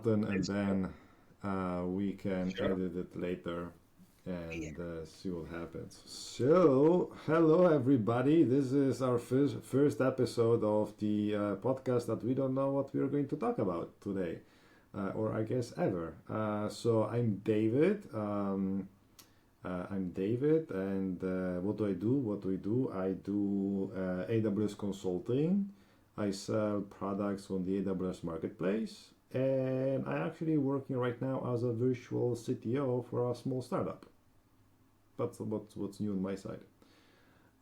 button and then we can Sure. edit it later and see what happens. So, hello everybody. This is our first episode of the podcast that we don't know what we're going to talk about today, or I guess ever. So I'm David. I'm David, and what do I do? What do we do? I do AWS consulting. I sell products on the AWS marketplace, and I'm actually working right now as a virtual CTO for a small startup. That's what's new on my side.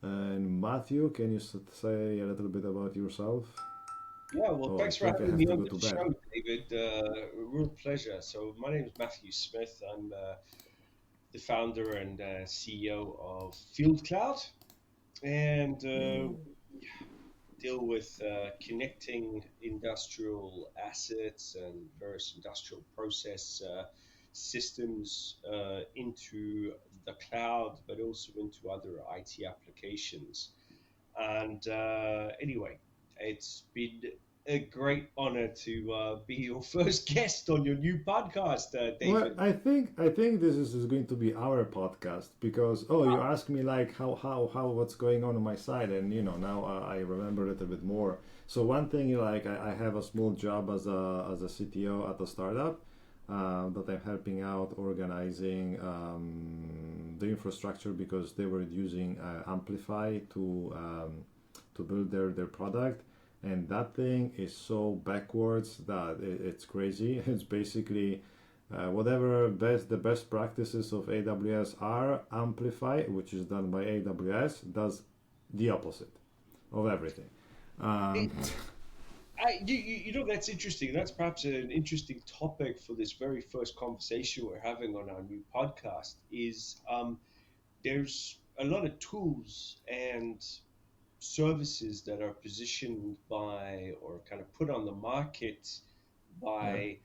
And Matthew, can you say a little bit about yourself? Yeah, well, Oh, I thanks for think I having have me to on go the to bed. show, David. A real pleasure. So, my name is Matthew Smith. I'm the founder and CEO of Field Cloud, and deal with connecting industrial assets and various industrial process systems into the cloud, but also into other IT applications. And anyway, it's been a great honor to be your first guest on your new podcast, Well, David. I think this is going to be our podcast because you asked me like how what's going on my side, and now I remember a little bit more. So one thing, like I have a small job as a CTO at a startup that I'm helping out organizing the infrastructure because they were using Amplify to build their product, and that thing is so backwards that it's crazy. It's basically whatever the best practices of AWS are, Amplify, which is done by AWS, does the opposite of everything. Um, It, you know, that's interesting. That's perhaps an interesting topic for this very first conversation we're having on our new podcast. Is there's a lot of tools and services that are positioned by or kind of put on the market yeah, by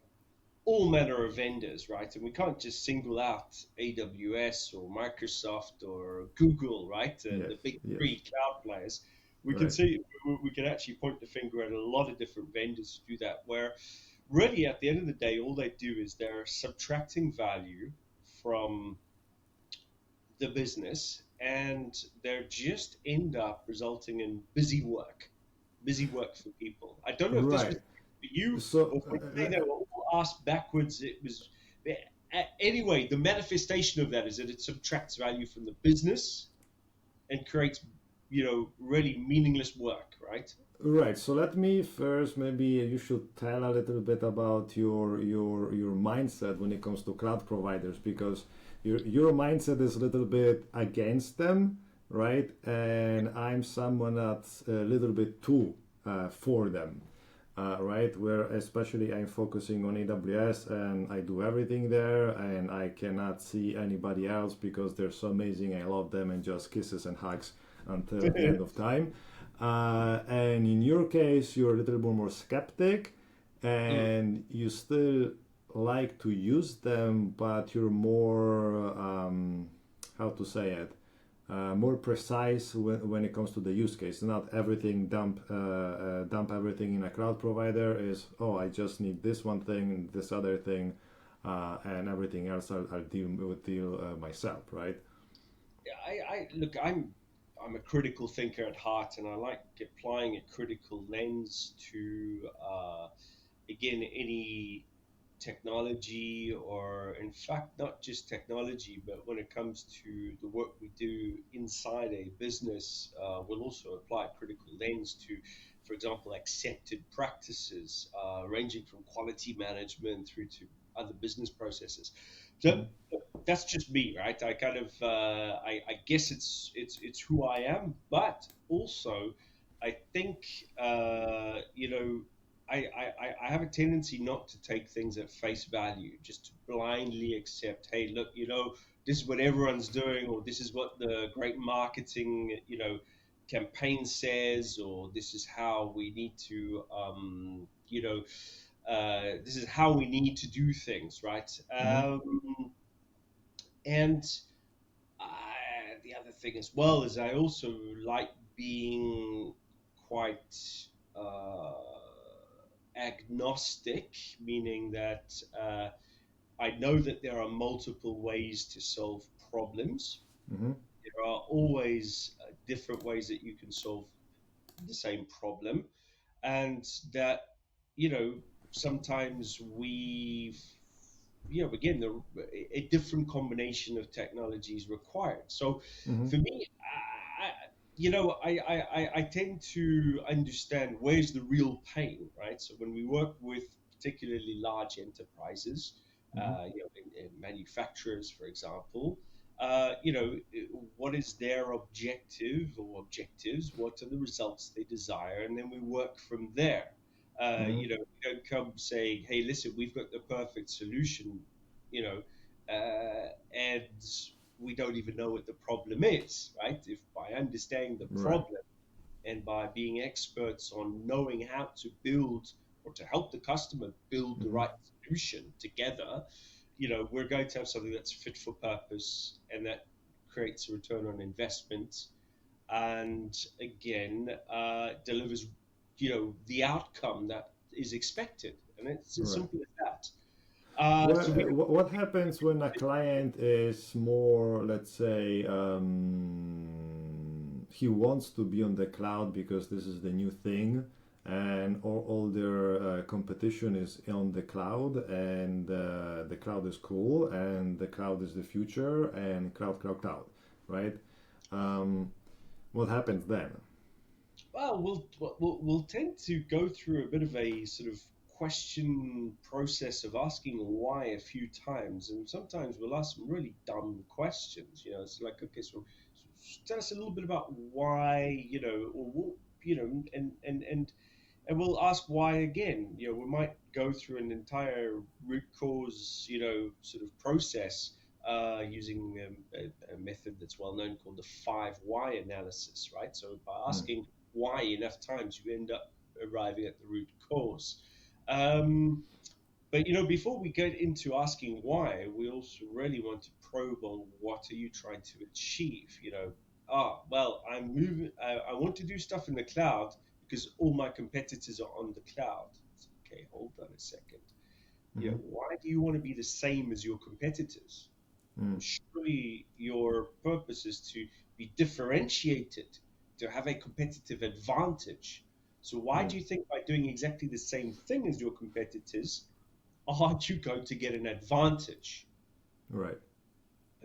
all manner of vendors, right? And we can't just single out AWS or Microsoft or Google, right? yes, The big yes, three cloud players. We can right, see we can actually point the finger at a lot of different vendors to do that. Where really, at the end of the day, all they do is they're subtracting value from the business, and they're just end up resulting in busy work for people. I don't know if this was right. for you So or for me. They were all asked backwards. It was anyway. The manifestation of that is that it subtracts value from the business and creates, really meaningless work. Right? right. So let me first, maybe you should tell a little bit about your mindset when it comes to cloud providers, because your mindset is a little bit against them, right? And I'm someone that's a little bit too for them, right? Where especially I'm focusing on AWS and I do everything there, and I cannot see anybody else because they're so amazing. I love them, and just kisses and hugs until the end of time. And in your case, you're a little bit more skeptic, Mm. and you still like to use them, but you're more, how to say it, more precise when it comes to the use case. Not everything dump everything in a cloud provider is, oh, I just need this one thing, this other thing, and everything else I'll deal myself, right? I look. I'm a critical thinker at heart, and I like applying a critical lens to again any technology, or in fact not just technology, but when it comes to the work we do inside a business, we'll also apply a critical lens to, for example, accepted practices, ranging from quality management through to other business processes. So Mhm. that's just me, right? I kind of I guess it's who I am, but also I think I have a tendency not to take things at face value, just to blindly accept, hey, look, this is what everyone's doing, or this is what the great marketing, campaign says, or this is how we need to, this is how we need to do things, right? Mhm. And the other thing as well is I also like being quite uh, agnostic, meaning that I know that there are multiple ways to solve problems. Mm-hmm. There are always different ways that you can solve the same problem, and that you know sometimes again a different combination of technologies required. So Mm-hmm. for me, I tend to understand where's the real pain, right? So when we work with particularly large enterprises, Mm-hmm. in manufacturers, for example, what is their objective or objectives? What are the results they desire? And then we work from there. Mm-hmm. We don't come saying, "Hey, listen, we've got the perfect solution," you know, and we don't even know what the problem is, right? If by understanding the Right. problem and by being experts on knowing how to build or to help the customer build the Mm-hmm. right solution together, we're going to have something that's fit for purpose and that creates a return on investment and again delivers, the outcome that is expected. And it's as Right. simple as that. Well, So we what happens when a client is more, let's say, he wants to be on the cloud because this is the new thing, and all their competition is on the cloud, and the cloud is cool, and the cloud is the future, and cloud, right? Um, what happens then? Well, we'll tend to go through a bit of a sort of question process of asking why a few times, and sometimes we'll ask some really dumb questions. It's like, okay, so tell us a little bit about why, or and we'll ask why again. We might go through an entire root cause, sort of process using a method that's well known called the five why analysis, right? So by Mm, asking why enough times, you end up arriving at the root cause. Um, but before we get into asking why, we also really want to probe on what are you trying to achieve. Well, I'm moving. I want to do stuff in the cloud because all my competitors are on the cloud. Okay, hold on a second. mm-hmm. Why do you want to be the same as your competitors? Mm, Surely your purpose is to be differentiated, to have a competitive advantage. So why mm, do you think by doing exactly the same thing as your competitors, aren't you going to get an advantage? right.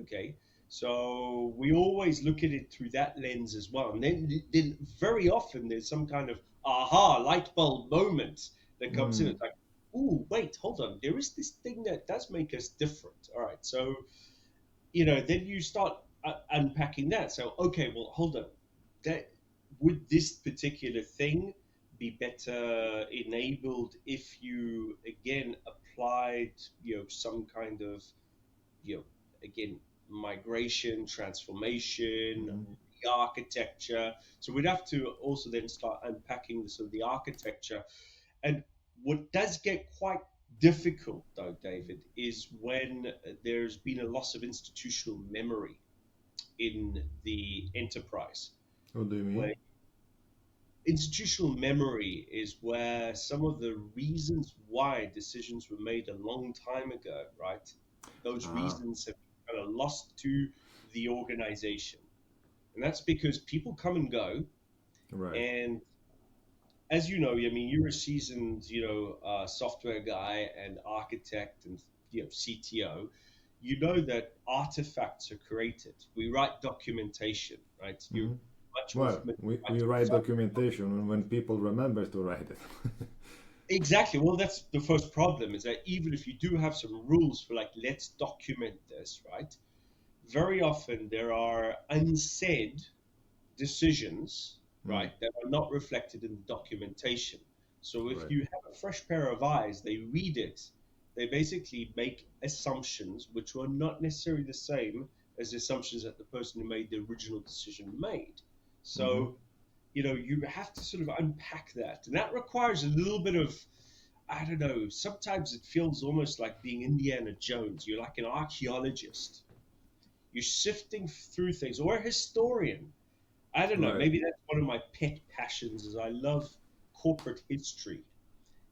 Okay. So we always look at it through that lens as well. And then very often there's some kind of aha light bulb moment that comes in. Mm, It's like, ooh, wait, hold on. There is this thing that does make us different. All right. So, then you start unpacking that. So, okay, well, hold on. That would this particular thing be better enabled if you again applied, some kind of, you know, again, migration, transformation, mm-hmm. architecture. So we'd have to also then start unpacking the sort of the architecture. And what does get quite difficult, though, David, is when there's been a loss of institutional memory in the enterprise. What do you mean? Where institutional memory is where some of the reasons why decisions were made a long time ago, right? Those Ah, reasons have been kind of lost to the organization. And that's because people come and go. right. And as you know, I mean, you're a seasoned, software guy and architect and CTO. You know that artifacts are created. We write documentation, right? You're Mm-hmm. much more Well, familiar with we write Microsoft. documentation when people remember to write it. Exactly. Well, that's the first problem is that even if you do have some rules for like, let's document this, right? Very often there are unsaid decisions, Mm, right, that are not reflected in the documentation. So if right. you have a fresh pair of eyes, they read it, they basically make assumptions which are not necessarily the same as the assumptions that the person who made the original decision made. Mm-hmm. So, you have to sort of unpack that. And that requires a little bit of, I don't know, sometimes it feels almost like being Indiana Jones. You're like an archaeologist. You're sifting through things, or a historian. I don't know. Right. Maybe that's one of my pet passions. Is I love corporate history,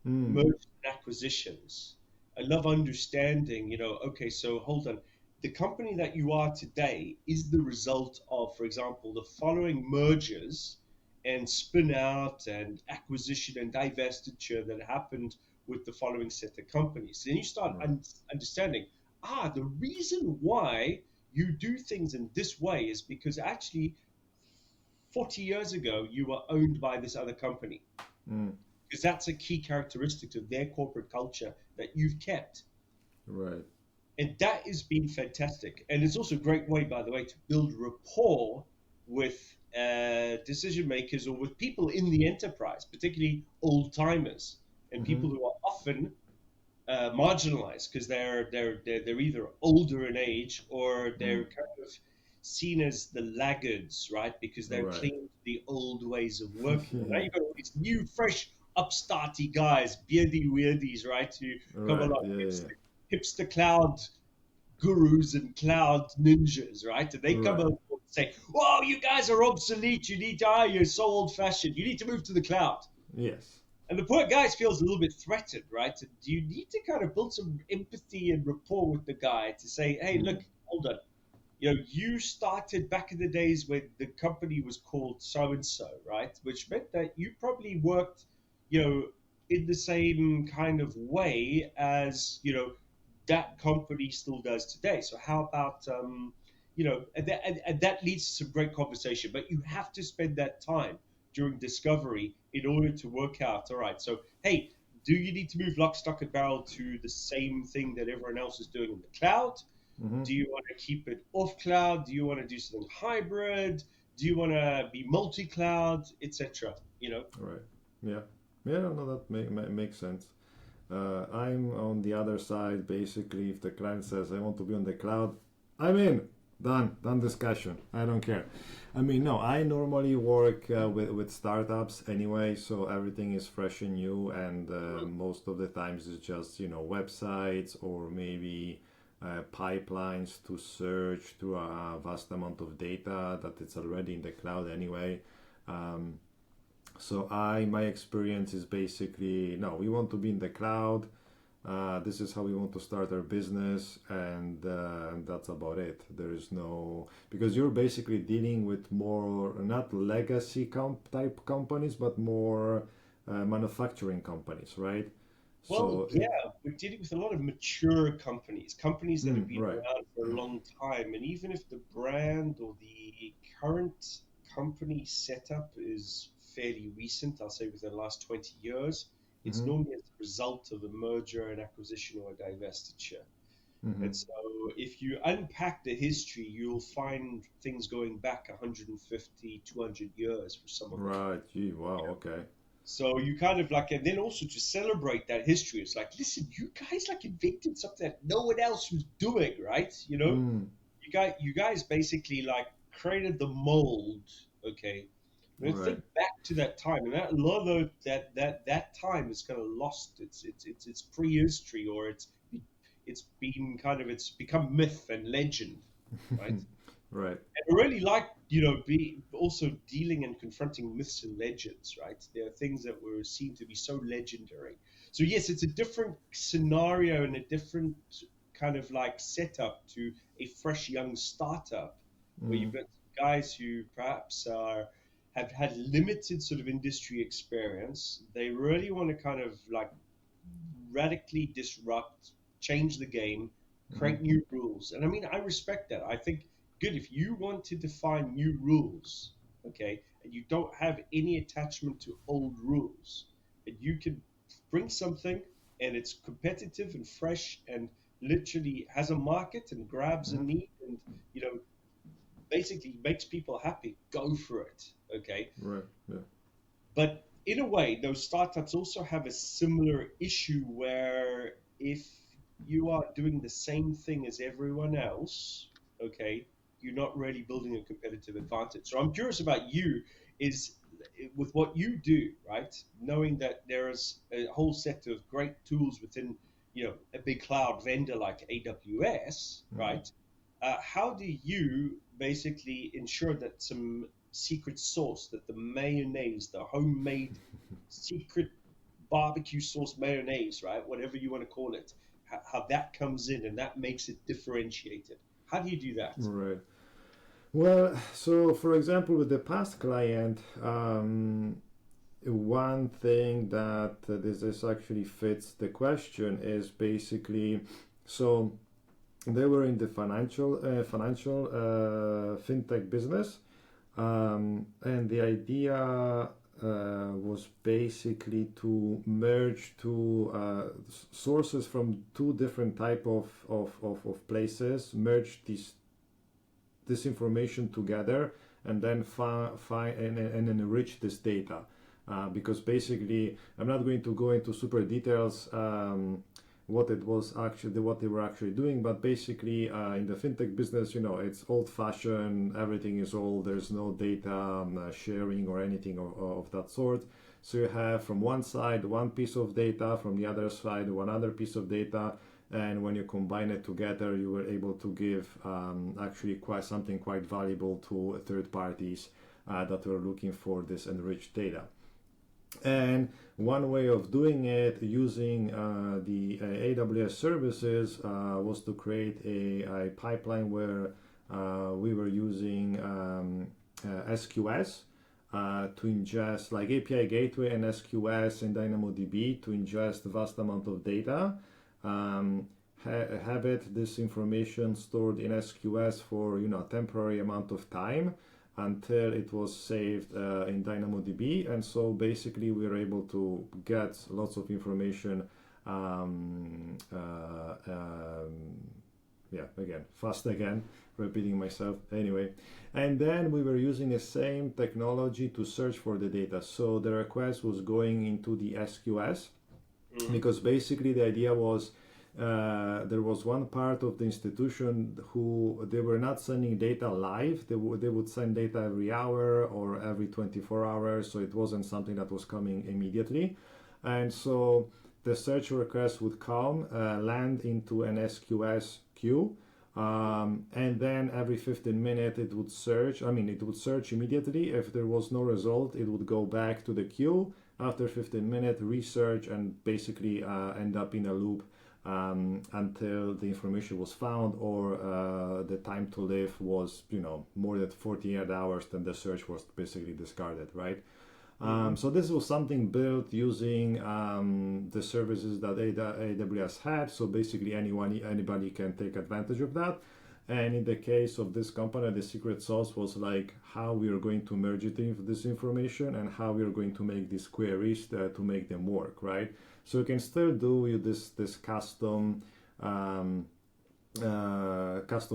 Mm. mergers and acquisitions. I love understanding, okay, so hold on. The company that you are today is the result of, for example, the following mergers and spin out and acquisition and divestiture that happened with the following set of companies. Then you start Right. understanding, the reason why you do things in this way is because actually 40 years ago you were owned by this other company, Mm. because that's a key characteristic of their corporate culture that you've kept. Right. And that has been fantastic. And it's also a great way, by the way, to build rapport with decision makers or with people in the enterprise, particularly old timers and Mm-hmm. people who are often marginalized because they're either older in age or Mm. they're kind of seen as the laggards, right? Because they're Right. clinging to the old ways of working. And now Yeah. you've got all these new, fresh, upstarty guys, beardy weirdies, right? Who come Right. along, Yeah. Yeah. hipster cloud gurus and cloud ninjas, right? And they come Right. over and say, "Whoa, you guys are obsolete. You need to, you're so old fashioned. You need to move to the cloud." Yes. And the poor guy feels a little bit threatened, right? And you need to kind of build some empathy and rapport with the guy to say, "Hey, look, Mm. hold on. You started back in the days when the company was called so and so, right? Which meant that you probably worked, you know, in the same kind of way as, that company still does today. So how about, and that leads to some great conversation, but you have to spend that time during discovery in order to work out, all right, so, hey, do you need to move lock, stock, and barrel to the same thing that everyone else is doing in the cloud? Mm-hmm. Do you want to keep it off cloud? Do you want to do something hybrid? Do you want to be multi cloud, etc.? Right. Yeah. Yeah. No, that makes sense. I'm on the other side. Basically, if the client says I want to be on the cloud, I'm in. Done discussion. I don't care. I mean, no, I normally work with startups anyway, so everything is fresh and new, and most of the times it's just websites or maybe pipelines to search through a vast amount of data that it's already in the cloud anyway. Um, so my experience is basically, no, we want to be in the cloud. This is how we want to start our business, and that's about it. There is no, because you're basically dealing with more not legacy type companies, but more manufacturing companies, right? Well, So yeah, we're dealing with a lot of mature companies that have been right, around for a long time. And even if the brand or the current company setup is fairly recent, I'll say within the last 20 years, it's mm-hmm, normally as a result of a merger, an acquisition, or a divestiture. mm-hmm, And so if you unpack the history, you'll find things going back 150, 200 years for some of them. right, gee, wow, okay, So you kind of like, and then also to celebrate that history, it's like, listen, you guys like invented something that no one else was doing, right? mm, You guys basically like created the mold, okay? And right, think back to that time, and that a lot of that time is kind of lost. It's prehistory, or it's been kind of it's become myth and legend, right? right, I really like, be also dealing and confronting myths and legends, right? There are things that were seen to be so legendary. So yes, it's a different scenario and a different kind of like setup to a fresh young startup where mm, you've got guys who perhaps have had limited sort of industry experience. They really want to kind of like radically disrupt, change the game, mm-hmm, create new rules. And I mean, I respect that. I think, good, if you want to define new rules, okay, and you don't have any attachment to old rules, and you can bring something and it's competitive and fresh and literally has a market and grabs a mm-hmm, need and, you know, basically makes people happy, go for it, okay? right, yeah, But in a way, those startups also have a similar issue where if you are doing the same thing as everyone else, okay, you're not really building a competitive advantage. So I'm curious about you is with what you do, right? Knowing that there is a whole set of great tools within, a big cloud vendor like AWS, mm-hmm. right? How do you basically ensure that some secret sauce, that the mayonnaise, the homemade secret barbecue sauce mayonnaise, right? Whatever you want to call it, how that comes in and that makes it differentiated. How do you do that? Right. Well, so for example, with the past client, one thing that this actually fits the question is basically, so they were in the financial fintech business, and the idea was basically to merge two sources from two different type of places, merge this information together, and then find and enrich this data. Because basically, I'm not going to go into super details what they were actually doing, but basically in the fintech business, it's old-fashioned. Everything is old. There's no data sharing or anything of that sort. So you have from one side one piece of data, from the other side one other piece of data, and when you combine it together, you were able to give actually quite valuable to third parties that were looking for this enriched data. And one way of doing it using the AWS services was to create a pipeline where we were using SQS to ingest, like API gateway and SQS and DynamoDB to ingest vast amount of data, have this information stored in SQS for a temporary amount of time until it was saved in DynamoDB. And so basically we were able to get lots of information, fast again, repeating myself anyway. And then we were using the same technology to search for the data. So the request was going into the SQS, because basically the idea was there was one part of the institution who they were not sending data live. They would send data every hour or every 24 hours, so it wasn't something that was coming immediately. And so the search request would come, land into an SQS queue, and then every 15 minutes it would search. It would search immediately. If there was no result, it would go back to the queue. After 15 minutes, research and basically end up in a loop until the information was found, or the time to live was more than 48 hours, then the search was basically discarded, right? So this was something built using the services that AWS had. So basically anybody can take advantage of that. And in the case of this company, the secret sauce was like how we are going to merge this information and how we are going to make these queries to make them work, right? So you can still do this custom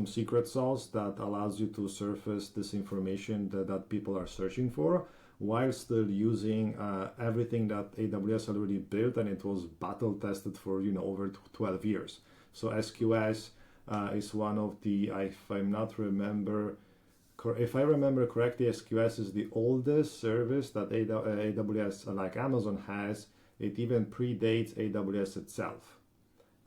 secret sauce that allows you to surface this information that people are searching for, while still using everything that AWS already built, and it was battle tested for over 12 years. So SQS is one of the, if I remember correctly, SQS is the oldest service that AWS, like Amazon, has. It even predates AWS itself.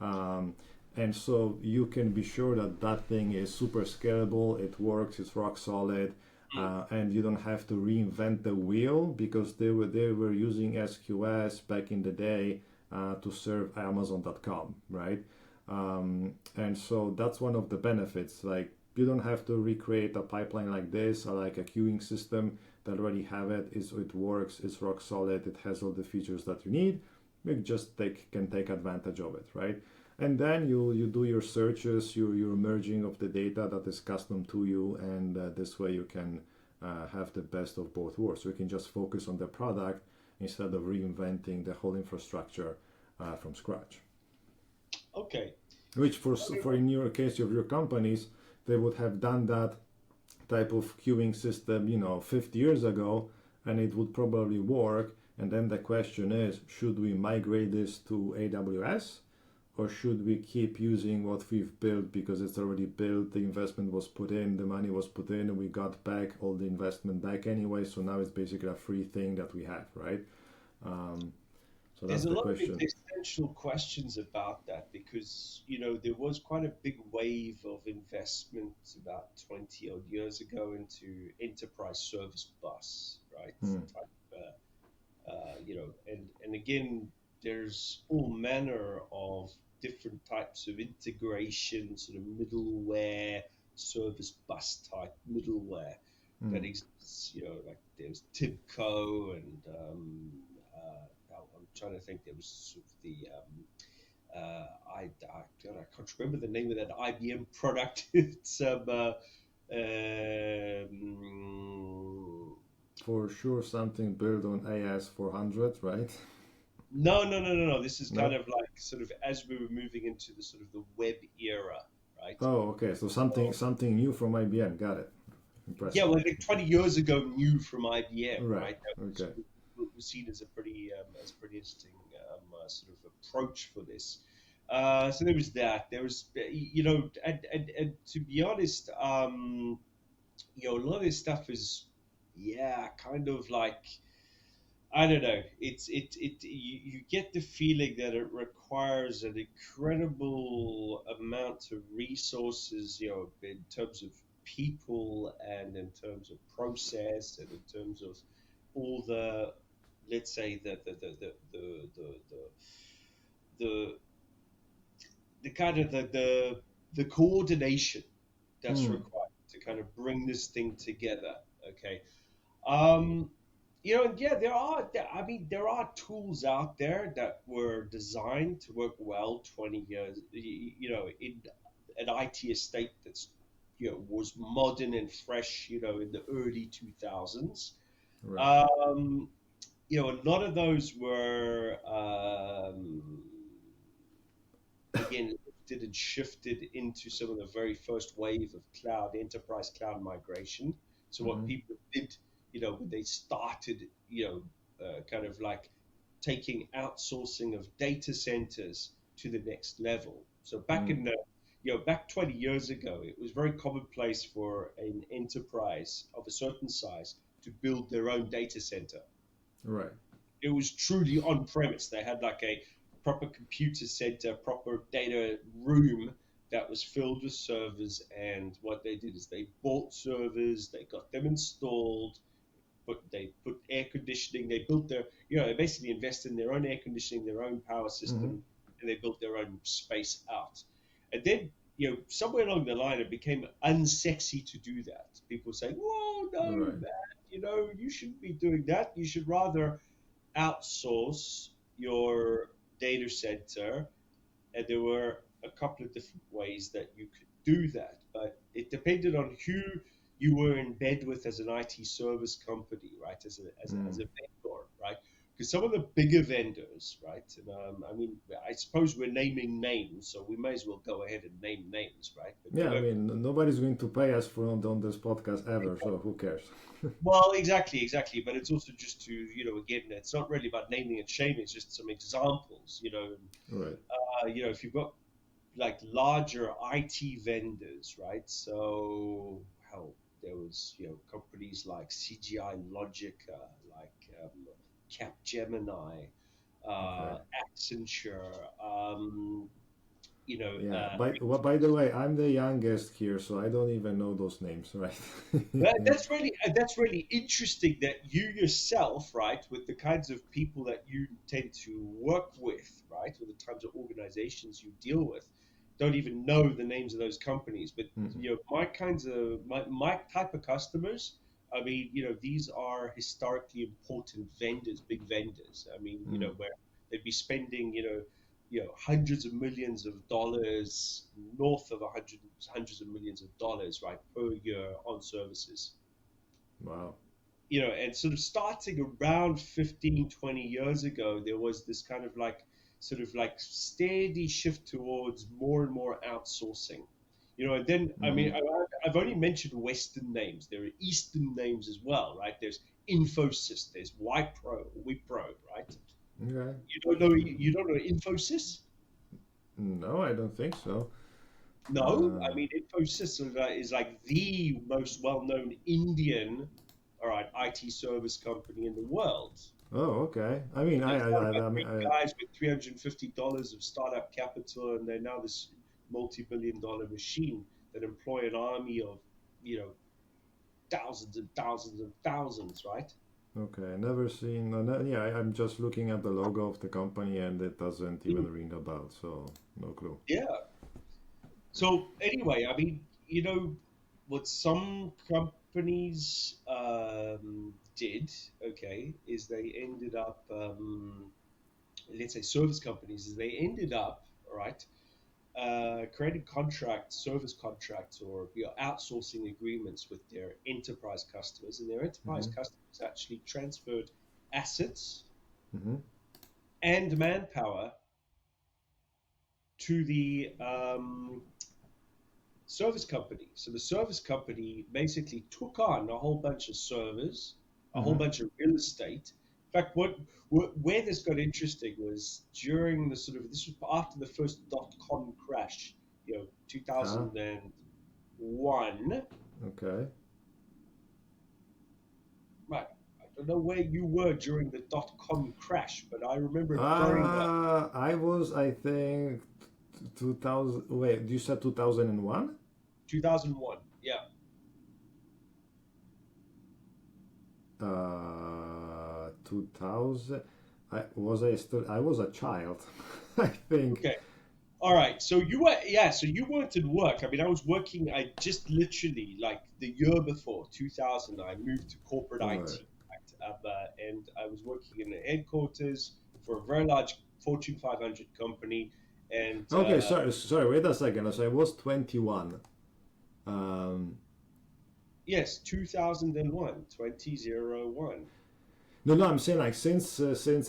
And so you can be sure that thing is super scalable, it works, it's rock solid, and you don't have to reinvent the wheel, because they were using SQS back in the day to serve Amazon.com, right? And so that's one of the benefits. Like, you don't have to recreate a pipeline like this, or like a queuing system that already have it. It works, it's rock solid, it has all the features that you need. You just can take advantage of it, right? And then you do your searches, your merging of the data that is custom to you, and this way you can have the best of both worlds. So you can just focus on the product instead of reinventing the whole infrastructure from scratch. Okay. Which for in your case of your companies, they would have done that type of queuing system 50 years ago, and it would probably work. And then the question is, should we migrate this to AWS, or should we keep using what we've built because it's already built, the investment was put in, the money was put in, and we got back all the investment back anyway, so now it's basically a free thing that we have, right? So that's the question. There's a lot of existential questions about that, because there was quite a big wave of investment about 20 odd years ago into enterprise service bus, right? Type, and again, there's all manner of different types of integration, sort of middleware, service bus type middleware that Mm. exists. Like there's Tibco, and I'm trying to think. There was sort of the God, I can't remember the name of that IBM product. It's For sure, something built on AS400, right? no. This is kind No? of like sort of as we were moving into the sort of the web era, right? Oh, okay. So something new from IBM. Got it. Yeah, Impressive. well, like 20 years ago, new from IBM, Right. right? That Okay. was seen as a pretty interesting sort of approach for this. So there was that. There was, and to be honest, a lot of this stuff is, yeah, kind of like I don't know. You get the feeling that it requires an incredible amount of resources, in terms of people and in terms of process and in terms of all the, let's say the the kind of the coordination that's Hmm. required to kind of bring this thing together. Okay. Um, and yeah, I mean, there are tools out there that were designed to work well 20 years, in an IT estate that's, was modern and fresh, in the early 2000s. Right. Um, a lot of those were, again, lifted and shifted into some of the very first wave of enterprise cloud migration. So what Mm-hmm. people did, when they started, kind of like taking outsourcing of data centers to the next level. So back Mm. in the, back 20 years ago, it was very commonplace for an enterprise of a certain size to build their own data center. Right. It was truly on premise. They had like a proper computer center, proper data room that was filled with servers. And what they did is they bought servers, they got them installed, but they put air conditioning. They built they basically invested in their own air conditioning, their own power Mm-hmm. system, and they built their own space out. And then, somewhere along the line, it became unsexy to do that. People say, "Whoa, no, Right. man, you shouldn't be doing that. You should rather outsource your data center." And there were a couple of different ways that you could do that, but it depended on who you were in bed with as an IT service company, right? As Mm. a vendor, right? Because some of the bigger vendors, right? And I mean, I suppose we're naming names, so we may as well go ahead and name names, right? But there Yeah, I were mean, nobody's going to pay us for on this podcast ever, so who cares? well, exactly. But it's also just to, again, it's not really about naming and shaming. It's just some examples, Right. if you've got like larger IT vendors, right? So hell, there was companies like CGI Logica, like Capgemini, Okay. Accenture, Yeah. By the way, I'm the youngest here, so I don't even know those names, right? that's really interesting that you yourself, right, with the kinds of people that you tend to work with, right, with the types of organizations you deal with, don't even know the names of those companies. But Mhm. my type of customers, I mean, these are historically important vendors, big vendors. I mean, Mm. where they'd be spending, hundreds of millions of dollars, north of hundreds of millions of dollars, right, per year on services. Wow. And sort of starting around 15, 20 years ago, there was this kind of like sort of like steady shift towards more and more outsourcing. And then, I Mm-hmm. mean, I've only mentioned Western names. There are Eastern names as well, right? There's Infosys, there's Wipro, right? Okay. You don't know Infosys? No, I don't think so. No, Uh, I mean Infosys is like the most well-known Indian, all right, IT service company in the world. oh, okay. I mean, They're started by I mean, three guys with $350 of startup capital, and they're now this multi-billion-dollar machine that employ an army of, you know, thousands and thousands and thousands, right? Okay, never seen. Yeah, I'm just looking at the logo of the company and it doesn't Mm. even ring a bell, so no clue. Yeah. So anyway, I mean, what some companies did, okay, is they ended up, let's say service companies, is they ended up, all right, creating contracts, service contracts, or outsourcing agreements with their enterprise customers, and their enterprise Hmm. customers actually transferred assets Hmm. and manpower to the service company. So the service company basically took on a whole bunch of servers, a whole Hmm. bunch of real estate. In fact, where this got interesting was during the sort of this was after the first dot-com crash, Ah, 2001. okay. Right. I don't know where you were during the dot-com crash, but I remember it very well. I was, I think, 2000. Wait, you said 2001? 2001. Yeah. 2000. I still? I was a child, I think. Okay. All right. So you were, yeah. So you weren't in work. I mean, I was working. I just literally like the year before 2000, I moved to corporate Right. IT, right? And I was working in the headquarters for a very large Fortune 500 company. And Okay, sorry. Wait a second. So I was 21. Um, yes, 2001, 2001. no, no, I'm saying like since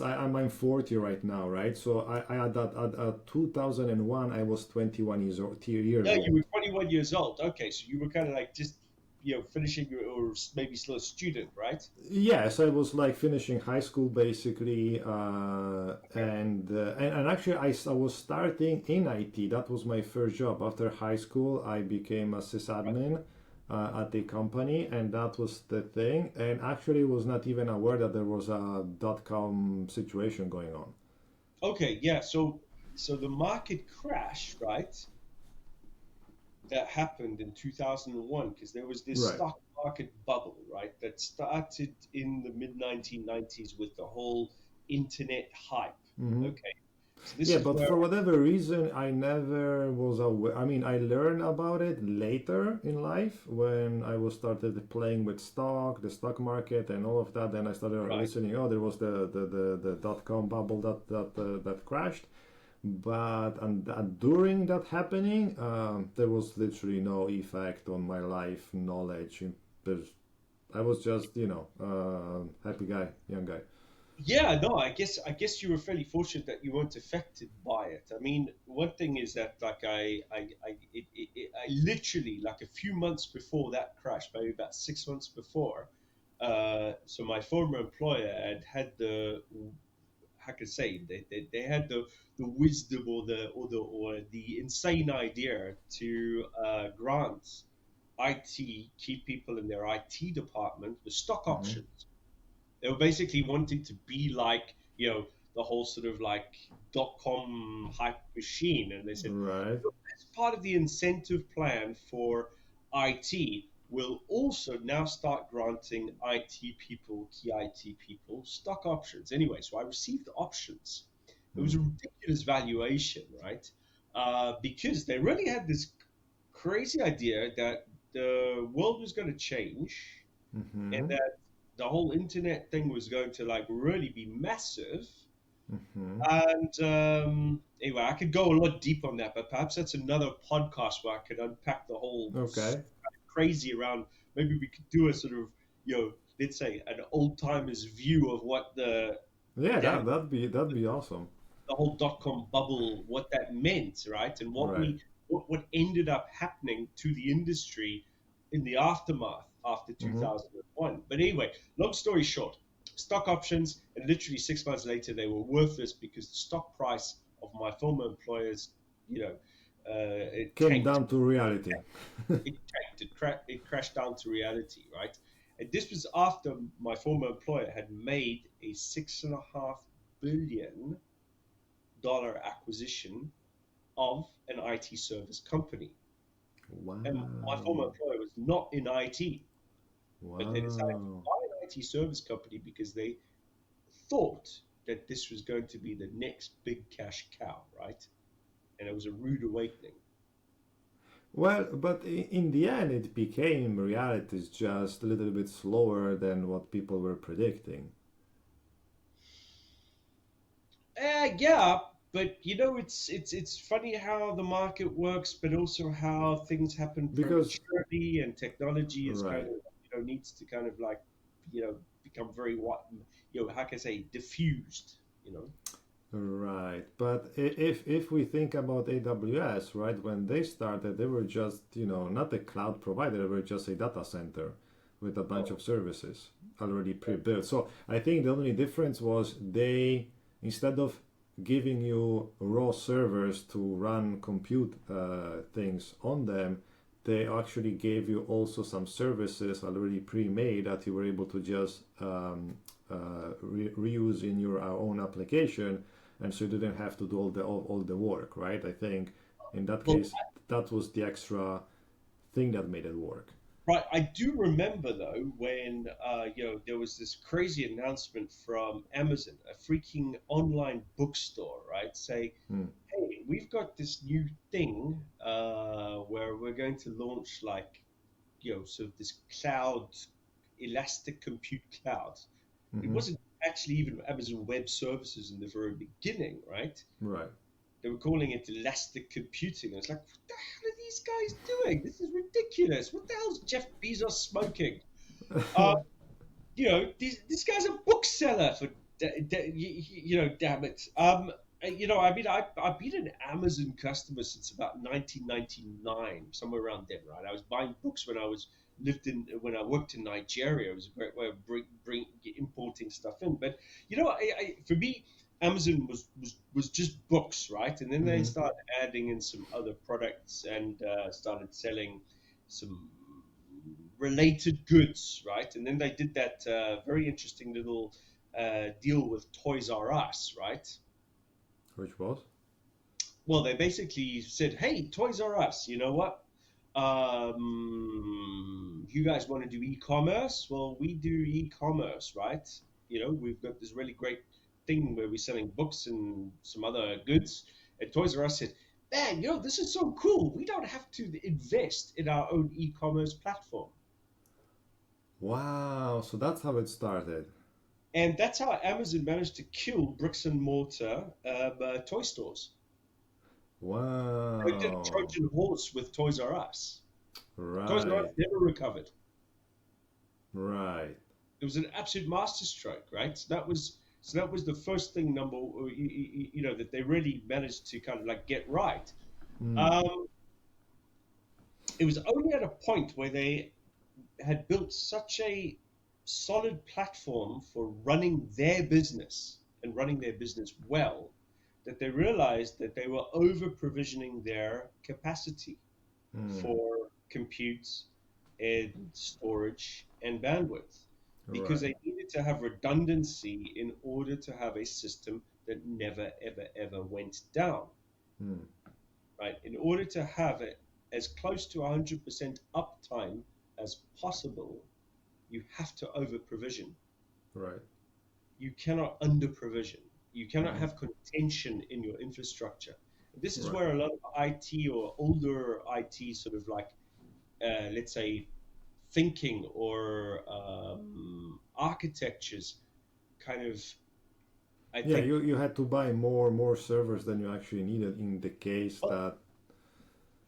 I'm 40 right now, right? So I at 2001 I was 21 years Yeah, you were old. 21 years old. Okay, so you were kind of like just finishing or maybe still a student, right? Yes, I was like finishing high school basically, Okay. and actually I was starting in IT. That was my first job. After high school, I became a Right. sysadmin at the company, and that was the thing. And actually, was not even aware that there was a dot-com situation going on. Okay, yeah. So the market crash, right? That happened in 2001 because there was this Right. stock market bubble, right? That started in the mid 1990s with the whole internet hype. Hmm. Okay, so this Yeah, is but where for whatever reason, I never was aware. I mean, I learned about it later in life when I was started playing with the stock market, and all of that. Then I started right. listening. Oh, there was the dot-com bubble that crashed. But and during that happening, there was literally no effect on my life knowledge. There's, I was just happy guy, young guy. Yeah, no, I guess you were fairly fortunate that you weren't affected by it. I mean, one thing is that like I literally like a few months before that crash, maybe about 6 months before, so my former employer had the how can I say they had the wisdom or the insane idea to grant IT key people in their IT department with stock Hmm. options. They were basically wanting to be like, the whole sort of like dot-com hype machine. And they said, Right. "Look, as part of the incentive plan for IT, we'll also now start granting IT people, key IT people, stock options." Anyway, so I received options. It was Mm-hmm. a ridiculous valuation, right? Because they really had this crazy idea that the world was going to change and Mm-hmm. that the whole internet thing was going to like really be massive. Mm-hmm. And anyway, I could go a lot deep on that, but perhaps that's another podcast where I could unpack the whole Okay. crazy around. Maybe we could do a sort of, let's say an old timers view of what the Yeah, damn that'd be awesome. the whole dot-com bubble, what that meant, right? And Right. what ended up happening to the industry in the aftermath after Mm-hmm. 2001. But anyway, long story short, stock options, and literally 6 months later, they were worthless because the stock price of my former employers, you know, it Came tanked. down to reality. It tanked. It crashed down to reality, right? And this was after my former employer had made a $6.5 billion acquisition of an IT service company. And my former Wow. employer was not in IT, but they decided to Wow. buy an IT service company because they thought that this was going to be the next big cash cow, right? And it was a rude awakening. Well, but in the end, it became reality, just a little bit slower than what people were predicting. Yeah, but it's funny how the market works, but also how things happen Because, prematurely, and technology is kind right, of needs to kind of like become very what how can I say diffused, you know. right. But if we think about AWS, right, when they started, they were just, not a cloud provider, they were just a data center with a bunch Oh, of services already pre-built. So I think the only difference was they, instead of giving you raw servers to run compute things on them, they actually gave you also some services already pre-made that you were able to just reuse in your own application, and so you didn't have to do all the work, right? I think in that well, case, that was the extra thing that made it work. right. I do remember though when there was this crazy announcement from Amazon, a freaking online bookstore, right? Say, Hmm. hey, we've got this new thing where we're going to launch like sort of this cloud, elastic compute cloud. It Mm-hmm. wasn't actually even Amazon Web Services in the very beginning, right? Right. They were calling it elastic computing. I was like, what the hell are these guys doing? This is ridiculous. What the hell is Jeff Bezos smoking? Uh, this guy's a bookseller for, damn it. I mean, I've been an Amazon customer since about 1999, somewhere around then, right? I was buying books when I worked in Nigeria. It was a great way of importing stuff in. But for me, Amazon was just books, right? And then they Mm-hmm. started adding in some other products and started selling some related goods, right? And then they did that very interesting little deal with Toys R Us, right? Which was? Well, they basically said, "Hey, Toys R Us, you know what? You guys want to do e-commerce? Well, we do e-commerce, right? We've got this really great thing where we're selling books and some other goods." And Toys R Us said, "Man, this is so cool. We don't have to invest in our own e-commerce platform." Wow. So that's how it started. And that's how Amazon managed to kill bricks and mortar toy stores. They did a Wow. Trojan horse with Toys R Us. Toys R Us Right. never recovered. Right. It was an absolute masterstroke, right? So that was the first thing that they really managed to kind of like get right. Mm. Um, it was only at a point where they had built such a solid platform for running their business and running their business well that they realized that they were over provisioning their capacity Mm. for compute and storage and bandwidth because Right. they needed to have redundancy in order to have a system that never, ever, ever went down, Mm. right? In order to have it as close to 100% uptime as possible, you have to over provision. Right. You cannot under provision. You cannot Mm. have contention in your infrastructure. This is Right. where a lot of IT or older IT sort of like, let's say, thinking or architectures kind of, I Yeah, think, you had to buy more servers than you actually needed in the case well, that.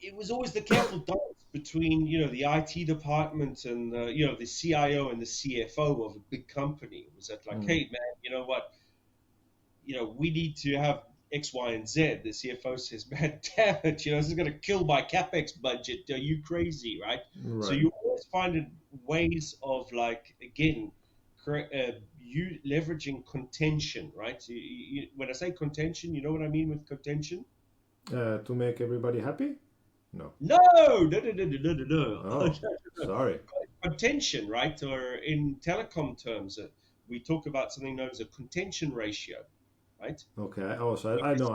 it was always the careful dance between, the IT department and, the CIO and the CFO of a big company. It was that like, Mm. hey, man, you know what? We need to have X, Y, and Z. The CFO says, man, damn it, this is going to kill my CapEx budget. Are you crazy, right? So Right. you always find ways of like, again, you leveraging contention, right? So when I say contention, you know what I mean with contention? To make everybody happy? No. No, no, no, no, no, no, no, no. Oh, No. sorry. Contention, right? Or in telecom terms, we talk about something known as a contention ratio, right? Okay. Oh, so I know.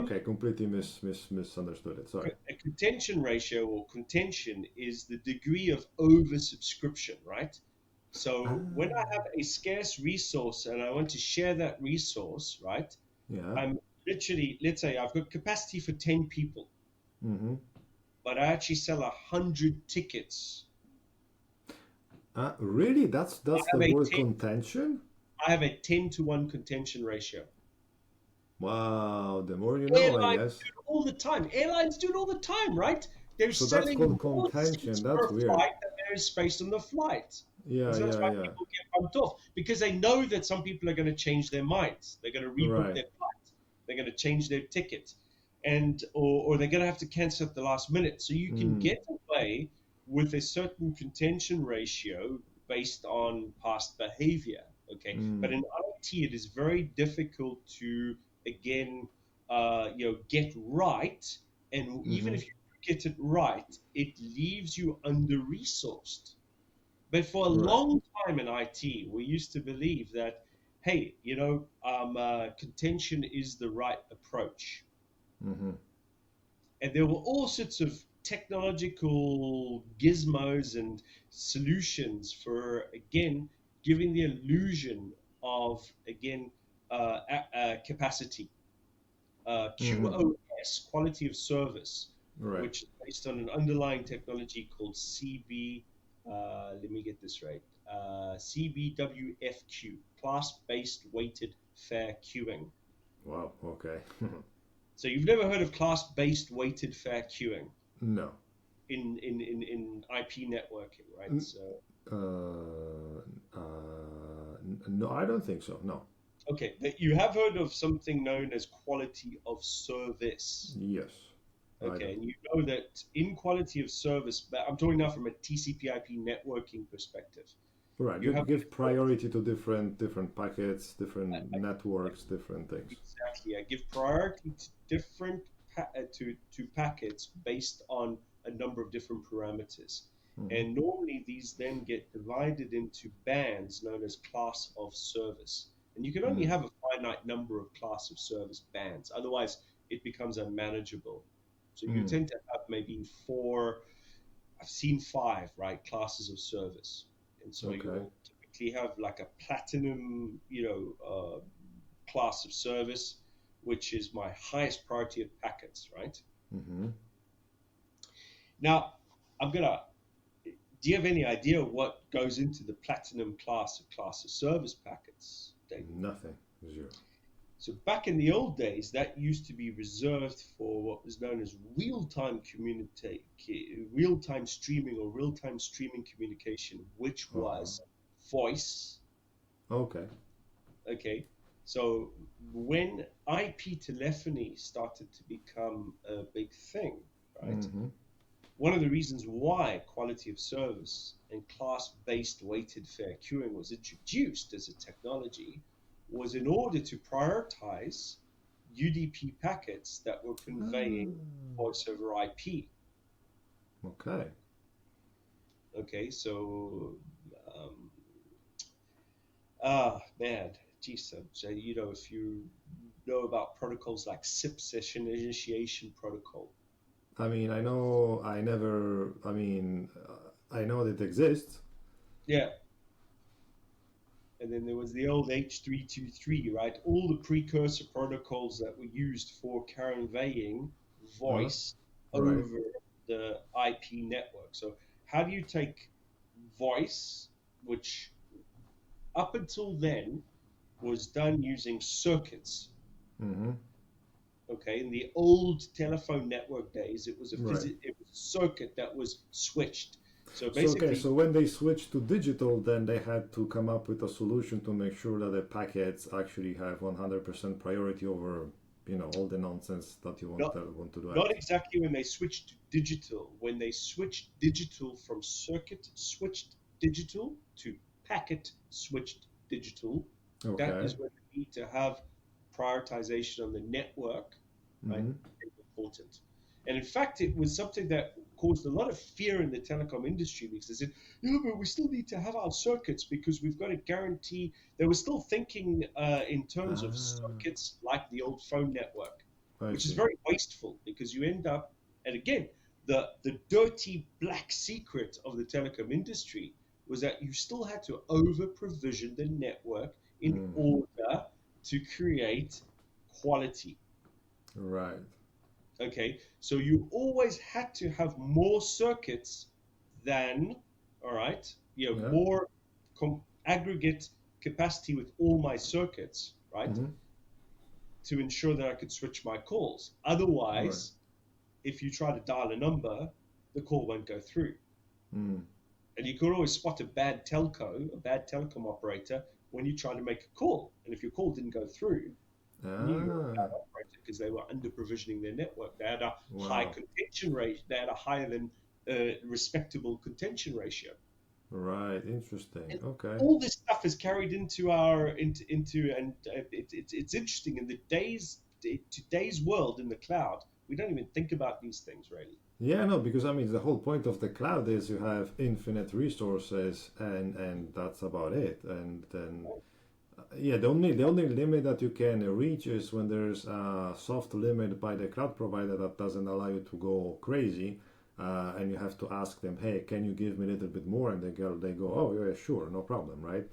Okay. Completely misunderstood it. Sorry. A contention ratio or contention is the degree of oversubscription, right? So when I have a scarce resource and I want to share that resource, right? Yeah. I'm literally, let's say I've got capacity for 10 people, Mm-hmm. but I actually sell 100 tickets. Really? That's I the have a word 10, contention? I have a 10 to 1 contention ratio. Wow, the more you know, I Airlines guess. do it all the time. Airlines do it all the time, right? They're So that's selling called more contention. seats That's per weird. flight than there is space on the flight. And Yeah, so that's yeah, why yeah. people get bumped off because they know that some people are going to change their minds. They're going to rebook Right. their flight. They're going to change their ticket, and or they're going to have to cancel at the last minute. So you can Mm, get away with a certain contention ratio based on past behavior. Okay, but mm, in IT, it is very difficult to again get right. And even mm-hmm. if you get it right, it leaves you under resourced. But for a Right. long time in IT, we used to believe that, hey, contention is the right approach. Mm-hmm. And there were all sorts of technological gizmos and solutions for, again, giving the illusion of, again, capacity. Mm-hmm. QoS, quality of service, Right. which is based on an underlying technology called CB. Let me get this right. CBWFQ, class-based weighted fair queuing. Wow. Okay. So you've never heard of class-based weighted fair queuing No. in IP networking, right? N- So no, I don't think so. No. okay, you have heard of something known as quality of service. Yes. I do. Okay, and you know that in quality of service, but I'm talking now from a TCP/IP networking perspective. Right. You You have give quality, priority to different packets, different networks, different things. exactly. I give priority to different to packets based on a number of different parameters, Mm-hmm. and normally these then get divided into bands known as class of service. And you can only Mm. have a finite number of class of service bands, otherwise it becomes unmanageable. So you Mm. tend to have maybe four. I've seen five, right, classes of service. And so Okay. you'll typically have like a platinum, class of service, which is my highest priority of packets, right? Mm-hmm. Now, I'm gonna. Do you have any idea what goes into the platinum class of service packets, David? Nothing. Zero. So back in the old days, that used to be reserved for what was known as real-time streaming or real-time streaming communication, which Uh-huh. was voice. Okay. Okay, so when IP telephony started to become a big thing, right? Mm-hmm. One of the reasons why quality of service and class-based weighted fair queuing was introduced as a technology was in order to prioritize UDP packets that were conveying Ah, voice over IP. okay. Okay, so um, man, geez, so if you know about protocols like SIP session initiation protocol, I mean, I know. I never. I mean, I know that it exists. yeah. And then there was the old H323, right? All the precursor protocols that were used for conveying Uh, voice right. over the IP network. So, how do you take voice, which up until then was done using circuits? Mm-hmm. Okay, in the old telephone network days, Right. it was a circuit that was switched. So So okay. basically, So when they switched to digital, then they had to come up with a solution to make sure that the packets actually have 100% priority over, all the nonsense that you not want to do not else. exactly when they switched to digital. When they switched digital from circuit switched digital to packet switched digital, that Okay. is when we need to have prioritization on the network, right? Mm-hmm. Is important. And in fact, it was something that caused a lot of fear in the telecom industry because they said, yeah, but we still need to have our circuits because we've got to guarantee. They were still thinking in terms of Ah, circuits like the old phone network, I which is see. very wasteful because you end up, and again, the dirty black secret of the telecom industry was that you still had to over provision the network in Mm. order to create quality. Right. Okay, so you always had to have more circuits than, all right, Yeah. more aggregate capacity with all my circuits, right, Mm-hmm. to ensure that I could switch my calls. Right. Otherwise, if you try to dial a number, the call won't go through. Mm. And you could always spot a bad telecom operator when you try to make a call. And if your call didn't go through, you knew you were a Ah. bad operator because they were under provisioning their network. They had a high Wow. contention rate. They had a higher than respectable contention ratio. Right. Interesting. And Okay. all this stuff is carried into our into and it's interesting in the today's world in the cloud. We don't even think about these things really. Yeah, no, because I mean the whole point of the cloud is you have infinite resources and that's about it. And then yeah, the only limit that you can reach is when there's a soft limit by the cloud provider that doesn't allow you to go crazy, and you have to ask them, hey, can you give me a little bit more? And they go, oh yeah, sure, no problem, right?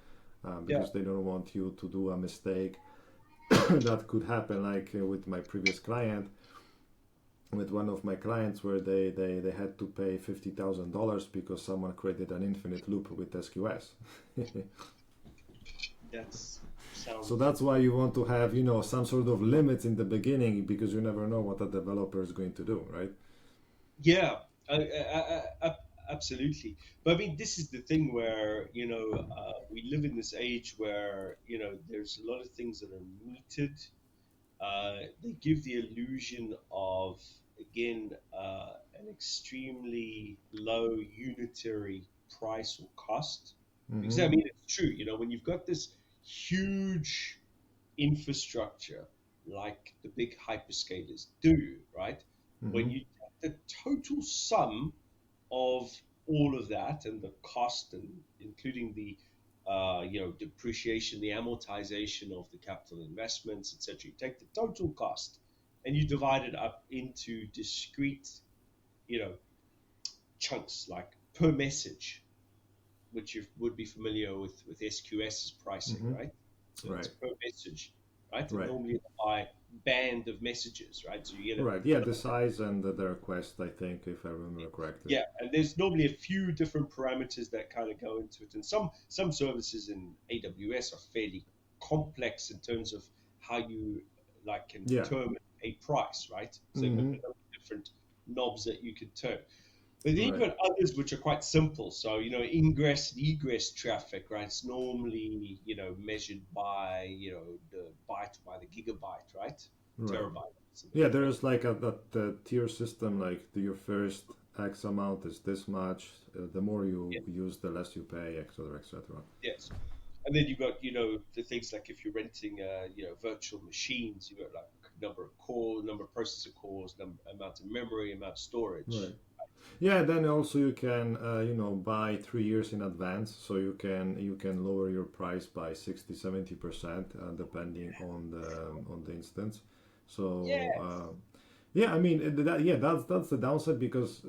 Yeah, Because they don't want you to do a mistake that could happen, like with my previous client, with one of my clients, where they had to pay $50,000 because someone created an infinite loop with SQS. that's So sounds that's why you want to have, some sort of limits in the beginning, because you never know what a developer is going to do, right? yeah, absolutely. But I mean, this is the thing where we live in this age where there's a lot of things that are metered. They give the illusion of, again, an extremely low unitary price or cost. Because I Mm-hmm. mean, it's true, when you've got this huge infrastructure like the big hyperscalers do, right? Mm-hmm. When you take the total sum of all of that and the cost, and including the depreciation, the amortization of the capital investments, etc. You take the total cost and you divide it up into discrete, you know, chunks like per message, which you would be familiar with SQS's pricing, Mm-hmm. right? So it's Right. per message, right? And Right. normally by band of messages, right? So you get Right. Yeah, the size and the request, I think, if I remember correctly. yeah, and there's normally a few different parameters that kind of go into it, and some services in AWS are fairly complex in terms of how you like can Yeah. determine a price, right? So you've got Mm-hmm. a number of different knobs that you can turn. But then you've Right. got others which are quite simple. So, ingress and egress traffic, right? It's normally, measured by, the byte by the gigabyte, right? Right. Terabyte. It's a bit Yeah, different. there's like the tier system, like your first X amount is this much. The more you Yeah, use, the less you pay, etc., etc. yes. And then you've got, the things like if you're renting, virtual machines, you've got like number of cores, number of processor cores, amount of memory, amount of storage. Right. Yeah, then also you can buy 3 years in advance, so you can lower your price by 60-70%, depending on the instance. So Yes. yeah, I mean that's the downside, because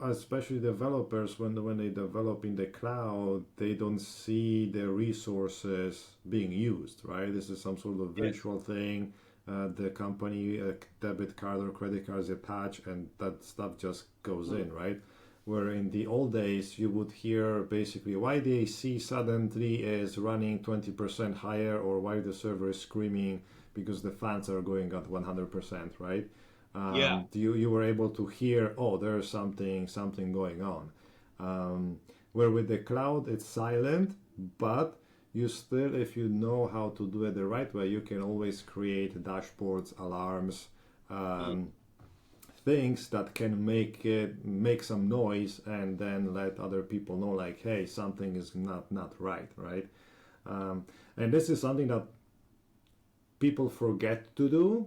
especially developers, when they develop in the cloud, they don't see the resources being used, right? This is some sort of Yes. virtual thing. The company debit card or credit card is attached, and that stuff just goes Mm. in, right? Where in the old days you would hear basically why the AC suddenly is running 20% higher, or why the server is screaming because the fans are going at 100%, right? Yeah. You were able to hear, oh, there's something going on. Um, where with the cloud it's silent, but you still, if you know how to do it the right way, you can always create dashboards, alarms, Mm. um, things that can make some noise, and then let other people know, like, hey, something is not right, right? And this is something that people forget to do.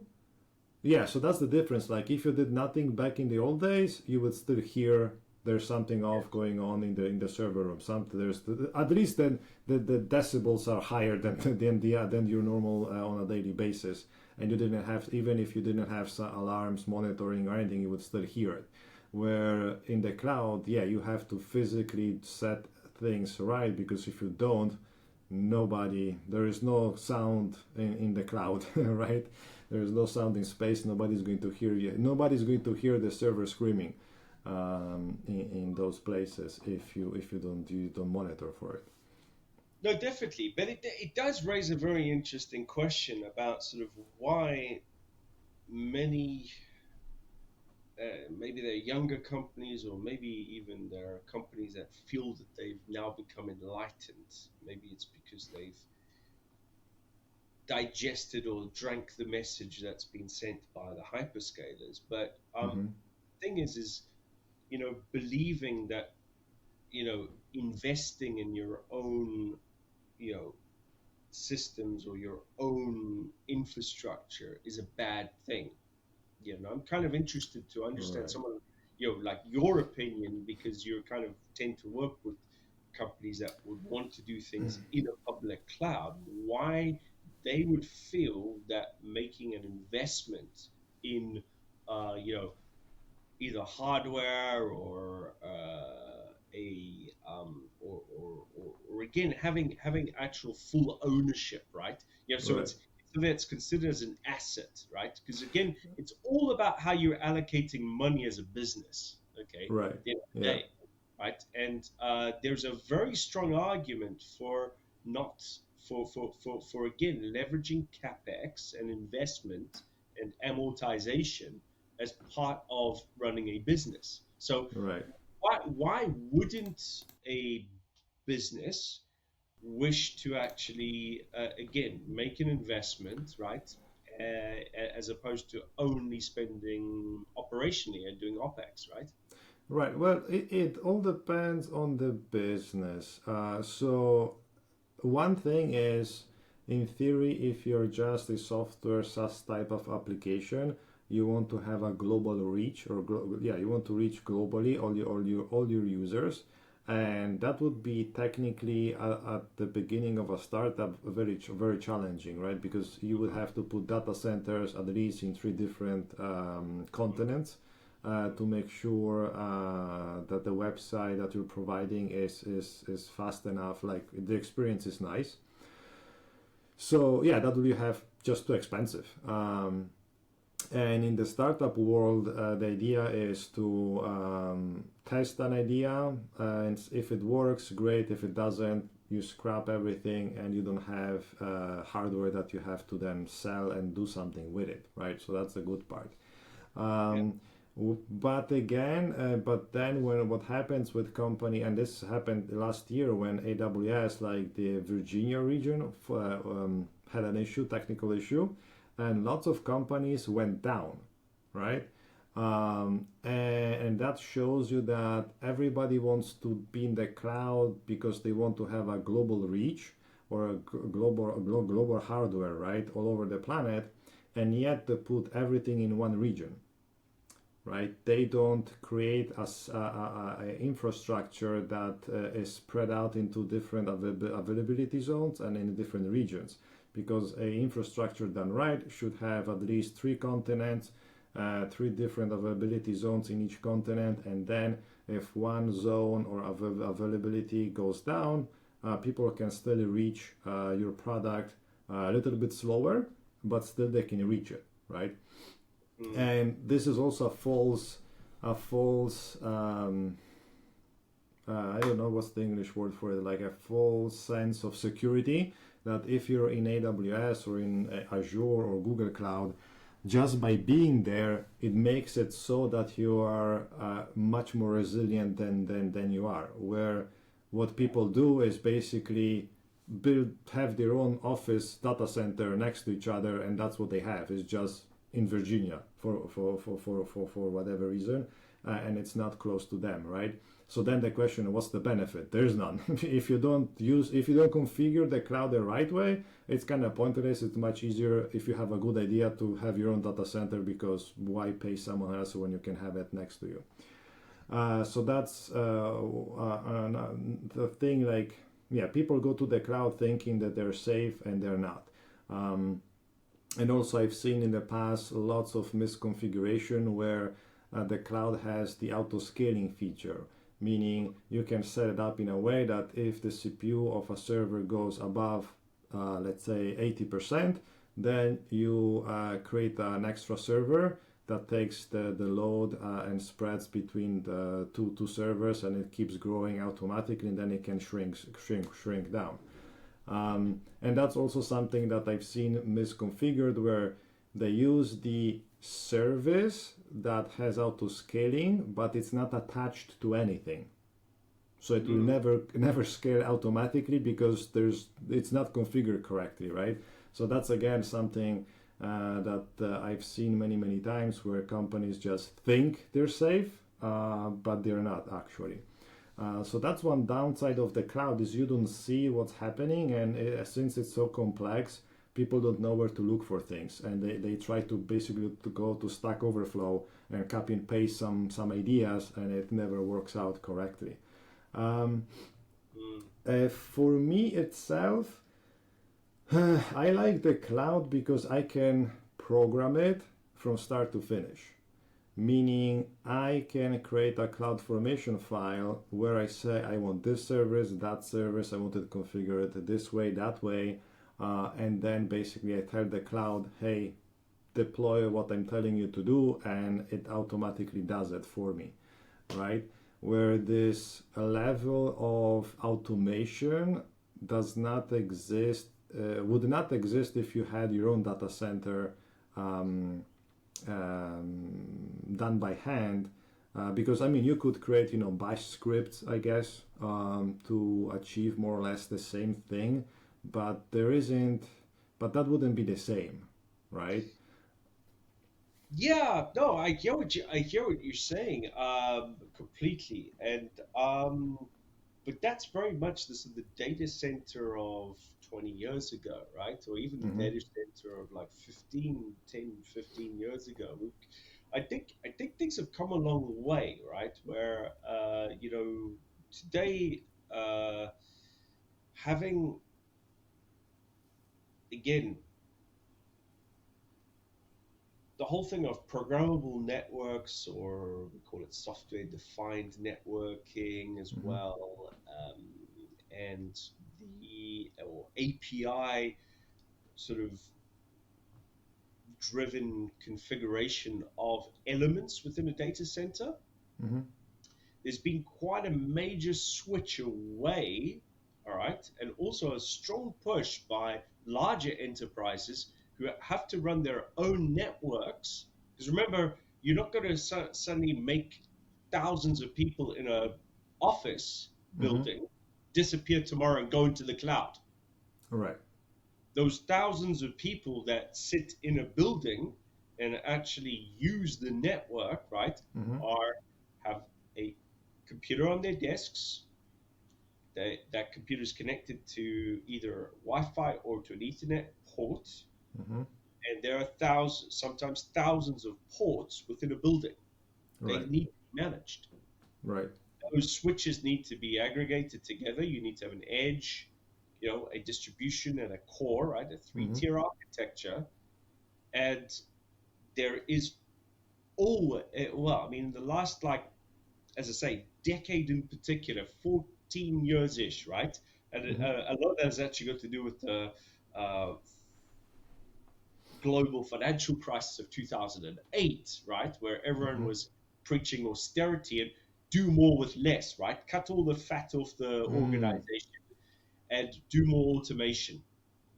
Yeah, so that's the difference. Like if you did nothing back in the old days, you would still hear there's something off going on in the server room. Something there's at least then the decibels are higher than your normal on a daily basis, and you didn't have, even if you didn't have alarms monitoring or anything, you would still hear it. Where in the cloud, yeah, you have to physically set things right, because if you don't, there is no sound in the cloud, right? There is no sound in space. Nobody's going to hear you. Nobody's going to hear the server screaming in those places if you don't monitor for it. No, definitely, but it does raise a very interesting question about sort of why many maybe they're younger companies, or maybe even there are companies that feel that they've now become enlightened. Maybe it's because they've digested or drank the message that's been sent by the hyperscalers. But Mm-hmm. thing is, believing that, investing in your own, you know, systems or your own infrastructure is a bad thing. I'm kind of interested to understand Right. some of, like your opinion, because you kind of tend to work with companies that would want to do things in a public cloud. Why they would feel that making an investment in, either hardware or a or again having actual full ownership, right? So Right. it's considered as an asset, right? Because again, it's all about how you're allocating money as a business. Okay, Right. at the end of the Yeah. day, right? And there's a very strong argument for not for again leveraging capex and investment and amortization as part of running a business. So Right. why wouldn't a business wish to actually again make an investment, right? As opposed to only spending operationally and doing OPEX, right? Right. Well, it all depends on the business. So one thing is, in theory, if you're just a software SaaS type of application, you want to have a global reach, or you want to reach globally all your users, and that would be technically at the beginning of a startup very challenging, right? Because you would have to put data centers at least in 3 different continents. To make sure that the website that you're providing is fast enough, like the experience is nice. So yeah, that will have just too expensive. And in the startup world, the idea is to test an idea, and if it works, great. If it doesn't, you scrap everything, and you don't have hardware that you have to then sell and do something with it, right? So that's the good part. Yeah. But again, but then when what happens with company, and this happened last year when AWS, like the Virginia region, had an issue, technical issue, and lots of companies went down, right? And that shows you that everybody wants to be in the cloud because they want to have a global reach, or a global hardware, right, all over the planet, and yet they put everything in one region, right? They don't create a infrastructure that is spread out into different availability zones and in different regions, because a infrastructure done right should have at least 3 continents, 3 different availability zones in each continent, and then if one zone or availability goes down, people can still reach your product a little bit slower, but still they can reach it, right? And this is also a false I don't know what's the English word for it, like a false sense of security, that if you're in AWS or in Azure or Google Cloud, just by being there, it makes it so that you are much more resilient than you are. Where what people do is basically have their own office data center next to each other, and that's what they have. It's just in Virginia for whatever reason, and it's not close to them, right? So then the question, what's the benefit? There's none. If you don't configure the cloud the right way, it's kind of pointless. It's much easier if you have a good idea to have your own data center, because why pay someone else when you can have it next to you? So that's the thing. Like, yeah, people go to the cloud thinking that they're safe, and they're not. And also, I've seen in the past lots of misconfiguration where the cloud has the auto scaling feature, meaning you can set it up in a way that if the CPU of a server goes above, let's say 80%, then you create an extra server that takes the load and spreads between the two servers, and it keeps growing automatically, and then it can shrink down. And that's also something that I've seen misconfigured, where they use the service that has auto scaling, but it's not attached to anything. So it will never scale automatically because it's not configured correctly, right? So that's again something that I've seen many times, where companies just think they're safe, but they're not actually. So that's one downside of the cloud, is you don't see what's happening, and since it's so complex, people don't know where to look for things, and they try to basically to go to Stack Overflow and copy and paste some ideas, and it never works out correctly. For me itself, I like the cloud because I can program it from start to finish. Meaning I can create a CloudFormation file where I say I want this service, that service, I want it configured this way, that way, and then basically I tell the cloud, hey, deploy what I'm telling you to do, and it automatically does it for me, right? Where this level of automation does not exist, would not exist if you had your own data center done by hand, because I mean you could create bash scripts, I guess, to achieve more or less the same thing, but that wouldn't be the same, right? Yeah, no, I hear what you're saying, completely, and but that's very much the data center of 20 years ago, right? Or even the Mm-hmm. data center of like 15 years ago. I think things have come a long way, right? Where today, having, again, the whole thing of programmable networks, or we call it software defined networking as Mm-hmm. well, and the or API sort of driven configuration of elements within a data center, Mm-hmm. there's been quite a major switch away, all right, and also a strong push by larger enterprises who have to run their own networks. Because remember, you're not going to suddenly make thousands of people in a office Mm-hmm. building disappear tomorrow and go into the cloud. Right. Those thousands of people that sit in a building and actually use the network, right, Mm-hmm. are have a computer on their desks. That computer is connected to either Wi-Fi or to an Ethernet port, Mm-hmm. and there are thousands, sometimes thousands of ports within a building. They Right. need to be managed. Right. Those switches need to be aggregated together. You need to have an edge, a distribution and a core, right? A Mm-hmm. three-tier architecture. And there is all, well, I mean, the last, like, as I say, decade in particular, 14 years ish, right? And Mm-hmm. a lot of that has actually got to do with the uh, global financial crisis of 2008, right? Where everyone Mm-hmm. was preaching austerity and do more with less, right? Cut all the fat off the Mm. organization and do more automation.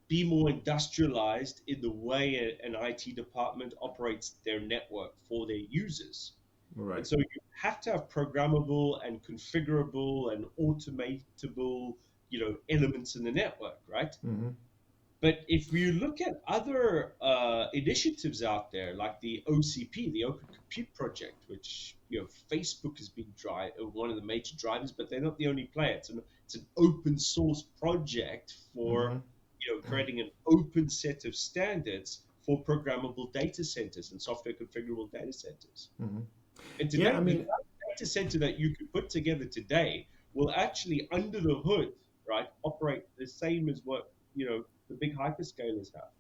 Be more industrialized in the way an IT department operates their network for their users. And Right. so you have to have programmable and configurable and automatable, elements in the network, right? Mm-hmm. But if we look at other initiatives out there, like the OCP, the Open Compute Project, which Facebook has been one of the major drivers, but they're not the only player. It's an open source project Mm-hmm. for creating an open set of standards for programmable data centers and software configurable data centers. Mm-hmm. And Yeah, I today, the mean, data center that you could put together today will actually, under the hood, right, operate the same as what the big hyperscalers have.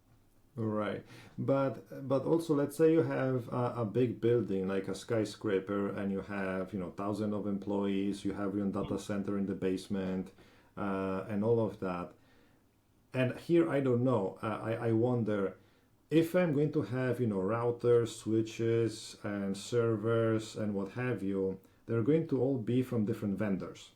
Right, but also let's say you have a big building like a skyscraper, and you have thousands of employees. You have your data center in the basement, and all of that. And here I don't know. I wonder if I'm going to have routers, switches, and servers and what have you. They're going to all be from different vendors.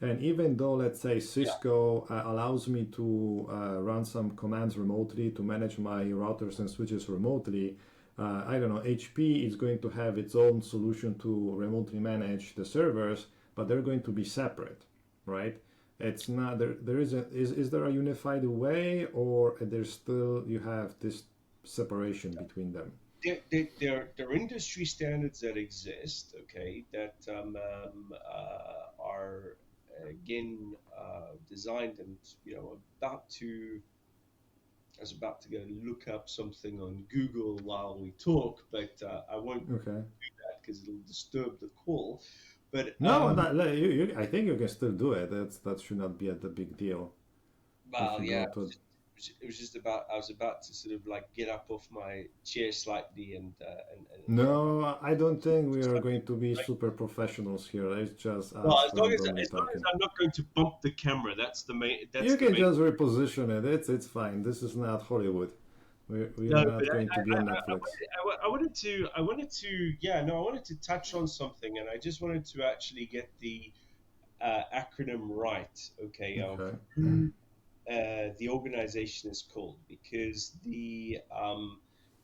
And even though, let's say, Yeah. Cisco allows me to run some commands remotely to manage my routers and switches remotely, I don't know, HP is going to have its own solution to remotely manage the servers, but they're going to be separate, right? It's not there. There is there a unified way, or there's still you have this separation between them? There are industry standards that exist, okay, that are again designed and about to. I was about to go look up something on Google while we talk, but I won't do Okay. that because it'll disturb the call. But No, I think you can still do it. That should not be the big deal. If well, you yeah, go to it was just about I was about to sort of like get up off my chair slightly and throw my No, I don't think we are going to be super professionals here. It's just well, us randomly as long as talking. I'm not going to bump the camera, that's the main. That's You the can main. just reposition it. It's fine. This is not Hollywood. We are No, but not going to be on Netflix. I wanted to, yeah, no, I wanted to touch on something, and I just wanted to actually get the acronym right, okay, of Okay. who the organization is called, because the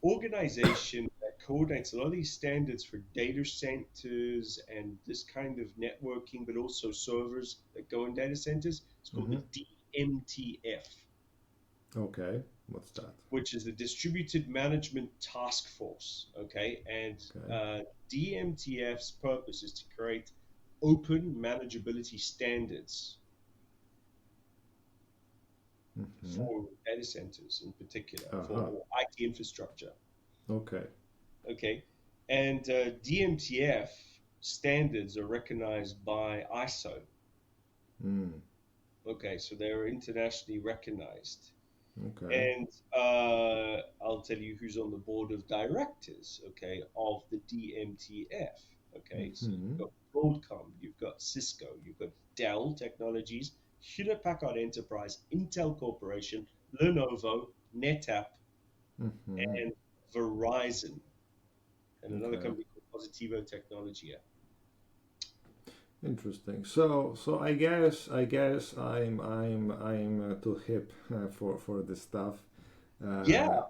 organization that coordinates a lot of these standards for data centers and this kind of networking, but also servers that go in data centers, is called Mm-hmm. the DMTF, Okay. What's that? which is the Distributed Management Task Force. Okay, and Okay. DMTF's purpose is to create open manageability standards Mm-hmm. for data centers in particular, for Uh-huh. IT infrastructure. Okay. Okay, and DMTF standards are recognized by ISO. Mm. Okay, so they're internationally recognized. Okay. And I'll tell you who's on the board of directors, okay, of the DMTF. Okay, so you've Mm-hmm. got Broadcom, you've got Cisco, you've got Dell Technologies, Hewlett Packard Enterprise, Intel Corporation, Lenovo, NetApp, Mm-hmm. and Verizon, and another Okay. company called Positivo Technologia. Interesting. So I guess I'm too hip for this stuff. Yeah, Uh,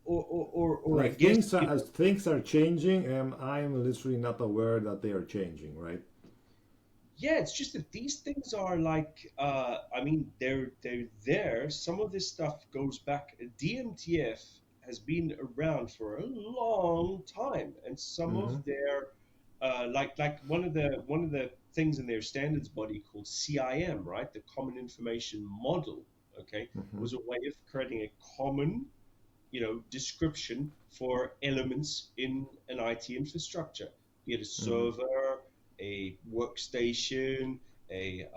or I like guess things are as things are changing, and I'm literally not aware that they are changing, right? yeah, it's just that these things are like, I mean, they're there. Some of this stuff goes back. DMTF has been around for a long time, and some Mm-hmm. of their, like one of the things in their standards body called CIM, right? The Common Information Model, okay, Mm-hmm. was a way of creating a common description for elements in an IT infrastructure, be it a Mm-hmm. server, a workstation, a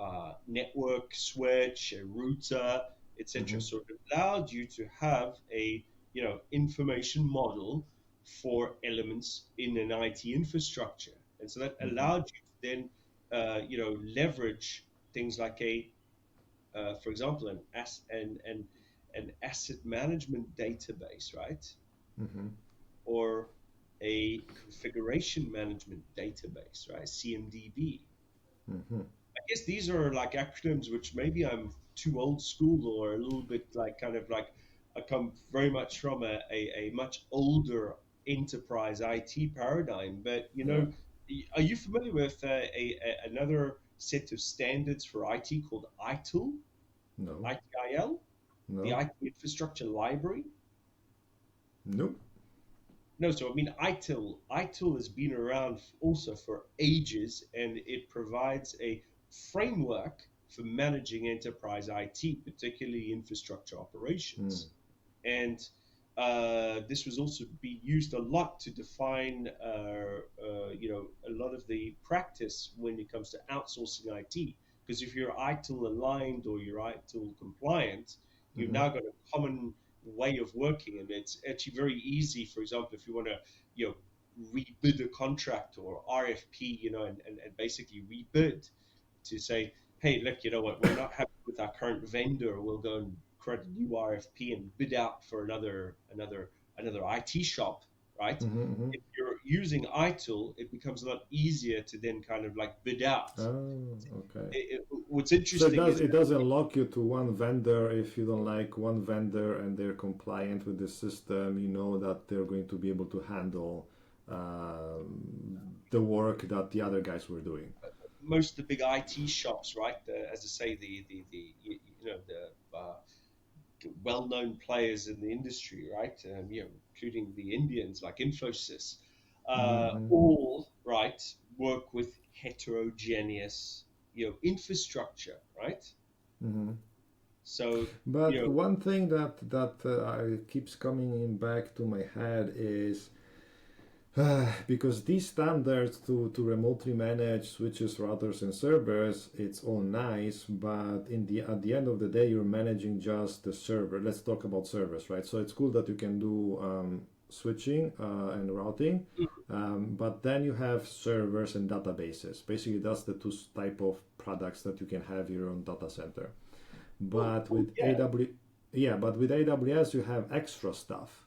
network switch, a router, Mm-hmm. etc. So it allowed you to have a information model for elements in an IT infrastructure, and so that Mm-hmm. allowed you to then leverage things like for example, an asset management database, right? Mm-hmm. Or a configuration management database, right? CMDB. Mm-hmm. I guess these are like acronyms which maybe I'm too old school or a little bit like kind of like I come very much from a much older enterprise IT paradigm. But Yeah. are you familiar with another set of standards for IT called ITIL? No. ITIL, the No. IT Infrastructure Library. Nope. No, so I mean ITIL has been around also for ages, and it provides a framework for managing enterprise IT, particularly infrastructure Mm. operations. And this was also be used a lot to define, a lot of the practice when it comes to outsourcing IT. Because if you're ITIL aligned or you're ITIL compliant, you've Mm-hmm. now got a common way of working, and it's actually very easy. For example, if you want to, you know, rebid a contract or RFP, you know, and basically rebid to say, hey, look, you know what, we're not happy with our current vendor. We'll go and create a new RFP and bid out for another IT shop, right? Mm-hmm, mm-hmm. If you're using iTool, it becomes a lot easier to then kind of like bid out. Oh, okay. What's So interesting is it doesn't lock you to one vendor if you don't like one vendor and they're compliant with the system. You know that they're going to be able to handle the work that the other guys were doing. most of the big IT shops, right? As I say, the you know the well-known players in the industry, right? You know, including the Indians like Infosys, Mm-hmm, all right work with heterogeneous, you know, infrastructure, right? mm-hmm. So you But know, one thing that keeps coming in back to my head is because these standards to remotely manage switches, routers, and servers, it's all nice, but at the end of the day, you're managing just the server. Let's talk about servers, right? So it's cool that you can do switching and routing, but then you have servers and databases. Basically, that's the two type of products that you can have in your own data center. But with yeah, but with AWS, you have extra stuff,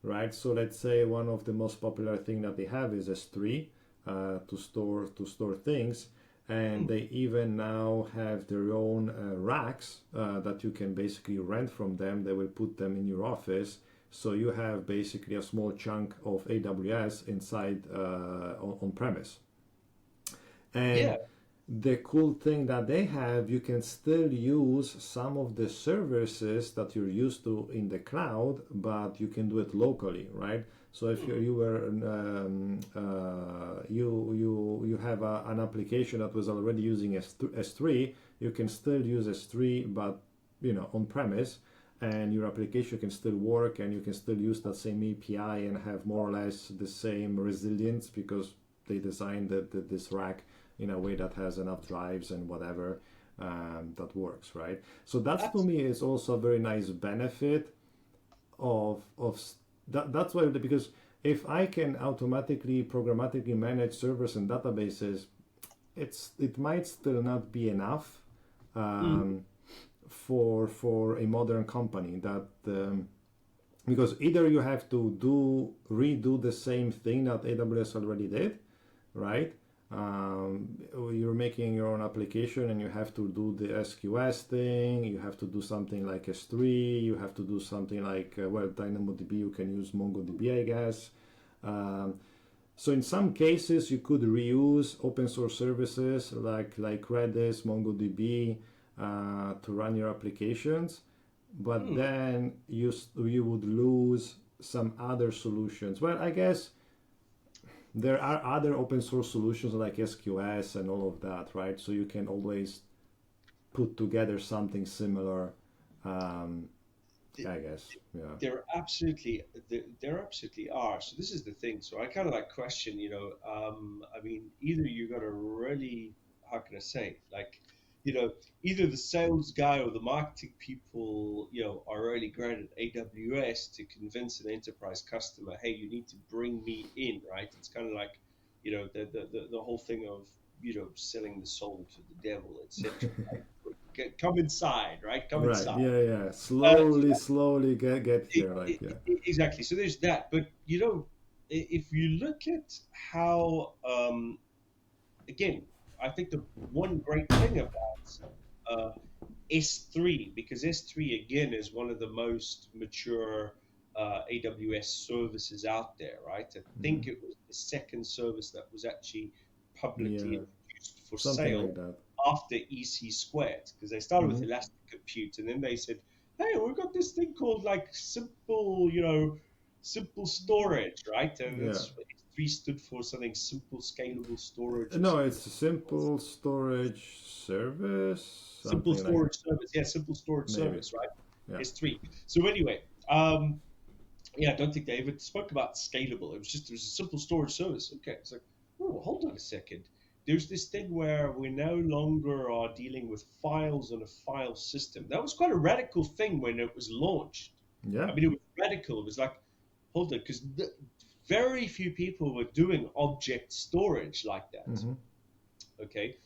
right? So let's say one of the most popular thing that they have is S3 to store things, and they even now have their own racks that you can basically rent from them. They will put them in your office, so you have basically a small chunk of AWS inside on premise. yeah, And the cool thing that they have, you can still use some of the services that you're used to in the cloud, but you can do it locally, right? So if you were you have an application that was already using S3, you can still use S3, but you know, on premise, and your application can still work, and you can still use that same API and have more or less the same resilience because they designed this rack in a way that has enough drives and whatever that works, right? So that's to me is also a very nice benefit of that's why, because if I can automatically programmatically manage servers and databases, it might still not be enough for a modern company that because either you have to redo the same thing that AWS already did, right? You're making your own application and you have to do the SQS thing, you have to do something like S3, you have to do something like well, DynamoDB, you can use MongoDB, I guess. So in some cases you could reuse open source services like Redis, MongoDB to run your applications, but then you would lose some other solutions. Well, I guess there are other open source solutions like SQS and all of that, right? So you can always put together something similar. I guess, yeah. There absolutely are. So this is the thing. So I kind of like question, you know, I mean, either you're gonna really, how can I say, like, you know, either the sales guy or the marketing people, you know, are really great at AWS to convince an enterprise customer, hey, you need to bring me in, right? It's kind of like, you know, the whole thing of, you know, selling the soul to the devil, etc. Come inside, right? Come Right. inside. Yeah. Uh, Slowly get here. Like, yeah. Exactly. So there's that. But you know, if you look at how, again, I think the one great thing about uh, S3, because S3 again is one of the most mature AWS services out there, right? I think it was the second service that was actually publicly Yeah. introduced for Something sale like that. after EC squared, because they started with Mm-hmm. Elastic Compute, and then they said, "Hey, we've got this thing called like simple, you know, simple storage, right?" And Yeah. that's what S3 stood for, something simple, scalable storage, or No, something. it's a simple storage service, Simple something like storage service, yeah, simple storage maybe. service, right? Yeah. S3. So anyway, yeah, I don't think they even spoke about scalable. It was a simple storage service. Okay, it's like, oh, hold on a second. There's this thing where we no longer are dealing with files on a file system. That was quite a radical thing when it was launched. Yeah. I mean, it was radical. It was like, hold it, because very few people were doing object storage like that. Mm-hmm. Okay.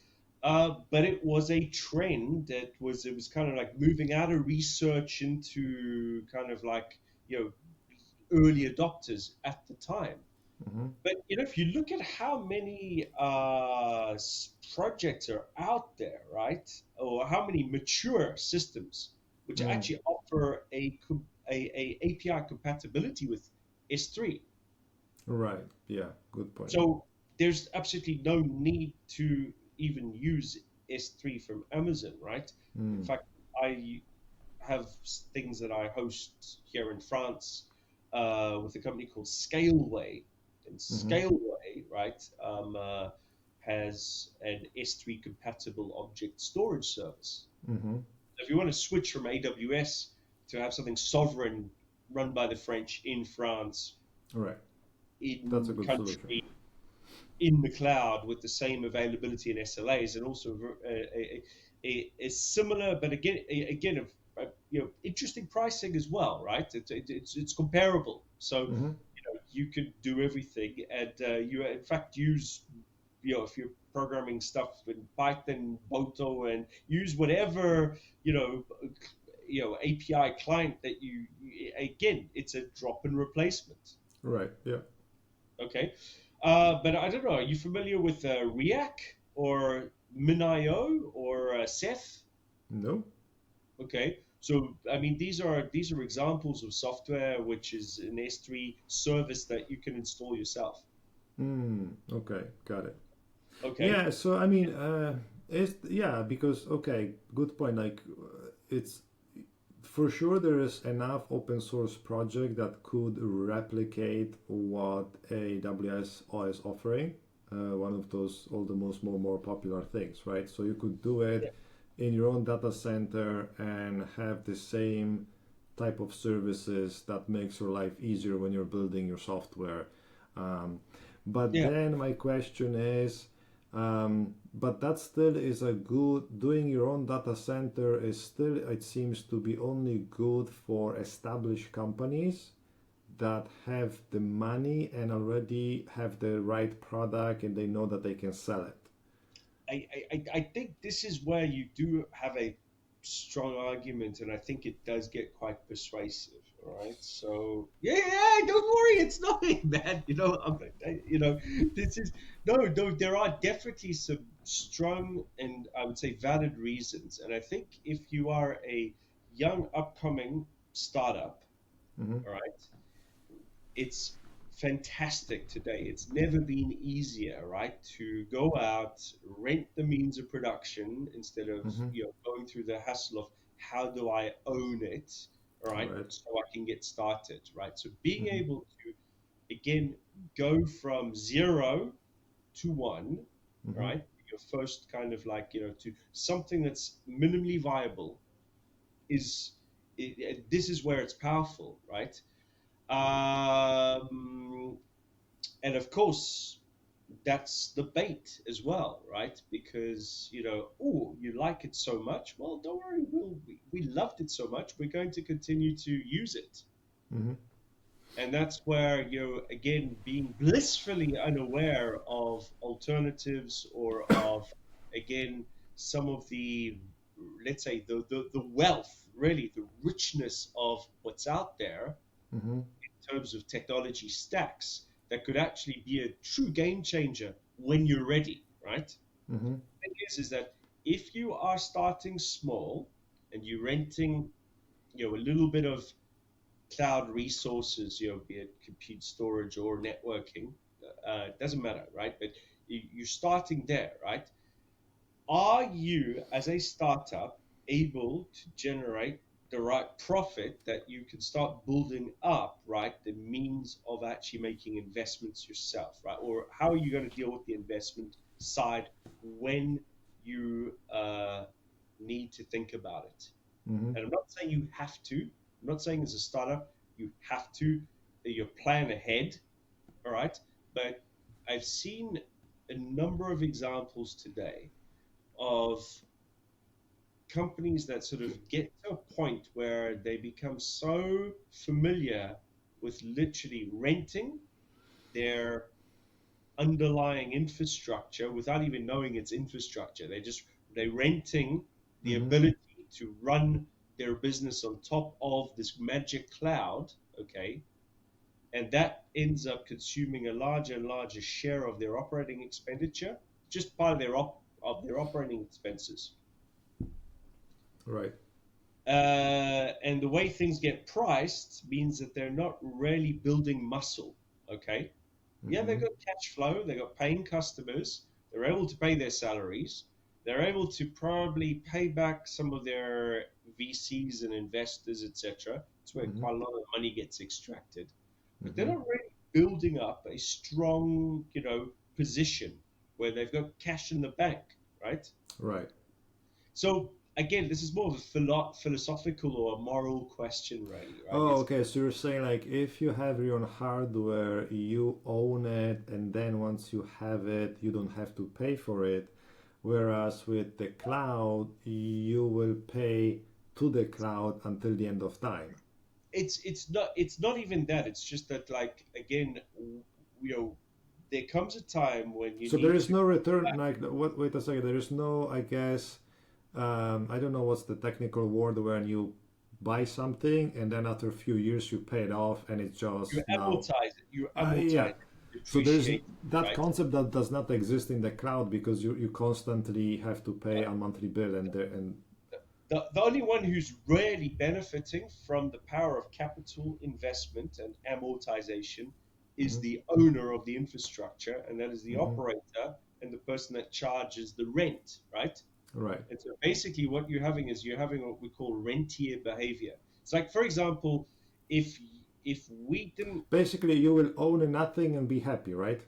But it was a trend that it was kind of like moving out of research into kind of like, you know, early adopters at the time. Mm-hmm. But if you look at how many projects are out there, right, or how many mature systems which Mm. actually offer a API compatibility with S3, Right. Yeah. Good point. so there's absolutely no need to even use S3 from Amazon, right? In Mm. fact, I have things that I host here in France with a company called Scaleway. And Mm-hmm. Scaleway, right, has an S3 compatible object storage service. Mm-hmm. So if you want to switch from AWS to have something sovereign run by the French in France, Right. That's a in good solution. country, in the cloud with the same availability and SLAs, and also a similar, but again, interesting pricing as well, right? It's comparable, so Mm-hmm. you could do everything, and you in fact use, if you're programming stuff in Python, Boto, and use whatever API client that again, it's a drop-in replacement. Right. Yeah. Okay. But I don't know. Are you familiar with React or MinIO or Ceph? No. Okay. So I mean, these are examples of software which is an S3 service that you can install yourself. Mm. Okay. Got it. Okay. Yeah. So I mean, it's yeah because okay, good point. Like, it's for sure there is enough open source project that could replicate what AWS is offering. One of those all the more popular things, right? So you could do Yeah. it in your own data center and have the same type of services that makes your life easier when you're building your software. Um, but Yeah. then my question is, but that still is a good, doing your own data center is still, it seems to be only good for established companies that have the money and already have the right product and they know that they can sell it. I think this is where you do have a strong argument, and I think it does get quite persuasive. All right, so yeah, don't worry, it's nothing, man. This is no. There are definitely some strong and I would say valid reasons, and I think if you are a young upcoming startup, Mm-hmm. all right, it's fantastic today. It's never been easier, right? To go out, rent the means of production instead of Mm-hmm. going through the hassle of how do I own it, all right, Right. so I can get started, right? So being Mm-hmm. able to again go from zero to one, Mm-hmm. right? Your first kind of like to something that's minimally viable is this is where it's powerful, right? Um, and of course, that's the bait as well, right? Because oh, you like it so much. Well, don't worry, we loved it so much. We're going to continue to use it, Mm-hmm. and that's where you're again being blissfully unaware of alternatives or of again some of the, let's say, the wealth, really the richness of what's out there Mm-hmm. terms of technology stacks that could actually be a true game changer when you're ready, right? Mm-hmm. The thing is that if you are starting small and you're renting, a little bit of cloud resources, be it compute storage or networking, it doesn't matter, right? But you're starting there, right? Are you, as a startup, able to generate the right profit that you can start building up, right? The means of actually making investments yourself, right? Or how are you going to deal with the investment side when you need to think about it? Mm-hmm. And I'm not saying you have to. I'm not saying as a startup you have to. You plan ahead, all right? But I've seen a number of examples today of companies that sort of get to a point where they become so familiar with literally renting their underlying infrastructure without even knowing it's infrastructure. They're renting the Mm-hmm. ability to run their business on top of this magic cloud, okay? And that ends up consuming a larger and larger share of their operating expenditure, just part of their operating expenses. Right. And the way things get priced means that they're not really building muscle, okay? Yeah, they've Mm-hmm. got cash flow, they've got paying customers, they're able to pay their salaries, they're able to probably pay back some of their VCs and investors, etc. It's where Mm-hmm. quite a lot of money gets extracted. But they're Mm-hmm. not really building up a strong, position where they've got cash in the bank, right? Right. So again, this is more of a philosophical or a moral question, really, right? Oh, It's okay. So you're saying like if you have your own hardware, you own it, and then once you have it, you don't have to pay for it. Whereas with the cloud, you will pay to the cloud until the end of time. it's not even that. It's just that, like, again, there comes a time when you So there need is to no go return. back. Like what? Wait a second. There is no. I guess. I don't know what's the technical word when you buy something and then after a few years you pay it off and it's You just now. amortize it. You Yeah. amortize it, So there's depreciate it, that right? concept that does not exist in the cloud because you constantly have to pay a monthly bill and The only one who's really benefiting from the power of capital investment and amortization is Mhm, the owner of the infrastructure, and that is the mhm, operator and the person that charges the rent, right? right. And so basically, what you're having what we call rentier behavior. It's like, for example, if if we didn't, Basically, you will own nothing and be happy, right?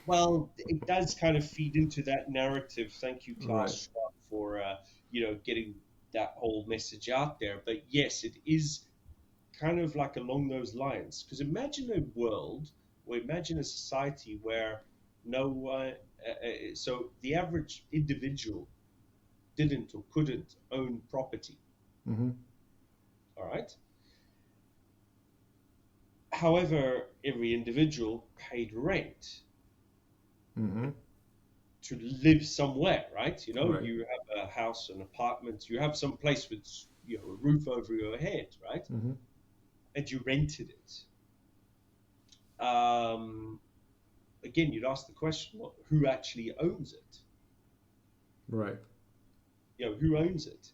well, it does kind of feed into that narrative. Thank you, Klaus Right. Schwab, for getting that whole message out there. But yes, it is kind of like along those lines. Because imagine a world, or imagine a society where no one, so the average individual didn't or couldn't own property. Mm-hmm. All right. However, every individual paid rent Mm-hmm. to live somewhere, right? Right. You have a house, an apartment, you have some place with a roof over your head, right? Mm-hmm. And you rented it. Um, Again, you'd ask the question, well, who actually owns it? Right. Who owns it?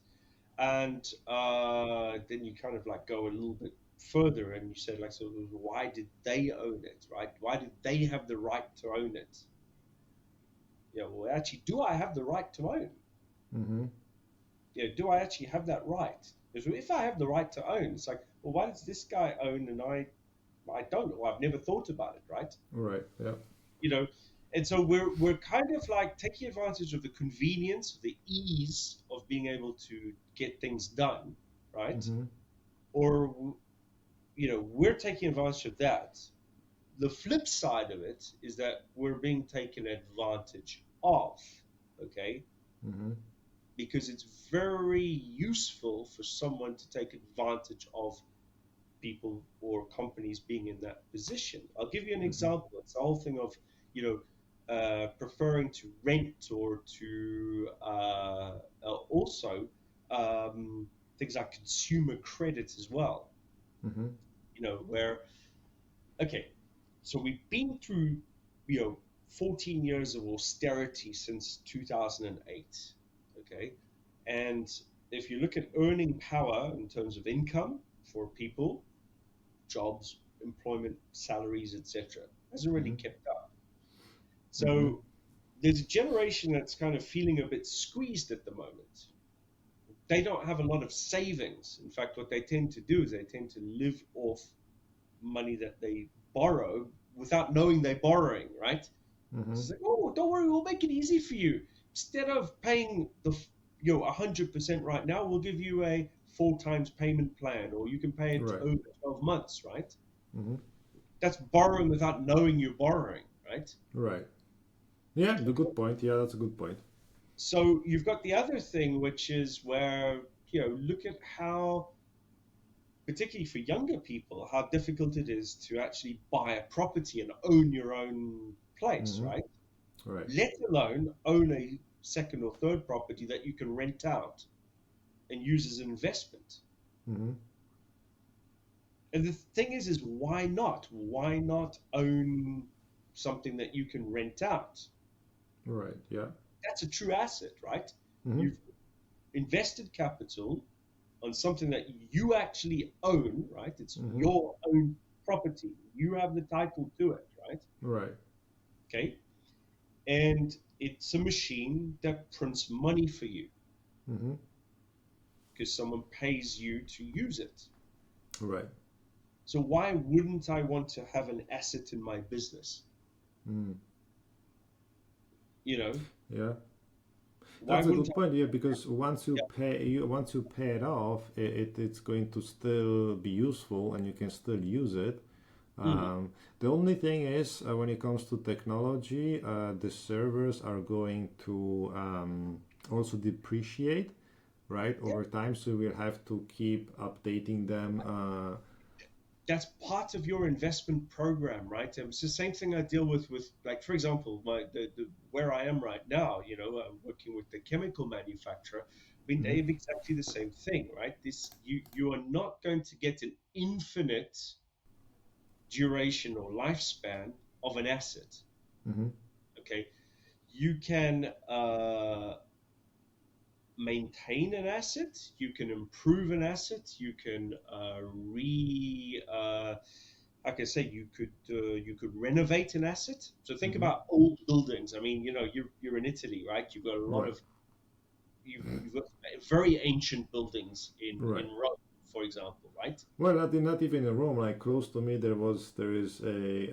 And then you kind of like go a little bit further and you say, like, so why did they own it, right? Why did they have the right to own it? Well, actually, do I have the right to own? Mm-hmm. Do I actually have that right? Because if I have the right to own, it's like, well, why does this guy own and I don't, or I've never thought about it, right? Right. Yeah. You know, and so we're kind of like taking advantage of the convenience, the ease of being able to get things done, right? Mm-hmm. Or we're taking advantage of that. The flip side of it is that we're being taken advantage of, okay? Mm-hmm. Because it's very useful for someone to take advantage of people or companies being in that position. I'll give you an Mm-hmm. example. It's the whole thing of, preferring to rent or to also things like consumer credit as well. Mm-hmm. Where, okay, so we've been through, 14 years of austerity since 2008. Okay. And if you look at earning power in terms of income for people, jobs, employment, salaries, etc., hasn't really Mm-hmm. kept up. Mm-hmm. So there's a generation that's kind of feeling a bit squeezed at the moment. They don't have a lot of savings. In fact, what they tend to do is they tend to live off money that they borrow without knowing they're borrowing, right? Mm-hmm. It's like, oh, don't worry, we'll make it easy for you. Instead of paying 100% right now, we'll give you a 4 times payment plan, or you can pay it Right. over 12 months, right? Mm-hmm. That's borrowing without knowing you're borrowing, right? Right. Yeah, the good point. Yeah, that's a good point. So you've got the other thing, which is where, look at how, particularly for younger people, how difficult it is to actually buy a property and own your own place, Mm-hmm. right? Right. Let alone own a second or third property that you can rent out and use as an investment. Mm-hmm. And the thing is why not? Why not own something that you can rent out? Right. Yeah. That's a true asset, right? Mm-hmm. You've invested capital on something that you actually own, right? It's Mm-hmm. your own property. You have the title to it, right? Right. Okay. And it's a machine that prints money for you Mm-hmm. because someone pays you to use it. Right. So why wouldn't I want to have an asset in my business? Mm. You know, Yeah. why That's a wouldn't good I? point. Yeah, because Yeah. once you pay it off, it's going to still be useful and you can still use it. Mhm. The only thing is, when it comes to technology, the servers are going to also depreciate, right, Yeah. over time. So we'll have to keep updating them. That's part of your investment program, right? It's the same thing I deal with like, for example, where I am right now, I'm working with the chemical manufacturer. I mean, they Mhm, have exactly the same thing, right? You are not going to get an infinite duration or lifespan of an asset. mhm, Okay, you can maintain an asset, you can improve an asset, you can like I say, you could renovate an asset. So think mhm. about old buildings. I mean, you're in Italy, right? You've got a lot Right, of you've got very ancient buildings in right. Rome, for example, right? Well, not even in Rome. Like close to me, there is a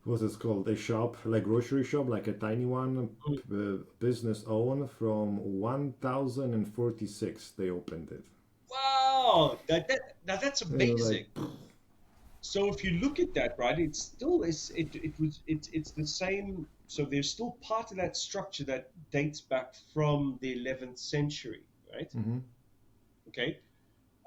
what's it called? A shop, like grocery shop, like a tiny one, Mm. business owned from 1046. They opened it. Wow, now that's Like amazing. So if you look at that, right, it's still it's the same. So there's still part of that structure that dates back from the 11th century, right? mm-hmm, Okay,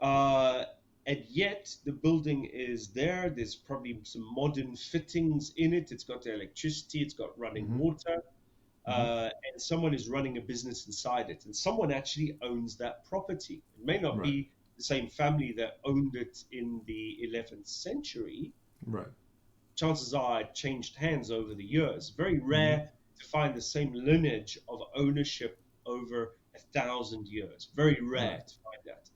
uh, and yet the building is there. There's probably some modern fittings in it. It's got the electricity. It's got running mm-hmm, water, mm-hmm. and someone is running a business inside it, and someone actually owns that property. It may not Right, be the same family that owned it in the 11th century. right. Chances are it changed hands over the years. Very Mm-hmm, rare to find the same lineage of ownership over 1,000 years. Very rare right. to find that.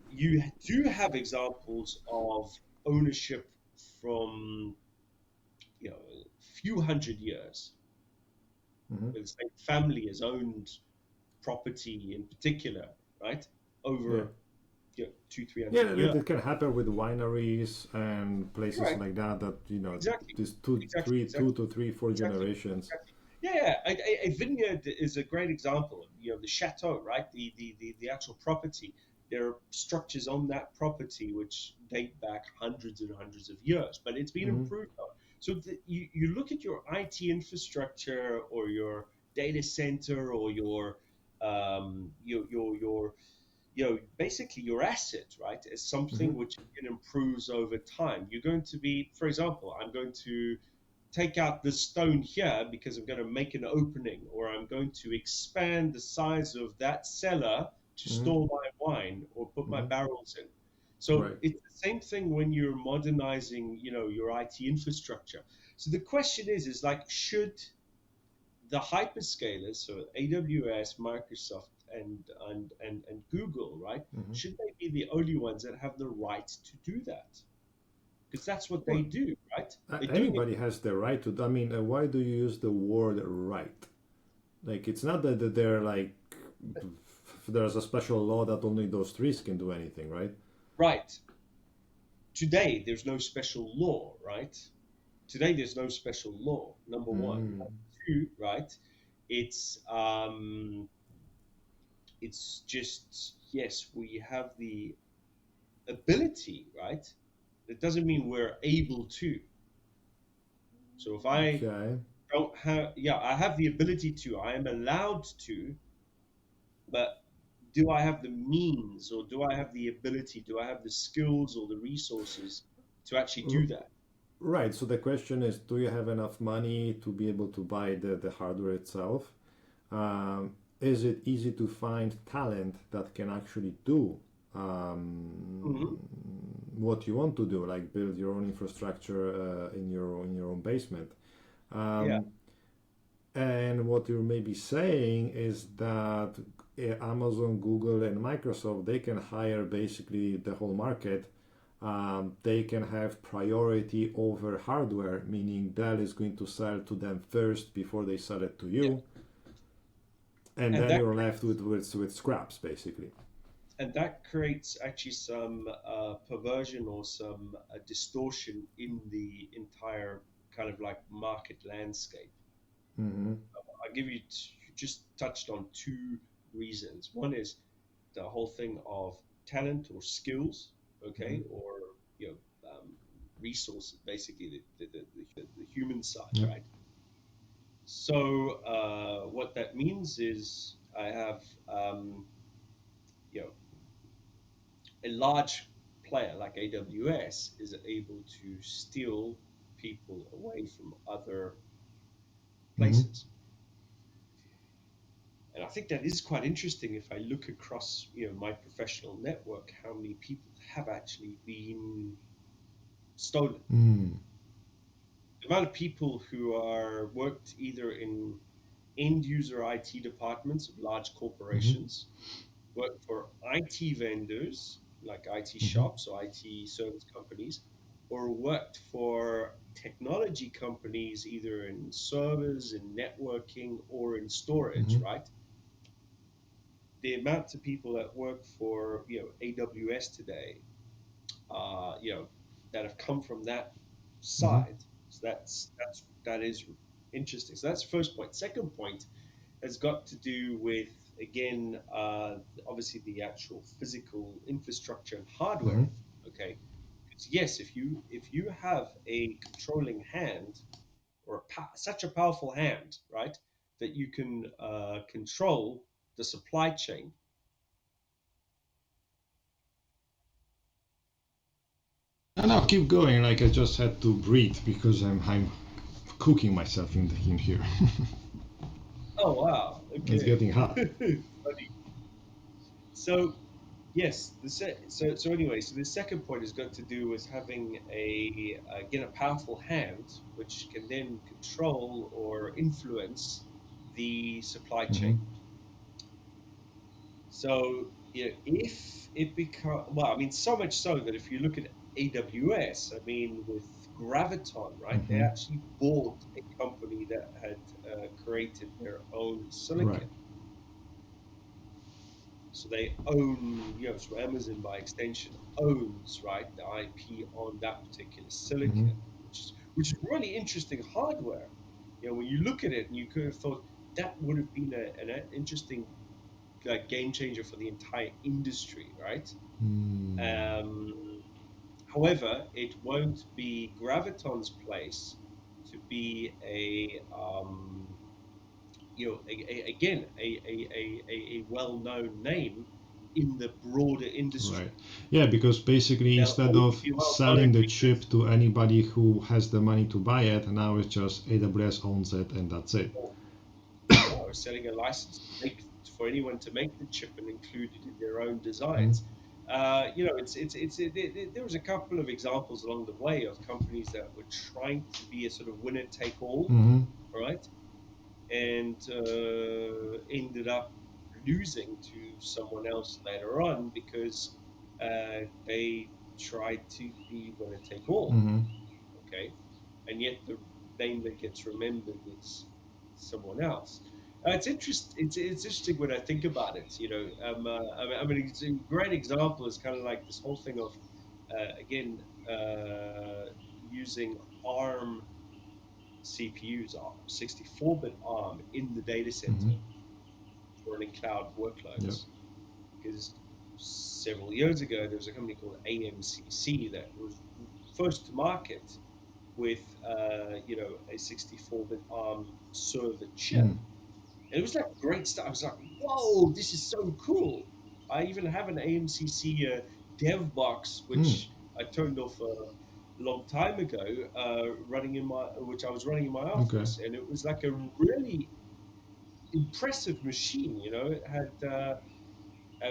You do have examples of ownership from a few hundred years, Mm-hmm. where the same family has owned property in particular, right, Yeah. over two, three Yeah, hundred that, years. that can happen with wineries and places Correct. like that. That Exactly. this two, Exactly. three, two Exactly. to three, four Exactly. generations. Exactly. Yeah, a vineyard is a great example. The chateau, right? The actual property. There are structures on that property which date back hundreds and hundreds of years, but it's been Mm-hmm. improved on. So you look at your IT infrastructure or your data center or your basically your asset, right, is Mm-hmm. something which can improves over time. You're going to be, for example, I'm going to take out this stone here because I'm going to make an opening, or I'm going to expand the size of that cellar to Mm-hmm. store my wine or put my Mm-hmm. barrels in. So Right. it's the same thing when you're modernizing, your IT infrastructure. So the question is like, should the hyperscalers, so AWS, Microsoft, and Google, right? Mm-hmm. Should they be the only ones that have the right to do that? Because that's what they Well, do, right? They're doing it anybody has the right to. I mean, why do you use the word right? Like, it's not that they're like there's a special law that only those trees can do anything, right? right. Today, there's no special law, right? Today, there's no special law. Number one. Mm-hmm. Number two, right? It's it's just yes, we have the ability, right? It doesn't mean we're able to. So if I Okay. don't have, yeah, I have the ability to, I am allowed to, but do I have the means, or do I have the ability, do I have the skills or the resources to actually R- do that? Right. So the question is, do you have enough money to be able to buy the hardware itself? Is it easy to find talent that can actually do Hmm. what you want to do, like build your own infrastructure in your own basement? Yeah, Um, and what you're maybe saying is that Amazon, Google, and Microsoft, they can hire basically the whole market. They can have priority over hardware, meaning Dell is going to sell to them first before they sell it to yeah, you, and and then that you're left with scraps basically. creates actually some perversion or some distortion in the entire kind of like market landscape. Mm-hmm. I'll give you, you just touched on two reasons. One is the whole thing of talent or skills, Mm-hmm. okay, or you know, resources, basically the human side, Yep. right? So what that means is I have you know, a large player like AWS is able to steal people away from other Mm-hmm. places. And I think that is quite interesting if I look across, you know, my professional network, how many people have actually been stolen. Mm-hmm. The amount of people who are worked either in end user IT departments of large Mm-hmm. corporations, work for IT vendors like IT Mm-hmm. shops or IT service companies, or worked for technology companies either in servers, in networking, or in storage, Mm-hmm. right? The amount of people that work for, you know, AWS today, you know, that have come from that Mm-hmm. side. So that is interesting. So that's the first point. Second point has got to do with, again, obviously the actual physical infrastructure and hardware. Mm-hmm. Okay, because yes, if you have a controlling hand or such a powerful hand, right, that you can control the supply chain. And now keep going. Like I just had to breathe because I'm cooking myself in here. Oh wow, It's okay. getting hot. Funny. So yes, so anyway, so the second point has got to do with having a again a powerful hand, which can then control or influence the supply Mm-hmm. chain. So you know, if it become well, I mean, so much so that if you look at AWS, I mean, with Graviton, right, they Mm-hmm. actually bought a company that had created their own Right. silicon. So they own, you know, so Amazon by extension owns, right, the IP on that particular Mm-hmm. silicon, which is really interesting hardware. You know, when you look at it and you could have thought that would have been an interesting game changer for the entire industry, right? Mm. Um, However, it won't be Graviton's place to be you know, again, a well-known name in the broader Right. industry. Yeah, because basically They'll instead only of be selling well-known the chip because, to anybody who has the money to buy it, now it's just AWS owns it and that's it. or, yeah, or selling a license to make for anyone to make the chip and include it in their own Mm-hmm. designs. You know, there was a couple of examples along the way of companies that were trying to be a sort of winner take all, Mm-hmm. right? And ended up losing to someone else later on because they tried to be winner take all. Mm-hmm. Okay, and yet the name that gets remembered is someone else. It's interesting when I think about it. You know, I mean, it's a great example is kind of like this whole thing of again using ARM CPUs, 64-bit ARM in the data Mm-hmm. center for running cloud Yep. workloads. Because several years ago, there was a company called AMCC that was first to market with a 64-bit ARM server chip. Mm. And it was like great stuff. I was like, whoa, this is so cool. I even have an AMCC dev box, Mm. which I turned off a long time ago, which I was running in my Okay. office, and it was like a really impressive machine. It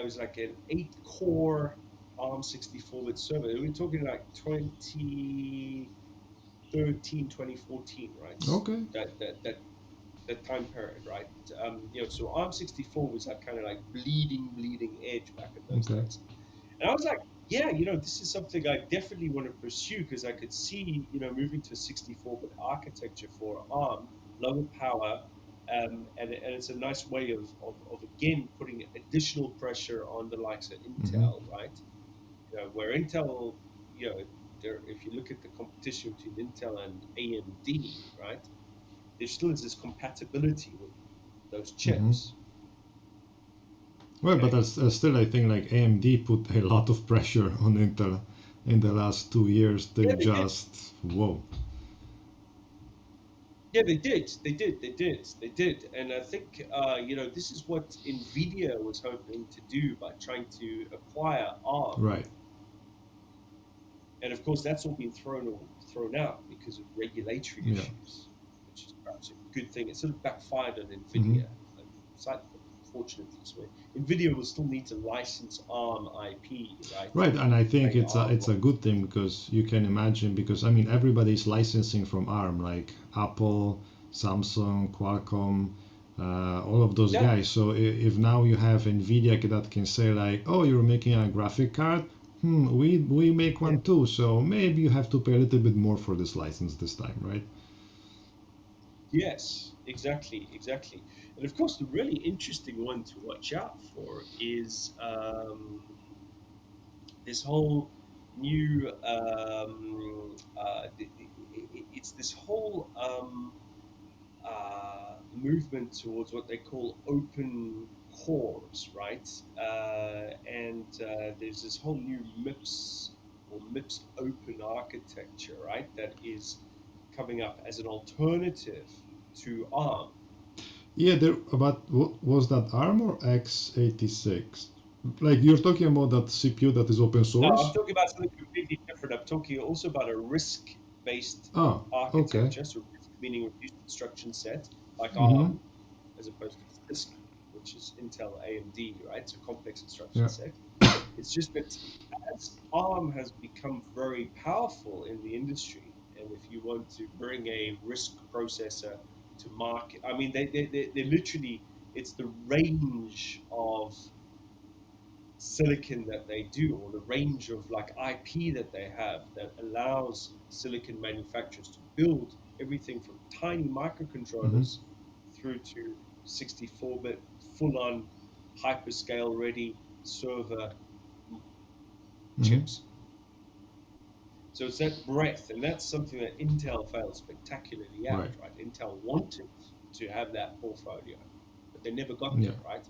was like an 8-core ARM 64-bit server. We're talking like 2013, 2014, right? Okay. That time period, right? So ARM 64 was that kind of like bleeding edge back in those Okay. days. And I was like, yeah, this is something I definitely want to pursue because I could see, moving to a 64-bit architecture for ARM, lower power, and it's a nice way of again putting additional pressure on the likes of Mm-hmm. Intel, right? Where Intel, if you look at the competition between Intel and AMD, right? There still is this compatibility with those Mm-hmm. chips. Well, but Okay. still, I think like AMD put a lot of pressure on Intel in the last 2 years. They Yeah, they did. just whoa. Yeah, they did. They did. And I think this is what Nvidia was hoping to do by trying to acquire ARM. Right. And of course, that's all been thrown out because of regulatory Yeah. issues, which is perhaps a good thing. It sort of backfired on Mm-hmm. Nvidia, slightly, unfortunately. So Nvidia will still need to license ARM IP, right, Right, and I to think create it's a ARM. it's a good thing because you can imagine because I mean everybody's licensing from ARM like Apple, Samsung, Qualcomm, all of those Yeah, guys. So if now you have Nvidia that can say like, oh, you're making a graphic card, we make yeah. one too. So maybe you have to pay a little bit more for this license this time, right? Yes, exactly. And of course, the really interesting one to watch out for is this whole new. It's this whole movement towards what they call open cores, right? And there's this whole new MIPS or MIPS open architecture, right? That is coming up as an alternative to ARM. Yeah, there. But what was that ARM or x86? Like you're talking about that CPU that is open No, I'm source? talking about something completely different. I'm talking also about a RISC-based Oh, okay. architecture, so RISC meaning reduced instruction set, like Mm-hmm. ARM, as opposed to CISC, which is Intel AMD, right? So complex instruction Yeah. set. It's just that as ARM has become very powerful in the industry, and if you want to bring a RISC processor to market, I mean, they literally, it's the range of silicon that they do or the range of like IP that they have that allows silicon manufacturers to build everything from tiny Mm-hmm. microcontrollers through to 64-bit full-on hyperscale ready server Mm-hmm. chips. So it's that breadth, and that's something that Intel failed spectacularly at, Right. right? Intel wanted to have that portfolio, but they never got Yeah. there, right?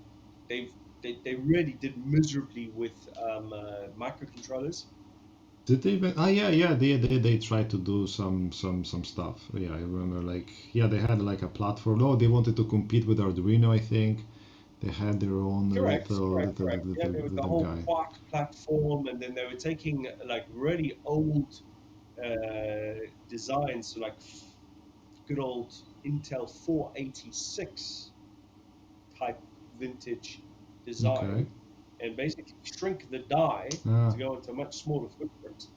They've they really did miserably with microcontrollers. Did they even? Ah, yeah, yeah. They tried to do some stuff. Yeah, I remember. Like, yeah, they had like a platform. Oh, they wanted to compete with Arduino. I think they had their own Yeah, there was the little whole guy. Quark platform, and then they were taking like really old designs, so like good old Intel 486 type vintage Okay. design and basically shrink the die Ah. to go into a much smaller footprint.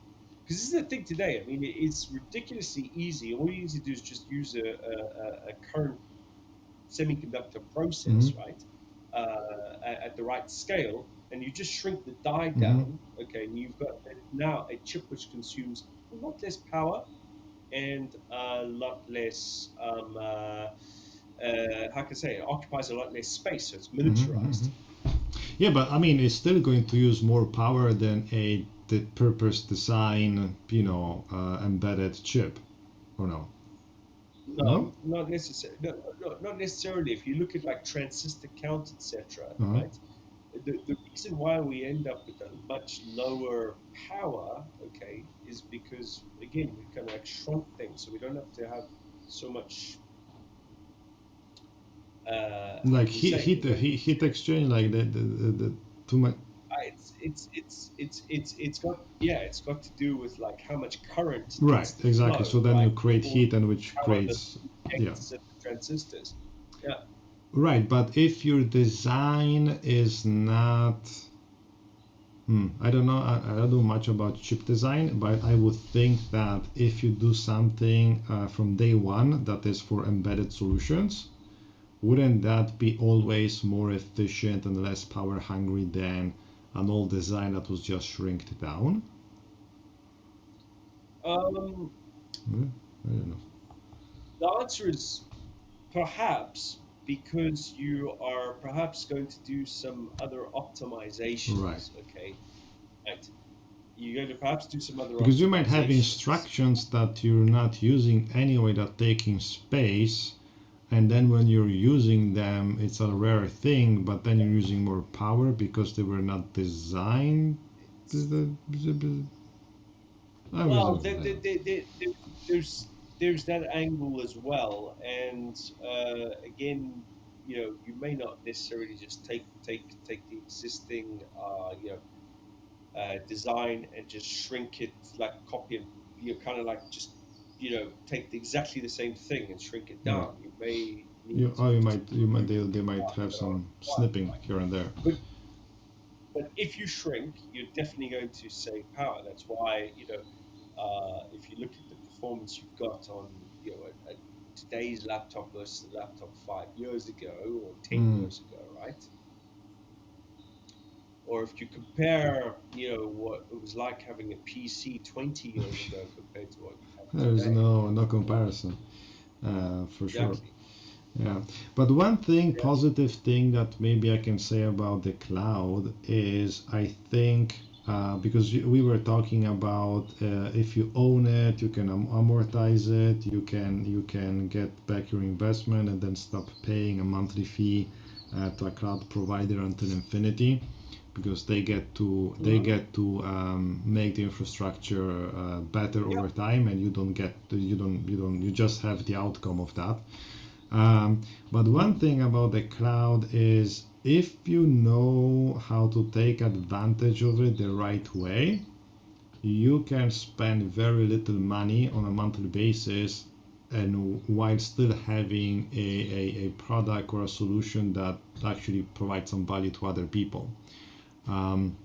Because this is the thing today. I mean, it's ridiculously easy. All you need to do is just use a current semiconductor Mm-hmm. process, right, at the right scale, and you just shrink the die Mm-hmm. down. Okay, and you've got now a chip which consumes a lot less power and a lot less how can I say it occupies a lot less space, so it's Mm-hmm. Mm-hmm. miniaturized. Yeah, but I mean, it's still going to use more power than a the purpose design, embedded chip, or no? No? No, not necessarily. No, not necessarily. If you look at like transistor count, etc., Uh-huh. right? the reason why we end up with a much lower power, okay, is because again we've kind of like shrunk things, so we don't have to have so much. How Like can we say? We don't need heat exchange, like the too much. it's got, yeah, it's got to do with like how much current Right, needs to exactly. So flow, then you right, create for heat, and which power the creates, yeah. detectors and the transistors. Yeah. Right, but if your design is not, I don't know, I don't know much about chip design, but I would think that if you do something from day one that is for embedded solutions, wouldn't that be always more efficient and less power hungry than an old design that was just shrinked down? Um, Hmm, I don't know. the answer is perhaps, because you are perhaps going to do some other Right. optimizations. Okay, right. You're going to perhaps do some other Because you might have optimizations. instructions that you're not using anyway that taking space, and then when you're using them, it's a rare thing, but then you're using more power because they were not designed. I was, Well, there's that angle as well, and again, you may not necessarily just take the existing design and just shrink it, like copy and kind of like just take exactly the same thing and shrink it right. down. You may need You, to oh, just remove they might parts have that aren't some required, snipping right? here and there. But if you shrink, you're definitely going to save power. That's why, if you look at the performance you've got on, today's laptop versus the laptop 5 years ago or 10 Mm. years ago, right? Or if you compare, what it was like having a PC 20 years ago compared to what you have There's today. no comparison, for sure. Exactly. Yeah, but one thing, Yeah. positive thing that maybe I can say about the cloud is I think because we were talking about if you own it, you can amortize it, you can get back your investment and then stop paying a monthly fee to a cloud provider until infinity, because Hmm. make the infrastructure better Yeah. over time, and you just have the outcome of that. But one Hmm. thing about the cloud is if you know how to take advantage of it the right way, you can spend very little money on a monthly basis, and while still having a product or a solution that actually provides some value to other people. Um,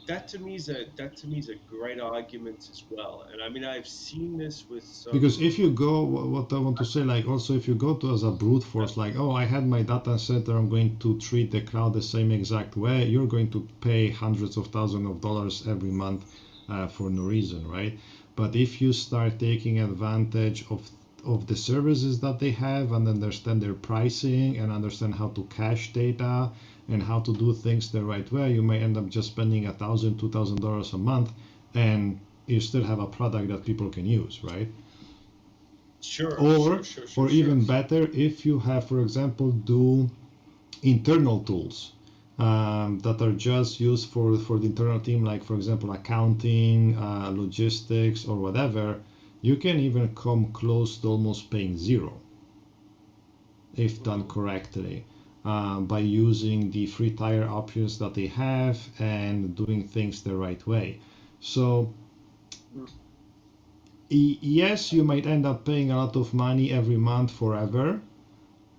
That to me is a great argument as well. And I mean, I've seen this with Because some. if you go, what I want to say, like also if you go to as a brute force, like, oh, I had my data center, I'm going to treat the cloud the same exact way, you're going to pay hundreds of thousands of dollars every month for no reason, right? But if you start taking advantage of the services that they have and understand their pricing and understand how to cache data and how to do things the right way, you may end up just spending $1,000, $2,000 a month, and you still have a product that people can use, right? Sure, sure, or sure, sure, or sure. even better, if you have, for example, do internal tools that are just used for the internal team, like for example accounting, logistics, or whatever, you can even come close to almost paying zero if done Hmm. correctly, by using the free tire options that they have and doing things the right way. So yes, you might end up paying a lot of money every month forever.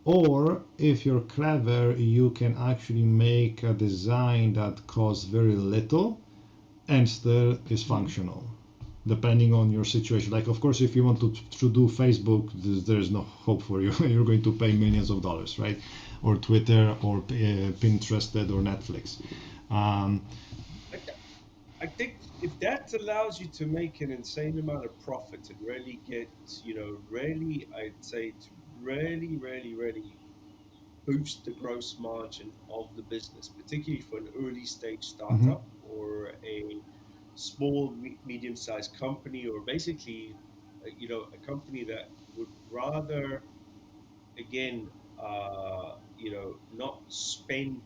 Or if you're clever, you can actually make a design that costs very little and still is Hmm. functional, depending on your situation. Like, of course, if you want to do Facebook, there's no hope for you. You're going to pay millions of dollars, right? Or Twitter, or Pinterest, or Netflix. Um, I, I think if that allows you to make an insane amount of profit and really get, really, I'd say to really, really, really boost the gross margin of the business, particularly for an early stage mhm. startup or a small, medium sized company, or basically, a company that would rather, again, not spend.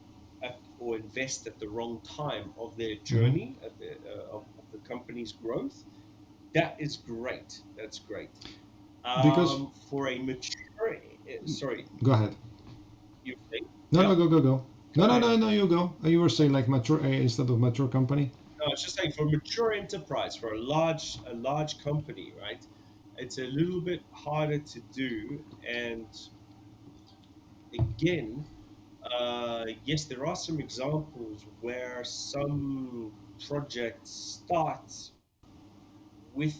or invest at the wrong time of their journey, of the company's growth, that is great. That's great. Because For a mature, sorry, go ahead. you think? No, Yeah, no, go. go No, no, ahead. no, no. You go. You were saying like mature instead of mature company. No, it's just saying for a mature enterprise, for a large company, right? It's a little bit harder to do. And again, yes, there are some examples where some projects start with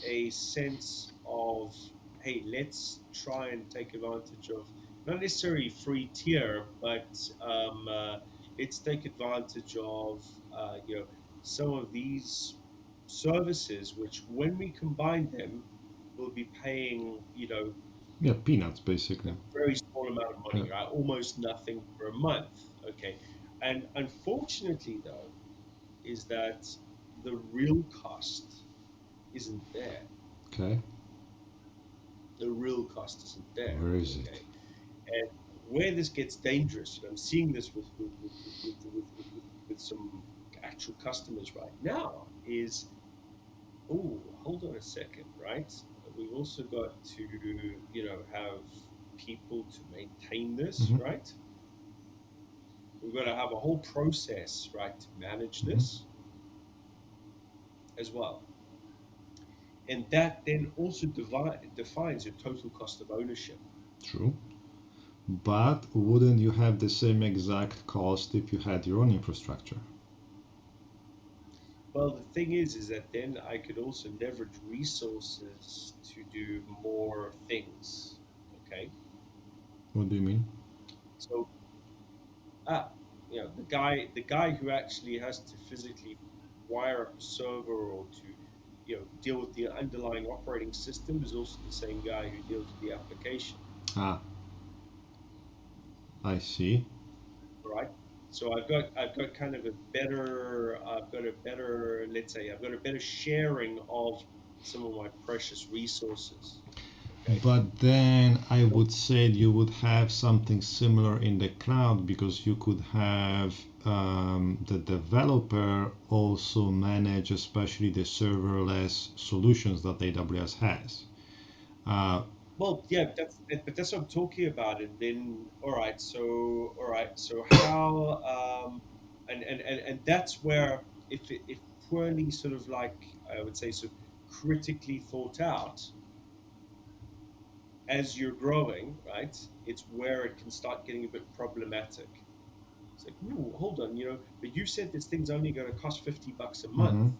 a sense of, hey, let's try and take advantage of not necessarily free tier, but let's take advantage of some of these services, which when we combine them, we'll be paying Yeah, peanuts a basically. very small amount of Yeah. money, right? Almost nothing per month. Okay, and unfortunately, though, is that the real cost isn't there. Okay. The real cost isn't there. Where is it? Okay, and where this gets dangerous, I'm seeing this with some actual customers right now. Is, oh, hold on a second, right? We've also got to have people to maintain this, Mm-hmm. right? We've got to have a whole process, right, to manage Mm-hmm. this as well. And that then also defines your total cost of ownership. True. But wouldn't you have the same exact cost if you had your own infrastructure? Well, the thing is that then I could also leverage resources to do more things. Okay, What do you mean? so ah, the guy who actually has to physically wire up a server or to deal with the underlying operating system is also the same guy who deals with the application. Ah, I see. Right? So I've got kind of a better let's say I've got a better sharing of some of my precious resources. Okay. But then I So, would say you would have something similar in the cloud because you could have the developer also manage, especially the serverless solutions that AWS has. Uh, well, yeah, but that's what I'm talking about. And then, all right, so how, and that's where if poorly sort of like I would say sort of critically thought out as you're growing, right, it's where it can start getting a bit problematic. It's like, ooh, hold on, but you said this thing's only going to cost $50 a month. mhm.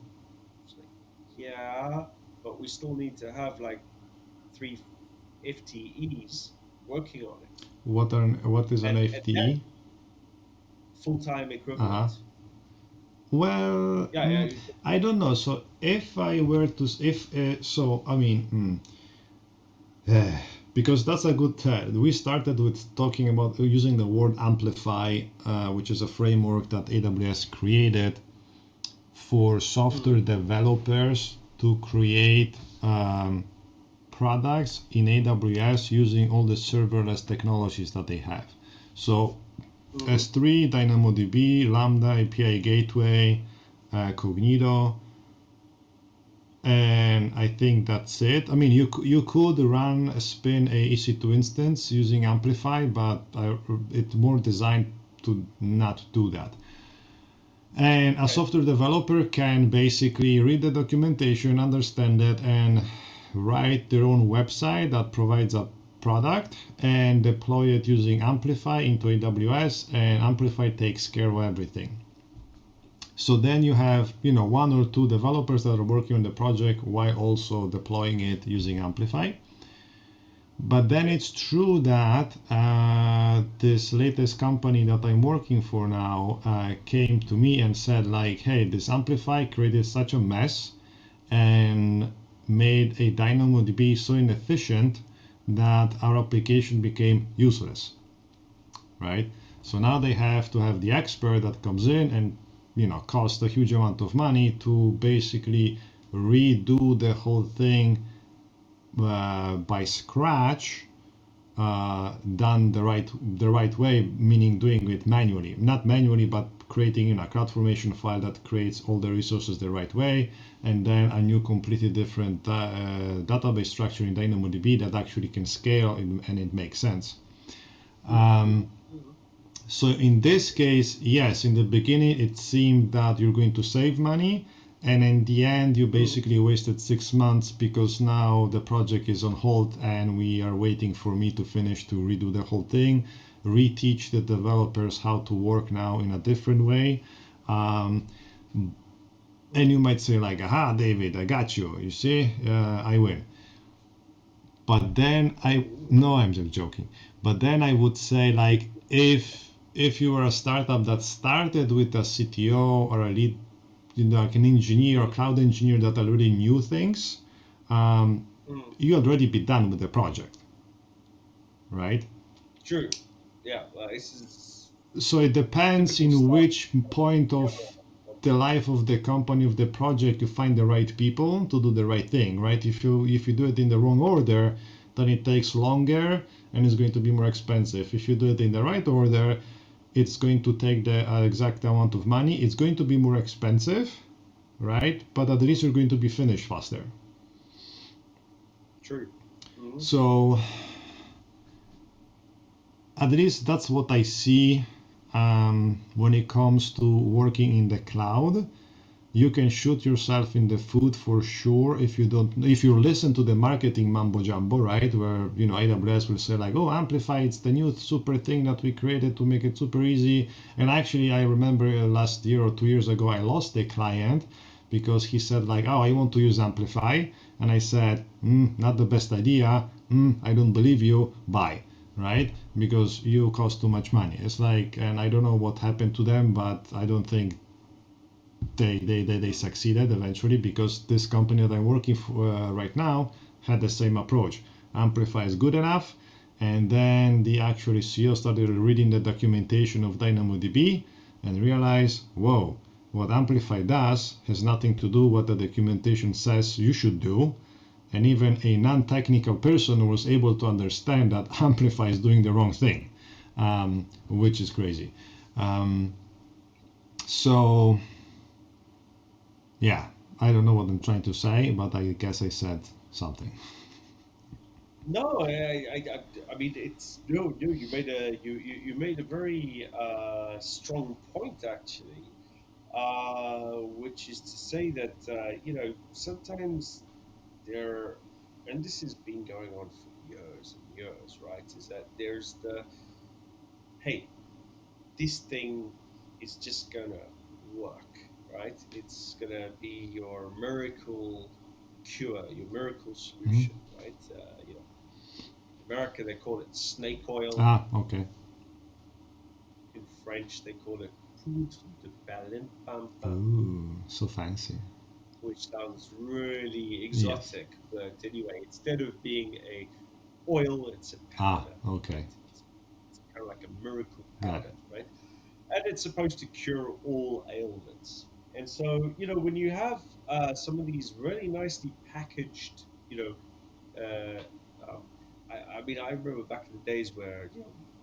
It's like, yeah, but we still need to have like three FTEs working on it, What is an and that FTE? full-time Uh-huh. equivalent. Well, Yeah, yeah, I don't know. So if I were to, if so, I mean, because that's a good we started with talking about using the word amplify, which is a framework that AWS created for software mm, developers to create products in AWS using all the serverless technologies that they have. So mm, S3, DynamoDB, Lambda, API Gateway, Cognito, and I think that's it. I mean, you could run a spin a EC2 instance using Amplify, but it's more designed to not do that. And a okay. software developer can basically read the documentation, understand it, and write their own website that provides a product and deploy it using Amplify into AWS, and Amplify takes care of everything. So then you have, one or two developers that are working on the project while also deploying it using Amplify. But then Okay. it's true that this latest company that I'm working for now came to me and said like, hey, this Amplify created such a mess and made a DynamoDB so inefficient that our application became useless, right? So now they have to have the expert that comes in and cost a huge amount of money to basically redo the whole thing by scratch done the right way, meaning doing it manually, not manually, but creating a CloudFormation file that creates all the resources the right way, and then a new completely different database structure in DynamoDB that actually can scale and it makes sense. So in this case, yes, in the beginning it seemed that you're going to save money, and in the end you basically wasted 6 months because now the project is on hold and we are waiting for me to finish to redo the whole thing, reteach the developers how to work now in a different way. And you might say like, aha, David, I got you. You see, I win. But then no, I'm just joking. But then I would say like, if you were a startup that started with a CTO or a lead, like an engineer or cloud engineer that already knew things, you already be done with the project, right? True. Yeah. This is So it depends typical in stuff. which point of the life of the company, of the project, you find the right people to do the right thing, right? If you do it in the wrong order, then it takes longer and it's going to be more expensive. If you do it in the right order, it's going to take the exact amount of money. It's going to be more expensive, right? But at least you're going to be finished faster. True. So at least that's what I see when it comes to working in the cloud. You can shoot yourself in the foot for sure if you listen to the marketing mambo jumbo, right? Where AWS will say like, oh, Amplify, it's the new super thing that we created to make it super easy. And actually, I remember last year or 2 years ago, I lost a client because he said like, oh, I want to use Amplify, and I said, not the best idea. I don't believe you. Bye. Right? Because you cost too much money. It's like, and I don't know what happened to them, but I don't think they succeeded eventually, because this company that I'm working for right now had the same approach. Amplify is good enough, and then the actual CEO started reading the documentation of DynamoDB and realized, whoa, what Amplify does has nothing to do what the documentation says you should do. And even a non-technical person was able to understand that Amplify is doing the wrong thing, which is crazy. So yeah, I don't know what I'm trying to say, but I guess I said something. No, I mean it's no. You made a very strong point actually, which is to say that sometimes there, and this has been going on for years and years, right? Is that there's the hey, this thing is just gonna work, right? It's gonna be your miracle cure, your miracle Mhm. solution, right? In America they call it snake oil. Ah, okay. In French they call it poudre de perlimpinpin, Ooh, so fancy. which sounds really Yes. exotic. But anyway, instead of being a oil, it's a Ah, powder, okay. right? It's kind of like a miracle Got it. powder, right? And it's supposed to cure all ailments. And so, when you have some of these really nicely packaged, uh, um, I mean, I remember back in the days where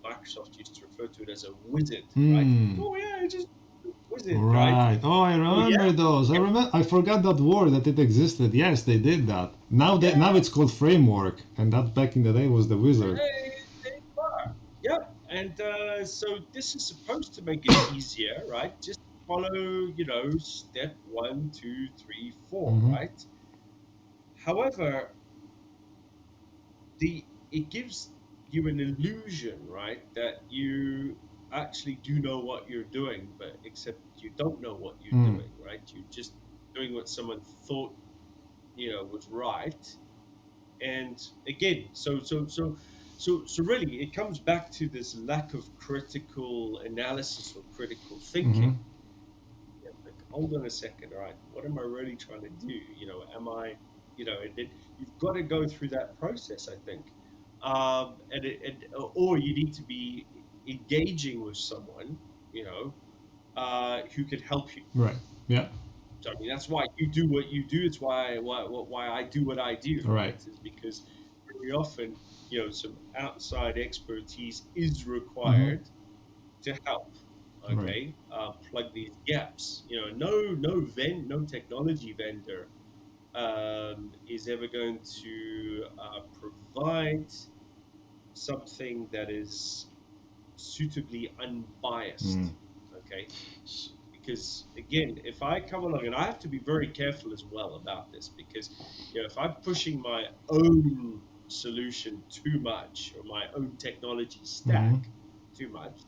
Microsoft used to refer to it as a wizard, right? Hmm. Oh yeah, it's just a wizard, right? Right. Oh, I Oh yeah, remember those. I forgot that word that it existed. Yes, they did that. Now it's yes, called framework, and that back in the day was the wizard. there you are. Yep. And so this is supposed to make it easier, right? Just follow, step one, two, three, four, Mm-hmm. right? However, it gives you an illusion, right, that you actually do know what you're doing, but except you don't know what you're Mm. doing, right? You're just doing what someone thought, was right. And again, so really, it comes back to this lack of critical analysis or critical Mm-hmm. thinking. Yeah, like, hold on a second, all right, what am I really trying to do? Am I, and then you've got to go through that process, I think, or you need to be engaging with someone, who can help you. Right. Yeah. So I mean, that's why you do what you do. It's why I do what I do, Right. right? Is because very often, some outside expertise is Mm-hmm. required to help. Right. Okay, plug these gaps. No technology vendor is ever going to provide something that is suitably Mm. unbiased. Okay, because again, if I come along, and I have to be very careful as well about this, because if I'm pushing my own solution too much or my own technology Mm-hmm. stack too much,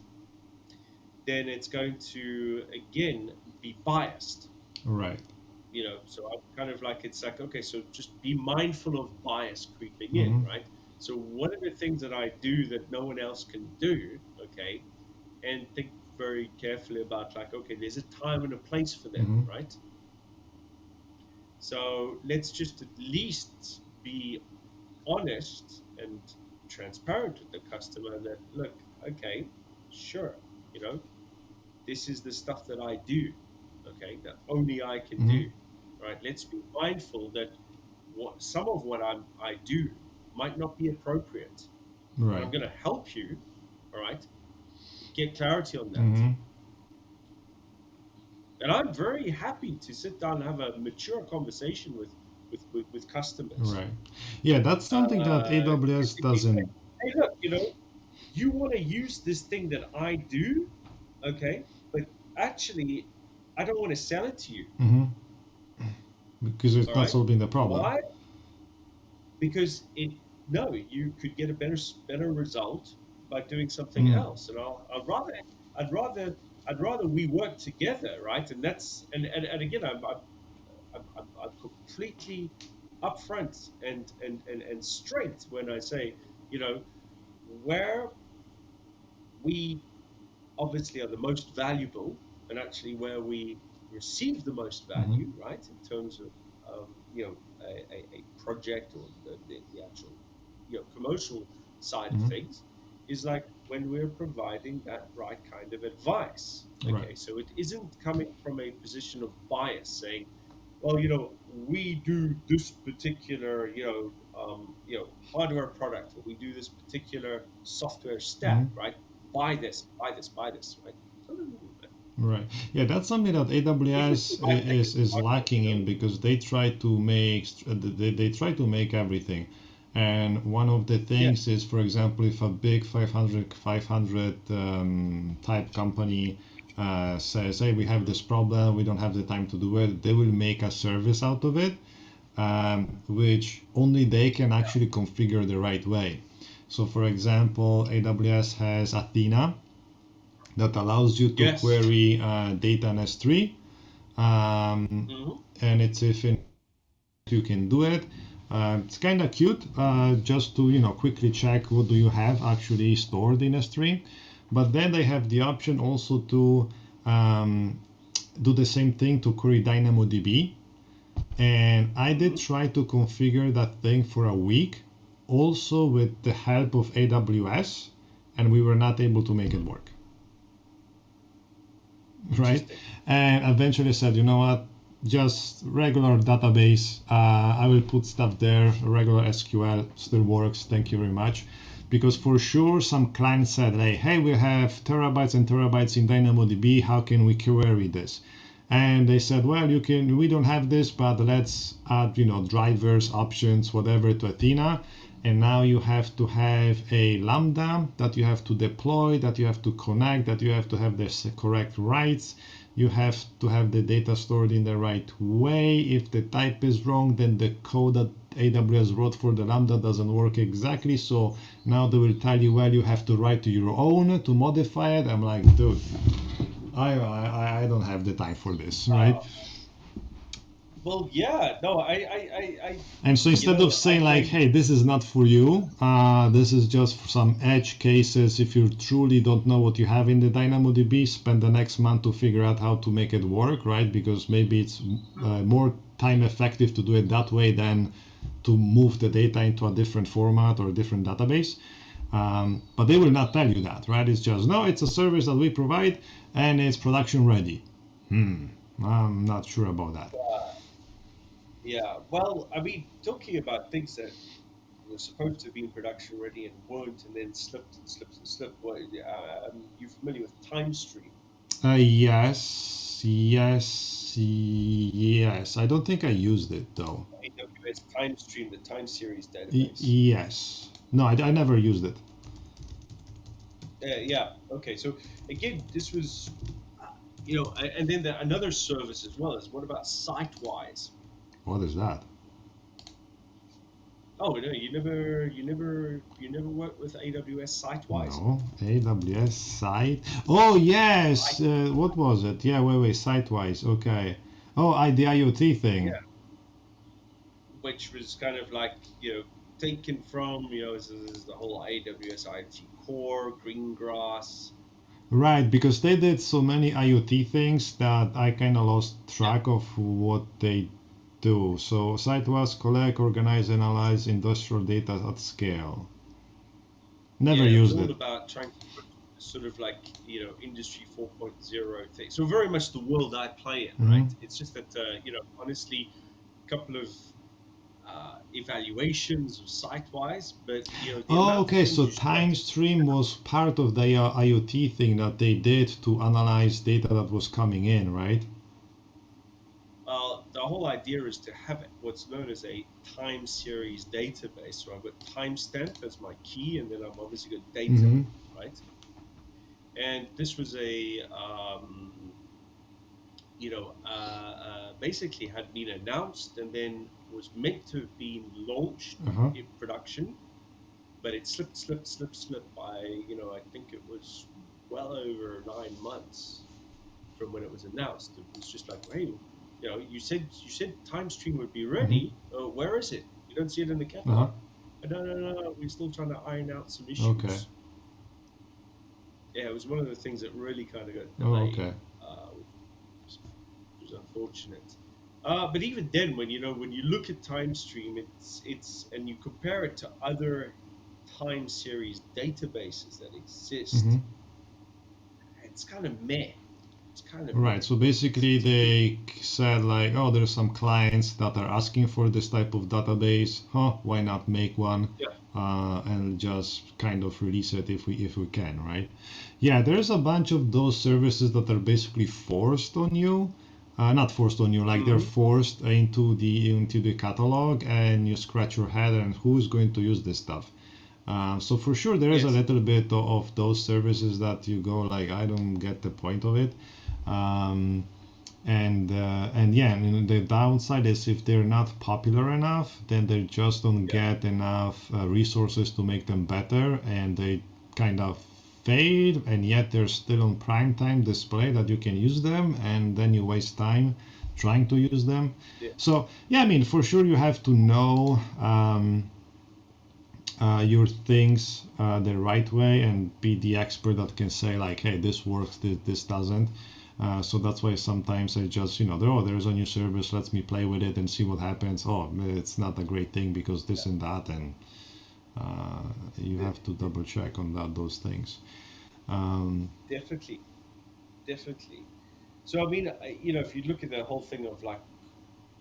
then it's going to again be biased. Right. So I'm kind of like, it's like, okay, so just be mindful of bias creeping in, Mm-hmm. right? So one of the things that I do that no one else can do, okay, and think very carefully about, like, okay, there's a time and a place for them, Mm-hmm. right? So let's just at least be honest and transparent with the customer that, look, okay, sure, you know, this is the stuff that I do, okay, that only I can Mm-hmm. do, right? Let's be mindful that some of what I do might not be appropriate, but Right. I'm going to help you, all right, get clarity on that. Mm-hmm. And I'm very happy to sit down and have a mature conversation with customers. Right. Yeah, that's something that AWS Basically say, doesn't. hey, look, you want to use this thing that I do, okay, but actually, I don't want to sell it to you. Mm-hmm. Because it's All not right. solving the problem. Why? Because no, you could get a better result by doing something Mm. else. And I'd rather, I'd rather we work together, right? And that's, and again, I'm completely upfront and straight when I say, you know, where we obviously are the most valuable, and actually where we receive the most Mm-hmm. value, right, in terms of a project or the actual commercial side of Mm-hmm. things, is like when we're providing that right kind of advice. Right. Okay, so it isn't coming from a position of bias, saying, well, we do this particular, hardware product, or we do this particular software Mm-hmm. stack, right? Buy this, buy this, buy this, right? No, no, no, no, no. Right. Yeah, that's something that If it's AWS the right thing, it's is the right thing, lacking in because they try to make they try to make everything. And one of the Yeah, things is, for example, if a big 500 type company says, "Hey, we have mm-hmm. this problem, we don't have the time to do it," they will make a service out of it, which only they can Yeah, actually configure the right way. So, for example, AWS has Athena that allows you to yes, query data in S3, mm-hmm. and it's if you can do it. It's kind of cute, just to quickly check what do you have actually stored in S3. But then they have the option also to um, do the same thing to query DynamoDB. And I did Mm-hmm. try to configure that thing for a week, also with the help of AWS, and we were not able to make it Mm-hmm. work. Right? Interesting. And eventually said, you know what, just regular database. I will put stuff there. Regular SQL still works. Thank you very much. Because for sure, some client said, hey, we have terabytes and terabytes in DynamoDB. How can we query this? And they said, well, you can. We don't have this, but let's add, drivers, options, whatever to Athena. And now you have to have a Lambda that you have to deploy, that you have to connect, that you have to have the correct rights. You have to have the data stored in the right way. If the type is wrong, then the code that AWS wrote for the Lambda doesn't work exactly. So now they will tell you, well, you have to write to your own to modify it. I'm like, dude, I don't have the time for this, right? Uh, well, yeah, no, And so instead of I saying like, blame hey, this is not for you, this is just for some edge cases. If you truly don't know what you have in the DynamoDB, spend the next month to figure out how to make it work, right? Because maybe it's more time effective to do it that way than to move the data into a different format or a different database. But they will not tell you that, right? It's just, no, it's a service that we provide and it's production ready. I'm not sure about that. Yeah, well, I mean, talking about things that were supposed to be production ready and weren't, and then slipped and slipped and slipped. Well, you're familiar with time stream? Yes. I don't think I used it though. AWS time stream, the time series database. Yes. No, I never used it. Yeah. Okay. So again, this was, and then another service as well is what about SiteWise? What is that? Oh no, you never worked with AWS SiteWise? No, AWS site. Oh yes, what was it? Yeah, wait, Sitewise. Okay. Oh, the IoT thing. Yeah, which was kind of like taken from this is the whole AWS IoT Core, Greengrass. Right, because they did so many IoT things that I kind of lost Yeah, track of what they do. So Sitewise collect, organize, analyze industrial data at scale. Never yeah, it was used all it. about trying to put sort of like Industry 4.0 thing. So very much the world I play in, Hmm. right? It's just that honestly, a couple of evaluations of site-wise, but the Oh, amount of okay. things So you still have time to stream was part of the IoT thing that they did to analyze data that was coming in, right? the whole idea is to have what's known as a time series database. So I've got timestamp as my key, and then I've obviously got data, Hmm. right? And this was basically had been announced and then was meant to have been launched Uh-huh. in production, but it slipped by, I think it was well over 9 months from when it was announced. It was just like, hey, you said time stream would be Hmm. ready. Where is it? You don't see it in the Uh-huh. catalog. No. We're still trying to iron out some Okay. issues. Yeah, it was one of the things that really kind of got Oh, delayed, okay. which was unfortunate. But even then, when you look at time stream, it's and you compare it to other time series databases that Hmm. exist, it's kind of meh. It's kind of Right. meh. So It's basically, it's pretty. they said like, oh, there's some clients that are asking for this type of database. Huh? Why not make one, Yeah. and just kind of release it if we can, right? Yeah. There's a bunch of those services that are basically forced on you. Not forced on you, like they're Hmm. forced into the catalog, and you scratch your head, and who's going to use this stuff? So for sure, there is a Yes. little bit of those services that you go like, I don't get the point of it. Um, and yeah, the downside is if they're not popular enough, then they just don't Yeah. get enough resources to make them better, and they kind of fade. And yet they're still on prime time display that you can use them, and then you waste time trying to use them. Yeah. So yeah, I mean, for sure you have to know. Your things the right way and be the expert that can say like, hey, this works, this doesn't. So that's why sometimes I just, there's a new service, let me play with it and see what happens. Oh, it's not a great thing because this and that, and uh, you De- have to de- double check on those things. um, Definitely. Definitely. So I mean, if you look at the whole thing of like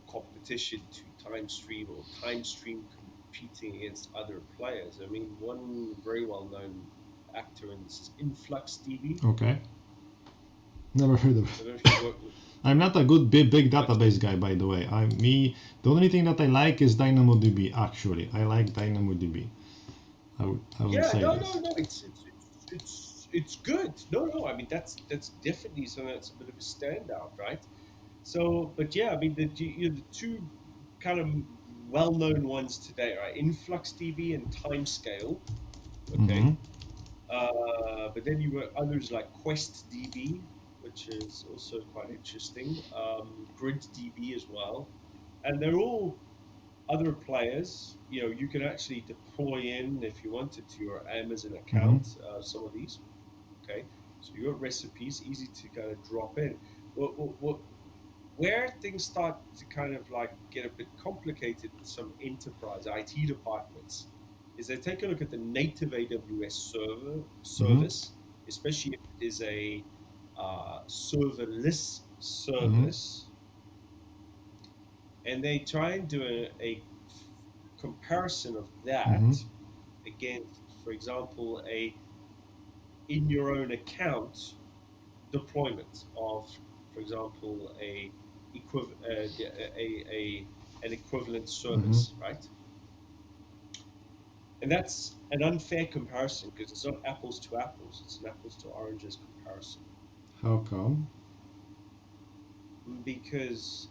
competition to time stream or time stream competing against other players, I mean, one very well known actor in this is InfluxDB. okay, never heard of I it. don't know if you work with I'm not a good big Influx. database guy, by the way. The only thing that I like is DynamoDB. Actually, I like DynamoDB. I would Yeah, say no, this. no. It's good. No. I mean, that's definitely something that's a bit of a standout, right? So, but yeah, I mean, the two kind of well-known ones today, right? InfluxDB and Timescale. Okay. Hmm. But then you got others like QuestDB, which is also quite interesting. GridDB as well, and they're all other players. You can actually deploy in if you wanted to your Amazon Hmm. account. Some of these, okay. So you got recipes, easy to kind of drop in. Where things start to kind of like get a bit complicated with some enterprise IT departments is they take a look at the native AWS Hmm. service, especially if it is a serverless Hmm. service, and they try and do a comparison of that Mm-hmm. against, for example, a in your own account deployment of, for example, an equivalent Mm-hmm. service, right? And that's an unfair comparison because it's not apples to apples; it's an apples to oranges comparison. How come? Because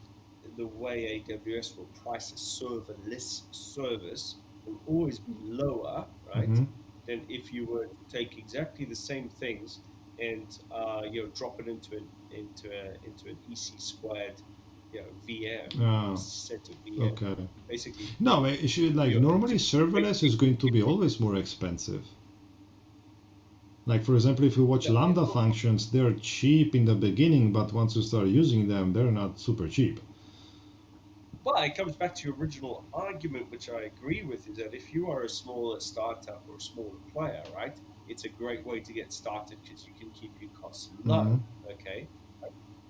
the way AWS will price a serverless service will always be lower, right, Mm-hmm. than if you were to take exactly the same things and drop it into an EC squared VM, Oh, set of VM. okay. Basically, No, it should, like, normally serverless is going to be always more expensive. Like, for example, if you watch Lambda functions, they're cheap in the beginning, but once you start using them, they're not super cheap. but it comes back to your original argument, which I agree with, is that if you are a smaller startup or a smaller player, right, it's a great way to get started because you can keep your costs low. Mm-hmm. Okay.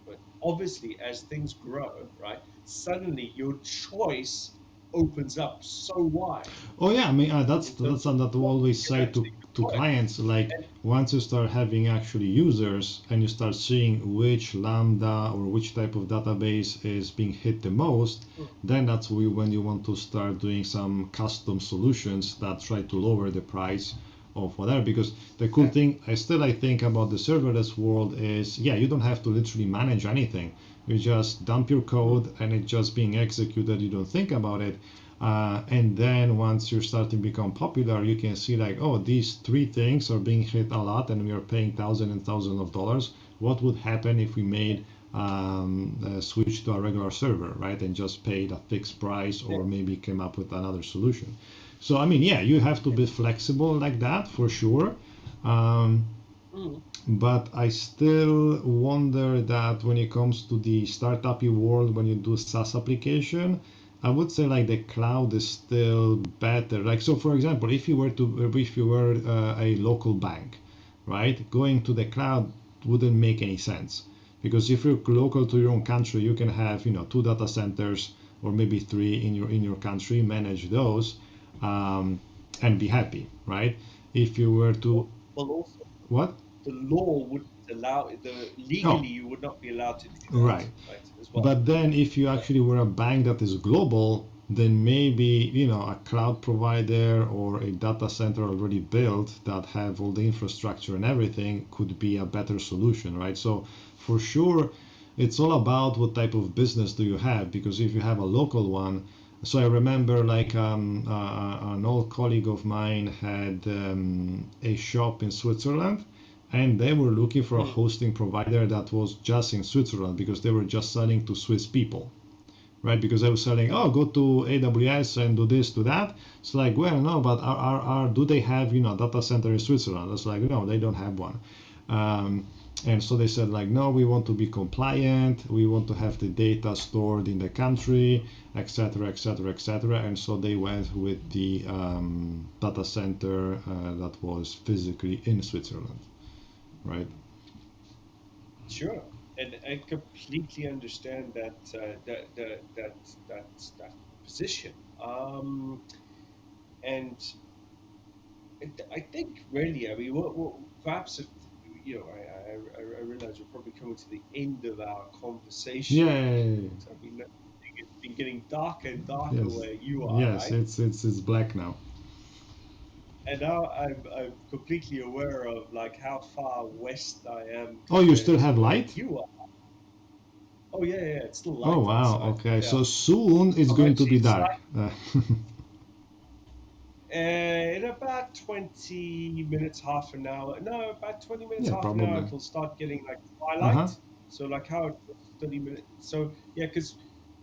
But obviously, as things grow, right, suddenly your choice opens up so wide Oh yeah, I mean in that's terms of something that we what always you can say actually to deploy. clients. Like And once you start having actually users and you start seeing which lambda or which type of database is being hit the most, then that's when you want to start doing some custom solutions that try to lower the price of whatever. Because the cool exactly. thing I think about the serverless world is, yeah, you don't have to literally manage anything. You just dump your code and it's just being executed. You don't think about it, and then once you're starting to become popular, you can see like, oh, these three things are being hit a lot, and we are paying thousands and thousands of dollars. What would happen if we made a switch to a regular server, right, and just paid a fixed price, Yeah. or maybe came up with another solution? So I mean, yeah, you have to be flexible like that for sure. Um, Mm. but I still wonder that when it comes to the startup world, when you do SaaS application, I would say like the cloud is still better. Like so, for example, if you were a local bank, right, going to the cloud wouldn't make any sense because if you're local to your own country, you can have two data centers or maybe three in your country, manage those, um, and be happy, right? If you were to Well, also what? the law wouldn't allow Oh, legally you would not be allowed to do that, right. right? As well. But then if you Yeah. actually were a bank that is global, then maybe, a cloud provider or a data center already built that have all the infrastructure and everything could be a better solution, right? So for sure, it's all about what type of business do you have, because if you have a local one, so I remember like an old colleague of mine had a shop in Switzerland, and they were looking for a Mm. hosting provider that was just in Switzerland because they were just selling to Swiss people, right? Because they were selling, oh, go to AWS and do this, do that. It's like, well, no, but do they have data center in Switzerland? It's like, no, they don't have one. Um, and so they said like, no, we want to be compliant. We want to have the data stored in the country, etc., etc., etc. And so they went with the data center that was physically in Switzerland, right? Sure. And I completely understand that position. And I think really, I mean, perhaps if, I realize we're probably coming to the end of our conversation, Yay! and I mean, it's been getting darker and darker Yes, where you are, yes, right? it's black now. And now I'm completely aware of like how far west I am Oh, you compared still to have where light? you are. Oh yeah, yeah, it's still Oh light wow. outside. Okay, Yeah, so soon it's I'm going to actually be dark. in about 20 minutes, half an hour. No, about 20 minutes, Yeah, half an hour, probably. it'll start getting like Uh huh. twilight. So like how it was 30 minutes. So yeah, because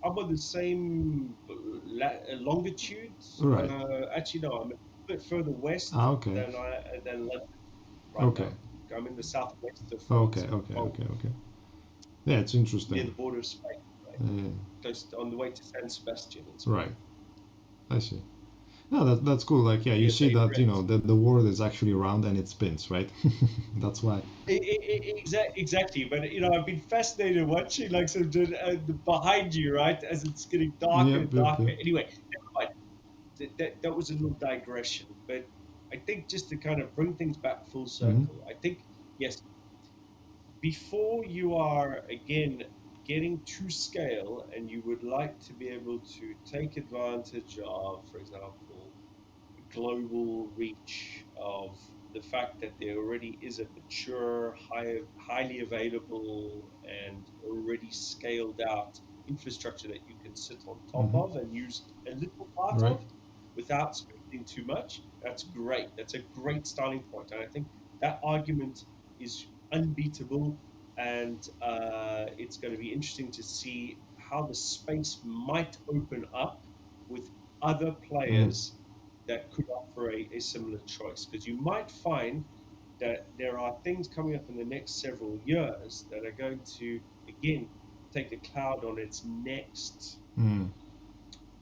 I'm on the same longitude. Right. Actually, no, I'm a bit further west Ah, okay. than London right Okay. now. I'm in the southwest of Okay. France, Okay. well, Okay. Okay. Yeah, it's near interesting. the border of Spain, right? Uh, Close on the way to San Sebastian in Spain. right. I see. No, that's cool. Like, yeah, you Near see Bay that Brent. the world is actually round and it spins, right? That's why. Exactly, but I've been fascinated watching like sort of behind you, right, as it's getting darker Yep. and Yep. darker. Yep. Anyway, never mind. that was a little digression, but I think just to kind of bring things back full Mm-hmm. circle, I think, yes, before you are again getting to scale and you would like to be able to take advantage of, for example, global reach, of the fact that there already is a mature, highly available, and already scaled out infrastructure that you can sit on top Mm-hmm. of and use a little part Right. of without spending too much. That's great. That's a great starting point. And I think that argument is unbeatable. And it's going to be interesting to see how the space might open up with other Mm. players that could offer a similar choice. Because you might find that there are things coming up in the next several years that are going to, again, take the cloud on its next Mm.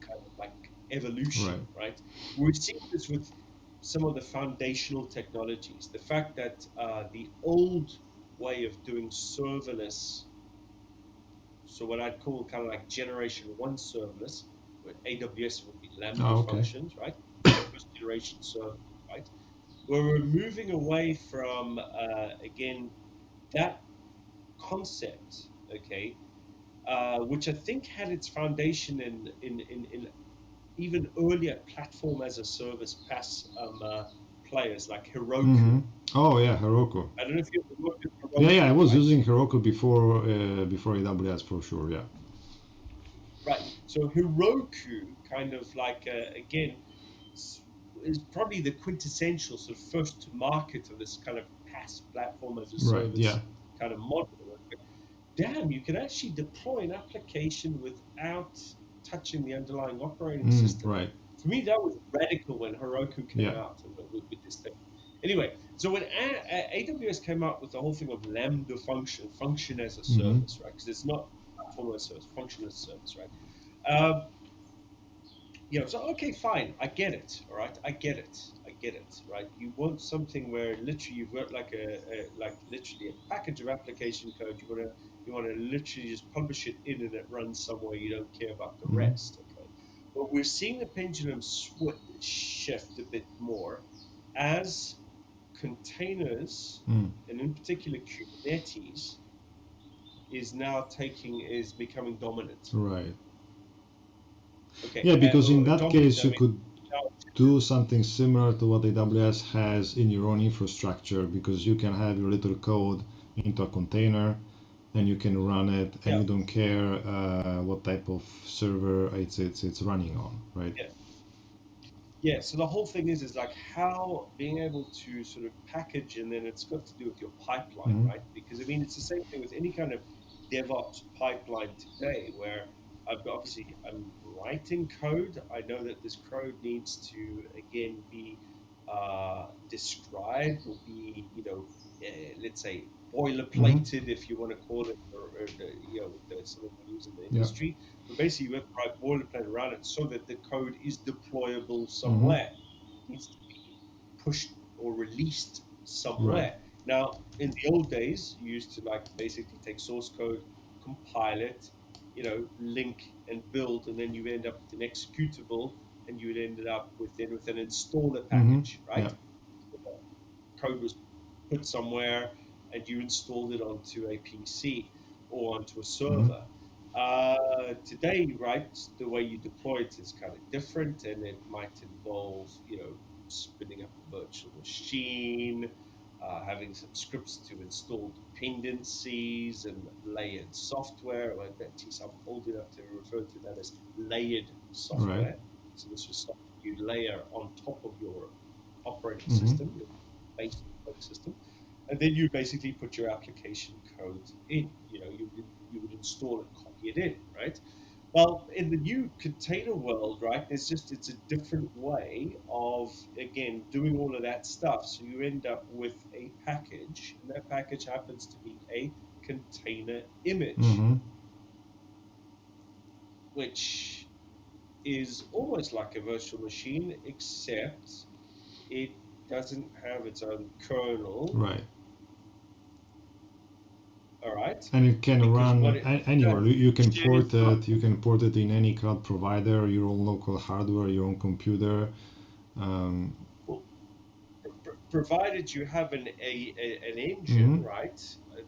kind of like evolution, Right. right? We're seeing this with some of the foundational technologies. The fact that the old way of doing serverless, so what I'd call kind of like generation one serverless, where AWS would be Lambda Oh, okay. functions, right? First generation server, right? Where we're moving away from, again, that concept, okay, which I think had its foundation in even earlier platform as a service PaaS players like Heroku. Mm-hmm. Oh yeah, Heroku. I don't know if you ever worked with Yeah, yeah, I Heroku, was right? using Heroku before AWS for sure. Yeah. Right. So Heroku kind of like, again, is probably the quintessential sort of first to market of this kind of PaaS platform as a Right. Yeah. service kind of model. Damn, you could actually deploy an application without touching the underlying operating Mm, system. right. For me, that was radical when Heroku came Yeah. out and with this thing. Anyway, so when AWS came out with the whole thing of Lambda function as a Mm-hmm. service, right? Because it's not platform as a service, function as a service, right? Um, so okay, fine, I get it, all right, I get it, right? You want something where literally you've got like like literally a package of application code. You want to literally just publish it in and it runs somewhere. You don't care about the Mm-hmm. rest, okay? But we're seeing the pendulum shift a bit more as containers, Mm. and in particular Kubernetes, is becoming dominant. Right. Okay, Yeah, because in that dominant. case I you mean, could do something similar to what AWS has in your own infrastructure, because you can have your little code into a container and you can run it and yeah. you don't care what type of server it's running on, right? Yeah. Yeah, so the whole thing is like how being able to sort of package, and then it's got to do with your pipeline, Mm-hmm. right? Because I mean, it's the same thing with any kind of DevOps pipeline today, where I'm writing code. I know that this code needs to again be described or be, let's say Mm-hmm. boilerplated, if you want to call it, or with some of the news in the Yeah. industry. But basically, you have to write boilerplate around it so that the code is deployable Mm-hmm. somewhere. It needs to be pushed or released Right. somewhere. Now, in the old days, you used to like basically take source code, compile it, link and build, and then you end up with an executable, and you would end up with an installer Mm-hmm. package, Yeah. right? Code was put somewhere and you installed it onto a PC or onto a Mm-hmm. server. Today, right, the way you deploy it is kind of different, and it might involve, spinning up a virtual machine, having some scripts to install dependencies and layered software. Well, geez, I'm old enough to refer to that as layered Right. software. So this is software you layer on top of your operating Mm-hmm. system, your base operating system, and then you basically put your application code in. You would install it, copy it in, right? Well, in the new container world, right, it's a different way of again doing all of that stuff. So you end up with a package, and that package happens to be a container image, Mm-hmm. which is almost like a virtual machine, except it doesn't have its own kernel. Right. All right, And it can because run what it anywhere. does, You can shares port it. You code. can port it in any cloud provider, your own local hardware, your own computer. Um, Well, provided you have an hmm engine, right,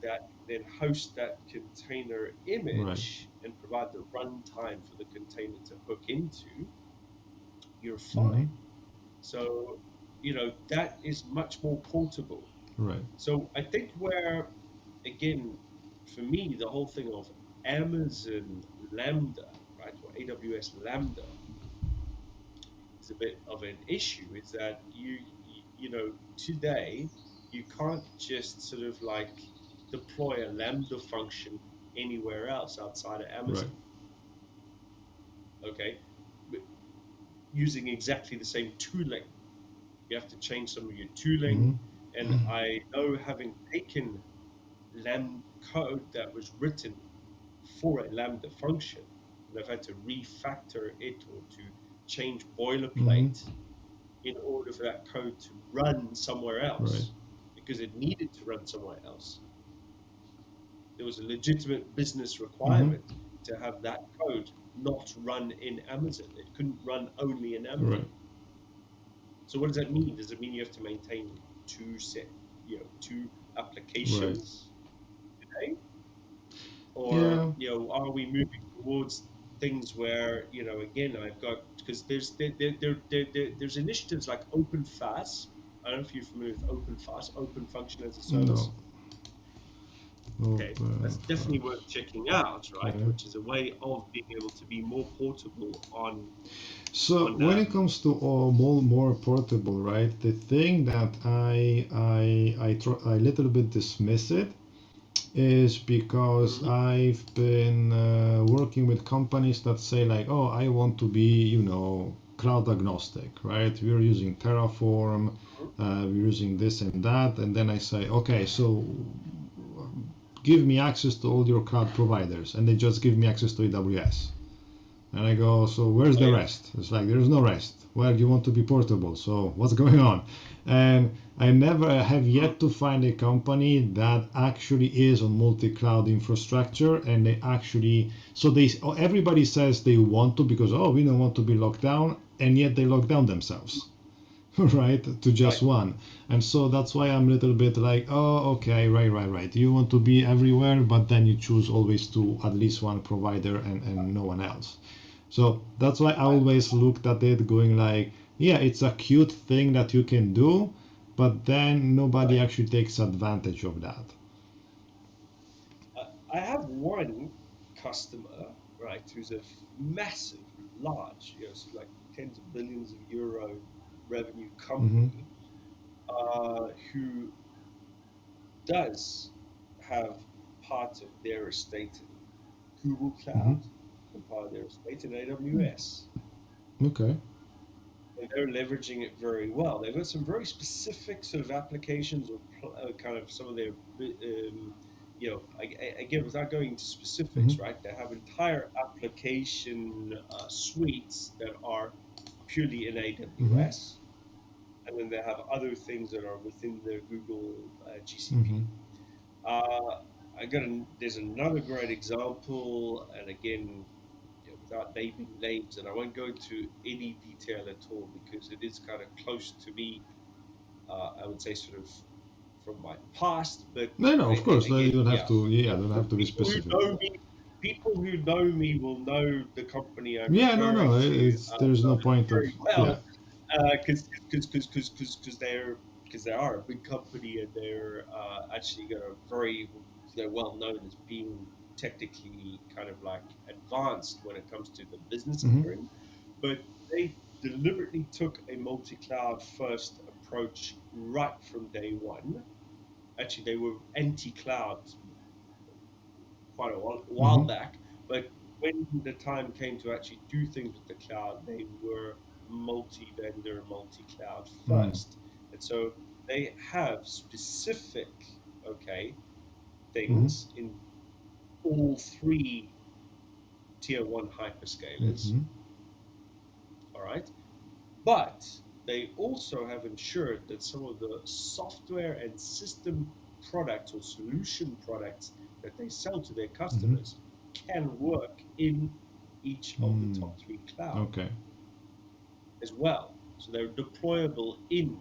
that then hosts that container Right. image and provide the runtime for the container to hook into, you're hmm fine. So, that is much more portable. Right. So I think where, again, for me, the whole thing of Amazon Lambda, right, or AWS Lambda is a bit of an issue is that today you can't just sort of like deploy a Lambda function anywhere else outside of Right. Amazon, okay? But using exactly the same tooling. You have to change some of your tooling. hmm And I know having taken Lambda code that was written for a Lambda function, and I've had to refactor it or to change hmm boilerplate in order for that code to run somewhere Right. else because it needed to run somewhere else. There was a legitimate business hmm requirement to have that code not run in Amazon. It couldn't run only in Amazon. Right. So what does that mean? Does it mean you have to maintain two Right. applications today? Or, Yeah. are we moving towards things where, again, I've got, because there's initiatives like OpenFaaS. I don't know if you're familiar with OpenFaaS, Open Function as a No. Service. Okay, Open that's definitely worth fast. checking out, right? Okay. Which is a way of being able to be more portable on So on when it comes to more portable, right? The thing that I little bit dismiss it is because Mhm, I've been working with companies that say like, oh, I want to be, cloud agnostic, right? We're using Terraform, mhm. we're using this and that, and then I say, okay, so give me access to all your cloud providers, and they just give me access to AWS. And I go, so where's Oh the yeah, rest? It's like, there's no rest. Well, you want to be portable, so what's going on? And I never have mm, yet to find a company that actually is on multi-cloud infrastructure, and they actually, so everybody says they want to because, oh, we don't want to be locked down, and yet they lock down themselves. Right, to just right. one. And so that's why I'm a little bit like, oh, okay, right. You want to be everywhere, but then you choose always to at least one provider and no one else. So that's why I I, always looked at it going like, yeah, it's a cute thing that you can do, but then nobody right. actually takes advantage of that. I have one customer, right, who's a massive, large, so like tens of billions of euro revenue Mm-hmm. company, who does have part of their estate in Google Mm-hmm. Cloud and part of their estate in AWS. Okay. And they're leveraging it very well. They've got some very specific sort of applications or kind of some of their, again, without going into Mm-hmm. specifics, right? They have entire application suites that are purely in Mm-hmm. AWS, and then they have other things that are within the Google Mm-hmm. GCP. Uh, there's another great example, and again, without naming names, and I won't go into any detail at all because it is kind of close to me. I would say sort of from my past, but No, no, of course. You again, don't have yeah, to. Yeah, don't have to be people who specific. know me, will know the company I'm Yeah, no, referring no. to There's no point of. very Yeah. well because they are a big company and they're actually got a very they're well known as being technically kind of like advanced when it comes to the business that Mm-hmm. they're in, but they deliberately took a multi-cloud first approach right from day one. Actually, they were anti-cloud quite a while Mm-hmm. back, but when the time came to actually do things with the cloud, they were multi-vendor, multi-cloud Mm. first. And so they have specific, okay, Mm-hmm. things in all three tier one hyperscalers, Mm-hmm. all right? But they also have ensured that some of the software and system products or solution products that they sell to their Mm-hmm. customers can work in each of the top three clouds Okay. as well. So they're deployable in,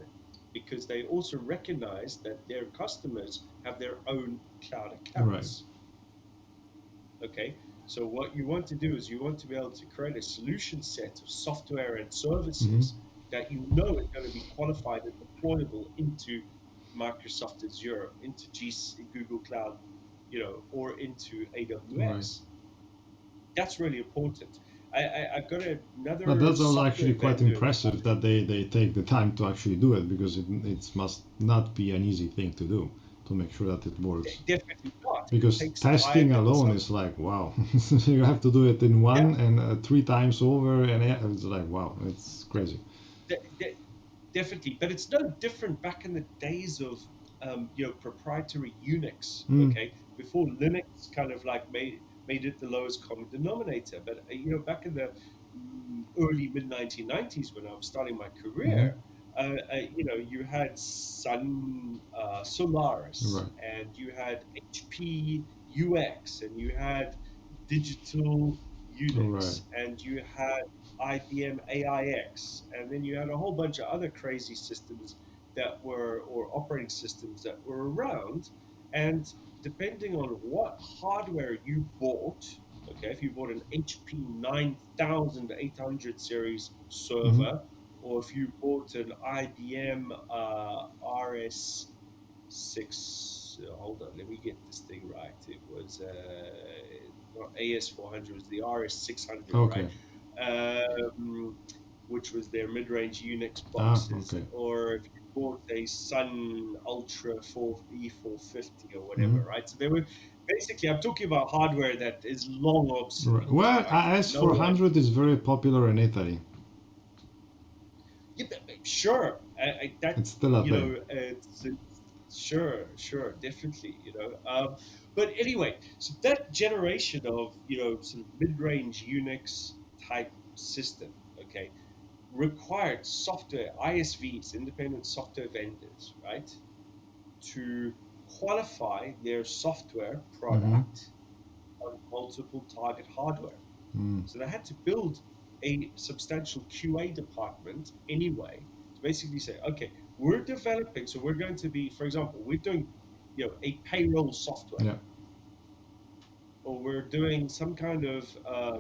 because they also recognize that their customers have their own cloud Right. accounts. Okay, so what you want to do is you want to be able to create a solution set of software and Mm-hmm. services that you know is going to be qualified and deployable into Microsoft Azure, into Google Cloud, or into Right. AWS. That's really important. I've got But another that's also software actually quite vendor. impressive that they take the time to actually do it, because it must not be an easy thing to do to make sure that it works. Definitely not. It Because takes testing time and alone some. is like, wow. You have to do it in Yeah, one and three times over, and it's like, wow, it's crazy. de- de- definitely. But it's no different back in the days of proprietary Unix. Mm. Okay, before Linux kind of like made it the lowest common denominator. But back in the early mid 1990s when I was starting my Mm-hmm. career, you had Solaris, Right. and you had HP UX, and you had Digital Right. Unix, and you had IBM AIX, and then you had a whole bunch of other crazy systems that were, or operating systems that were around. And depending on what hardware you bought, okay, if you bought an HP 9800 series Mm-hmm. server, or if you bought an IBM RS6, hold on, let me get this thing right. It was not AS400, it was the RS600, right? Okay. Um, which was their mid-range Unix Ah, boxes, okay. or if you bought a Sun Ultra 4 E450 or Mm-hmm. whatever, right? So they were basically, I'm talking about hardware that is long Right. obsolete, Well, right? No one, S400 is very popular in Italy. yeah, sure, that It's still a thing. sure, sure, definitely, but anyway, so that generation of sort of mid-range Unix type system, okay, required software ISVs, independent software vendors, right, to qualify their software Mm-hmm. product on multiple target hardware. Mm. So they had to build a substantial QA department anyway to basically say, okay, we're developing, so we're going to be, for example, we're doing, a payroll software, Yeah. or we're doing some kind of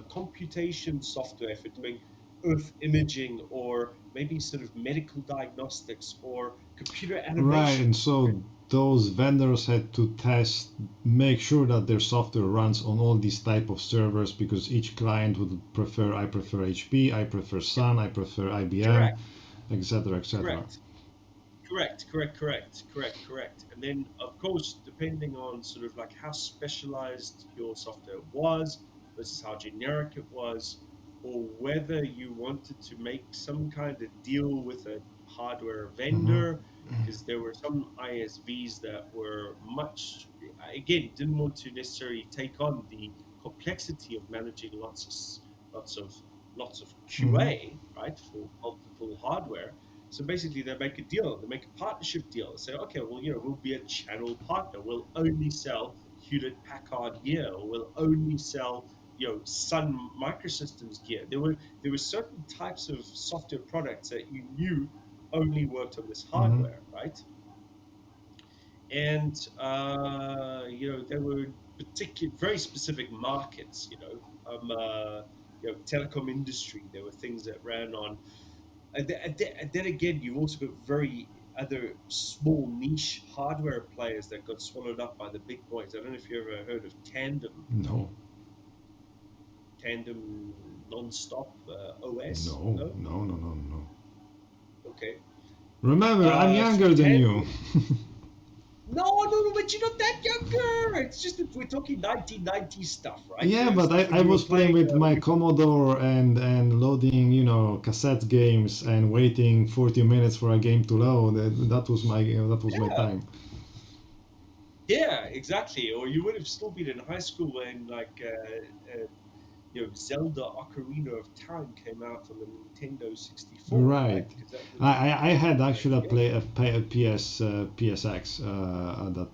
computation software for doing earth imaging, or maybe sort of medical diagnostics or computer Right, animation. and so those vendors had to test, make sure that their software runs on all these type of servers, because each client would prefer, I prefer HP, I prefer Sun, I prefer IBM, Correct, etc., etc. correct. Correct. And then, of course, depending on sort of like how specialized your software was versus how generic it was, or whether you wanted to make some kind of deal with a hardware Mm-hmm. vendor, because there were some ISVs that were much, again, didn't want to necessarily take on the complexity of managing lots of lots of Mm-hmm. QA, right, for multiple hardware. So basically, they make a deal. They make a partnership deal. They say, okay, well, we'll be a channel partner. We'll only sell Hewlett Packard gear, or we'll only sell, Sun Microsystems gear. There were certain types of software products that you knew only worked on this Mm-hmm. hardware, right? And there were particular, very specific markets. Telecom industry. There were things that ran on, and then again, you've also got very other small niche hardware players that got swallowed up by the big boys. I don't know if you ever heard of No, Tandem Nonstop OS. no, No, no, no, no, no. okay. Remember, I'm So younger than you. Tandem. No, but you're not that younger. It's just that we're talking 1990 stuff, right? Yeah, but Stuff when I you were was playing playing with my with. Commodore and loading, cassette games and waiting 40 minutes for a game to load. That was my Yeah, time. yeah, exactly. Or you would have still been in high school when, like, Zelda Ocarina of Time came out on the Nintendo 64, right? Right. Because that was I had like, actually yeah, play a PS PSX at that.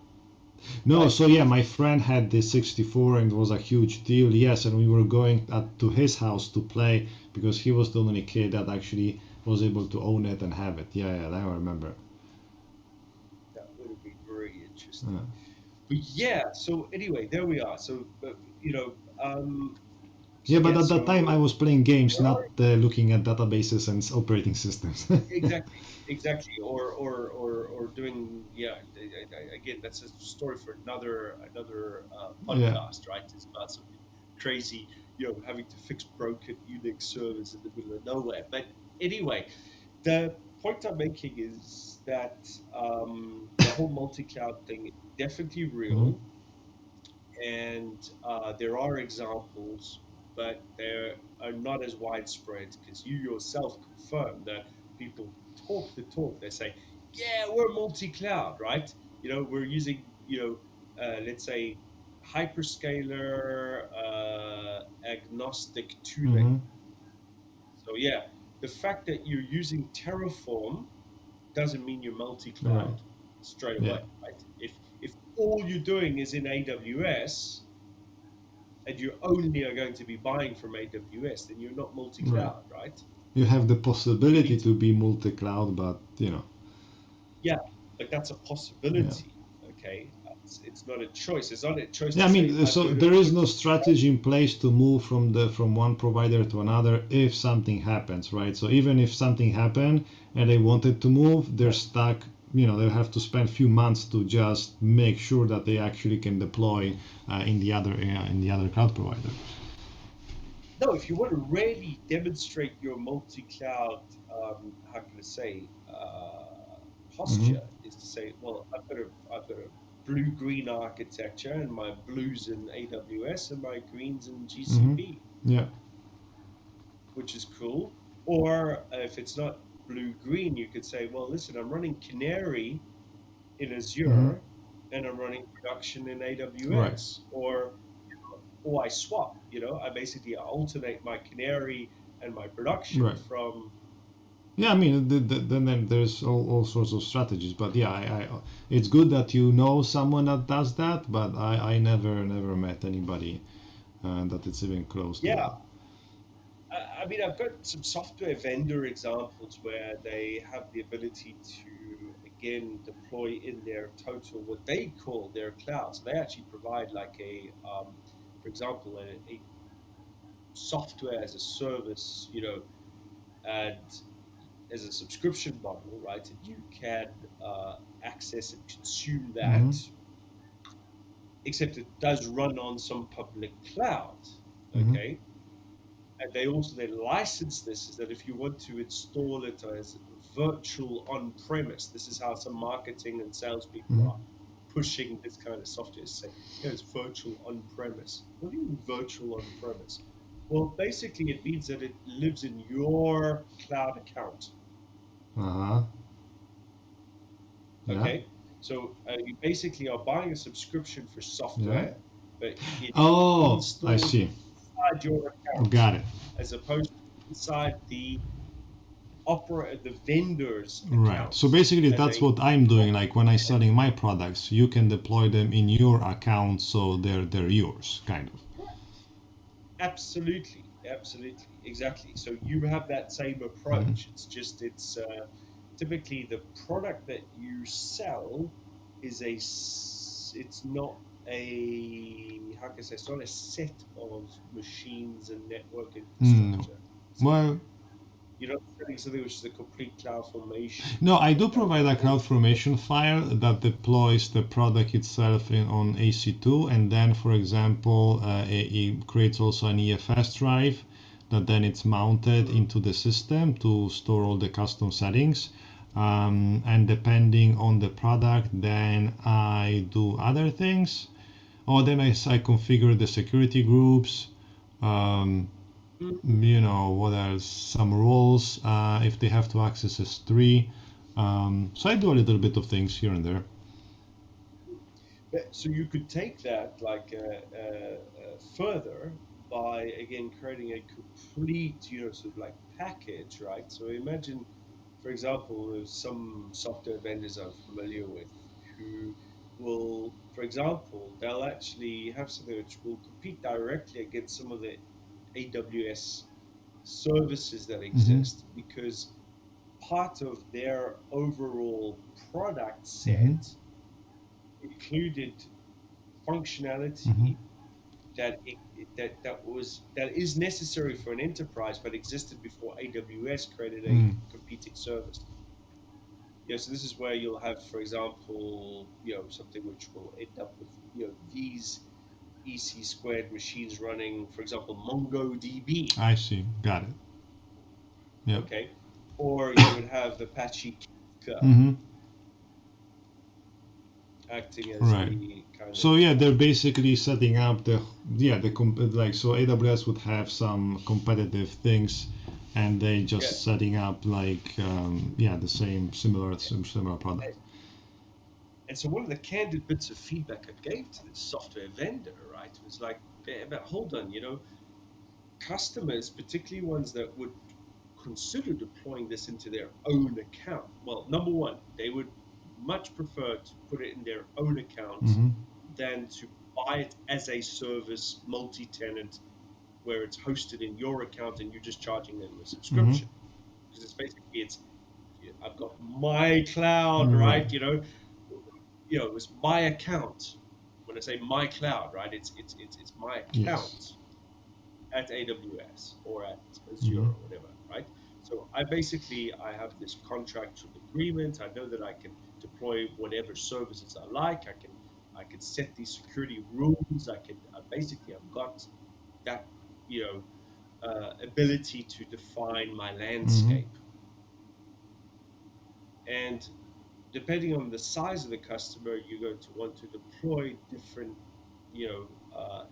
No, right? so yeah, my friend had this 64 and it was a huge deal. Yes, and we were going to his house to play because he was the only kid that actually was able to own it and have it. Yeah, yeah, I remember. That would have been very interesting. Uh, But yeah, so anyway, there we are. So, so yeah, but yeah, at that time I so was playing games, there not are looking at databases and operating systems. exactly, exactly, or doing, yeah. Again, that's a story for another Yeah. podcast, right? It's about some crazy, having to fix broken Unix servers in the middle of nowhere. But anyway, the point I'm making is that the whole multi-cloud thing is definitely Mhm. real, and there are examples, but they are not as widespread because you yourself confirm that people talk the talk. They say, "Yeah, we're multi-cloud, right? We're using, let's say, hyperscaler agnostic tooling." Mhm. So yeah, the fact that you're using Terraform doesn't mean you're Right. multi-cloud straight Yeah. away, right? If all you're doing is in AWS and you only are going to be buying from AWS, then you're not Right. multi-cloud, right? You have the You possibility need to, to be multi-cloud, but yeah, but that's a yeah. possibility, okay? It's not a choice. It's not a choice Yeah, to I say mean, I'm so going to there is put. no strategy in place to move from one provider to another if something happens, right? So even if something happened and they wanted to move, they're Yeah. stuck. They have to spend a few months to just make sure that they actually can deploy in the other cloud provider. No, if you want to really demonstrate your multi-cloud, how can I say, Hmm. posture, is to say, well, I've got a blue-green architecture, and my blues in AWS and my greens in Hmm. GCP, Yeah. which is cool. Or if it's not blue green, you could say, well, listen, I'm running Canary in Hmm. Azure and I'm running production in Right. AWS. Or I swap, I basically alternate my Canary and my production Right. from. Yeah, I mean, then there's all sorts of strategies, but yeah, it's good that you know someone that does that, but I never met anybody that it's even close to Yeah, that. I mean, I've got some software vendor examples where they have the ability to, again, deploy in their total what they call their cloud. So they actually provide like for example, a software as a service, and as a subscription model, right? And you can access and consume Hmm. that, except it does run on some public cloud, Hmm. okay? And they also then license this is that if you want to install it as virtual on-premise, this is how some marketing and salespeople Hmm. are pushing this kind of software. Say, it's virtual on-premise. What do you mean virtual on-premise? Well, basically, it means that it lives in your cloud account. Uh-huh. Yeah. Okay, so you basically are buying a subscription for Yeah. software, but it is Oh, I installed see. inside your account Got it. as opposed to inside the vendor's Right. So account basically, as that's a. what I'm doing. Like when I'm selling my products, you can deploy them in your account, so they're yours, kind of. Absolutely, absolutely, exactly. So you have that same Hmm. approach. It's typically the product that you sell is it's not a, how can I say, it's not a set of machines and network Mm. infrastructure. So Well, you're not selling something which is a complete cloud formation no, I of do that provide a all. CloudFormation file that deploys the product itself on AC2, and then, for example, it creates also an EFS drive that then it's mounted Mhm. into the system to store all the custom settings. And depending on the product, then I do other things. Or then I configure the security groups. Um, what else? Some roles if they have to access S3. So I do a little bit of things here and there. So you could take that like further by again creating a complete, sort of like package, right? So imagine, for example, there's some software vendors I'm familiar with who will, for example, they'll actually have something which will compete directly against some of the AWS services that Mm-hmm. exist because part of their overall product Mm-hmm. set included Mm-hmm. functionality that is necessary for an enterprise but existed before AWS created a Mm. competing service. So this is where you'll have, for example, something which will end up with these EC squared machines running, for example, MongoDB. I see. Got it. Yep. Okay, or you would have Apache Kafka Mm-hmm. acting as Right. the kind of So yeah, they're basically setting up like so AWS would have some competitive things, and they yeah. just setting up like the same similar product. And so one of the candid bits of feedback I gave to this software vendor, right, was like, but hold on, customers, particularly ones that would consider deploying this into their own account. Well, number one, they would much prefer to put it in their own account Mm-hmm. than to buy it as a service multi-tenant where it's hosted in your account and you're just charging them a Mm-hmm. subscription. Because it's I've got my cloud, Right. right? It was my account. When I say my cloud, right, it's my Yes. account at AWS or at Azure Mm-hmm. or whatever, right? So I have this contractual agreement. I know that I can deploy whatever services I like. I can set these security rules. I've got that ability to define my Mm-hmm. landscape. And depending on the size of the customer, you're going to want to deploy different,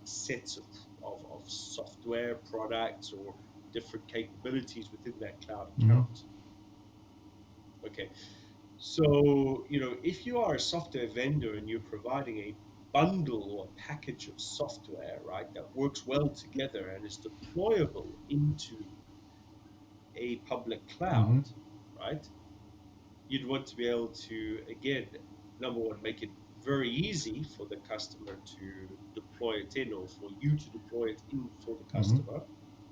sets of software products or different capabilities within that cloud Mm-hmm. account. Okay, so if you are a software vendor and you're providing a bundle or a package of software, right, that works well together and is deployable into a public Mm-hmm. cloud, right? You'd want to be able to, again, number one, make it very easy for the customer to deploy it in or for you to deploy it in for the Mm-hmm. customer.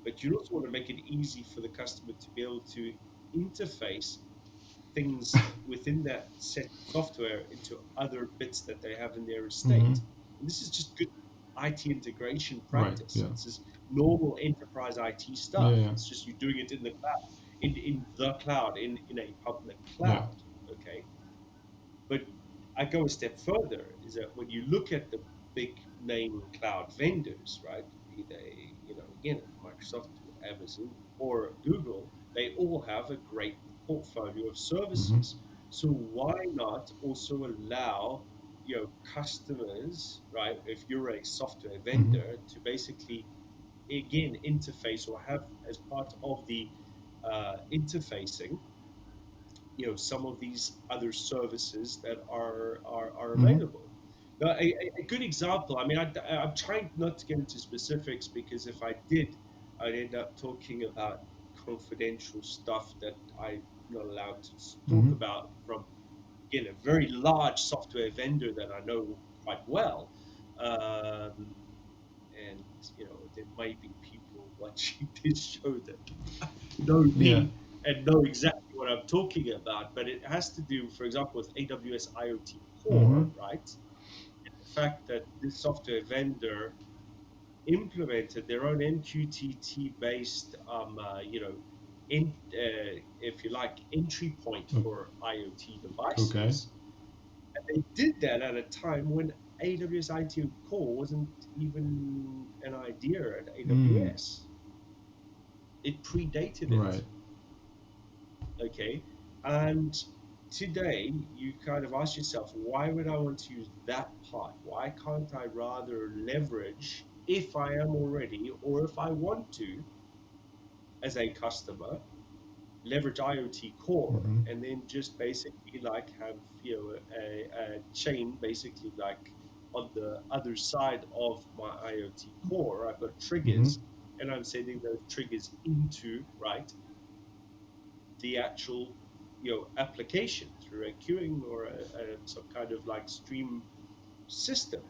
But you also want to make it easy for the customer to be able to interface things within that set of software into other bits that they have in their Mm-hmm. estate. And this is just good IT integration Right. practice. Yeah. This is normal enterprise IT Yeah. stuff. Yeah. It's just you're doing it in the cloud, in the cloud, in a public Yeah. cloud. Okay. But I go a step further is that when you look at the big name cloud vendors, right, be they, again, Microsoft, Amazon, or Google, they all have a great portfolio of Mm-hmm. services. So why not also allow, customers, right, if you're a software Mm-hmm. vendor, to basically, again, interface or have as part of the interfacing some of these other services that are Mm-hmm. available. Now, a good example. I mean, I'm trying not to get into specifics because if I did, I'd end up talking about confidential stuff that I'm not allowed to talk Mm-hmm. about from again a very large software vendor that I know quite well. Um, and there may be people watching this show that know Yeah. me and know exactly what I'm talking about. But it has to do, for example, with AWS IoT Mm-hmm. Core, right? The fact that this software vendor implemented their own MQTT based, if you like, entry point for IoT Okay. devices. And they did that at a time when AWS IoT Core wasn't even an idea at Mm. AWS. It predated it. Right. Okay. And today you kind of ask yourself, why would I want to use that part? Why can't I rather leverage, if I am already, or if I want to, as a customer, leverage IoT core Mm-hmm. and then just basically like have, a chain basically like on the other side of my IoT core, I've got Mm-hmm. triggers and I'm sending those triggers into, right, the actual application through a queuing or some kind of like stream system,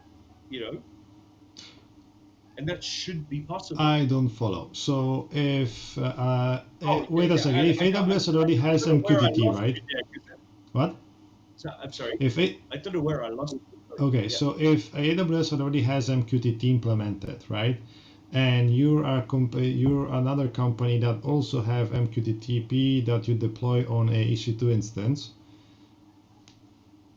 and that should be possible. I don't follow. So if wait a Yeah. second, if AWS already has I don't know where I MQTT, lost right? you there, 'cause What? I'm sorry. If it I don't know where I lost you. Sorry. Okay, Yeah. so if AWS already has MQTT implemented, right, and you're another company that also have MQTT that you deploy on a EC2 instance,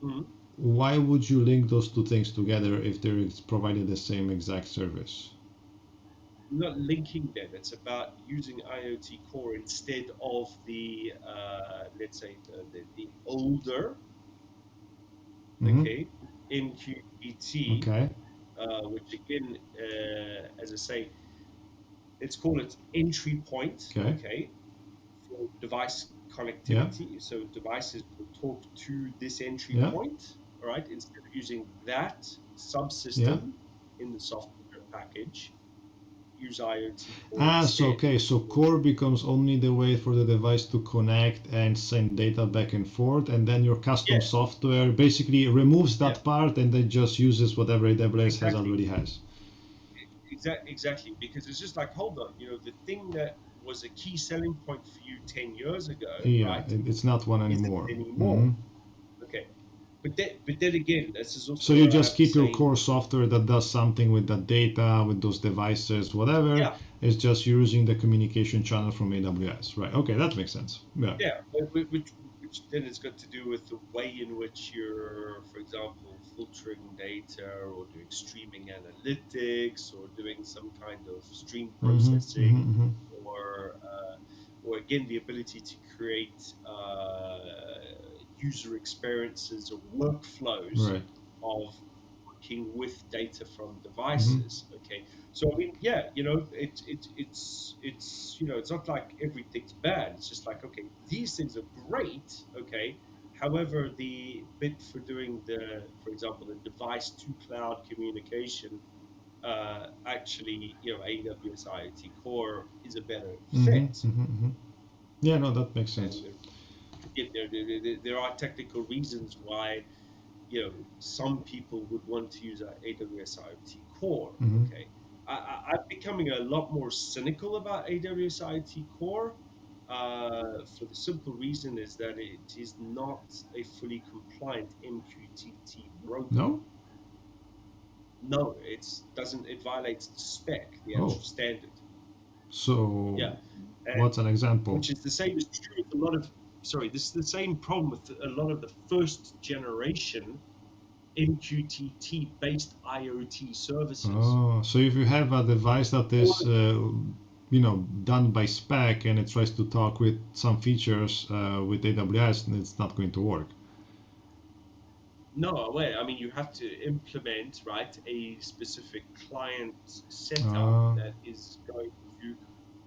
Mhm. why would you link those two things together if they're providing the same exact service? Not linking them. It's about using IoT Core instead of the, let's say, the older, Mm-hmm. okay, MQTT, Okay. which again, as I say, let's call it entry point, Okay. okay, for device Yeah. connectivity. So devices will talk to this entry Yeah. point, all right, instead of using that Yeah. subsystem in the software package, use IoT Core Ah, so instead. okay, so core becomes only the way for the device to connect and send data back and forth, and then your custom Yeah, software basically removes yeah, that part and then just uses whatever AWS has exactly. already has. Exactly, because it's just like, hold on, the thing that was a key selling point for you 10 years ago, Yeah, right, it's not one isn't anymore. anymore. Hmm. Okay, but then again, this is So also you where I just have to keep your say, core software that does something with that data, with those devices, whatever. yeah, It's just using the communication channel from AWS, right? Okay, that makes sense. Yeah. yeah, which then has got to do with the way in which you're, for example, filtering data or doing streaming analytics or doing some kind of stream Mm-hmm, mm-hmm, processing, mm-hmm. or again the ability to create user experiences or workflows Right. of working with data from Mm-hmm. devices. Okay, so I mean, yeah, it's not like everything's bad. It's just like, okay, these things are great. Okay, however, the bit for doing for example, the device to cloud communication, actually, AWS IoT Core is a better Mm-hmm, fit. mm-hmm, mm-hmm. Yeah, no, that makes sense. And there are technical reasons why, some people would want to use AWS IoT Core. Mm-hmm. Okay, I'm becoming a lot more cynical about AWS IoT Core, for the simple reason is that it is not a fully compliant MQTT broker. No? No, it violates the spec, the Oh, actual standard. so Yeah, and what's an example? which is the same is true with a lot of. Sorry, this is the same problem with a lot of the first generation MQTT based IoT services. Oh, so if you have a device that Or, is, done by spec and it tries to talk with some features with AWS, it's not going to work. no, wait, I mean, you have to implement, right, a specific client setup Uh, that is going to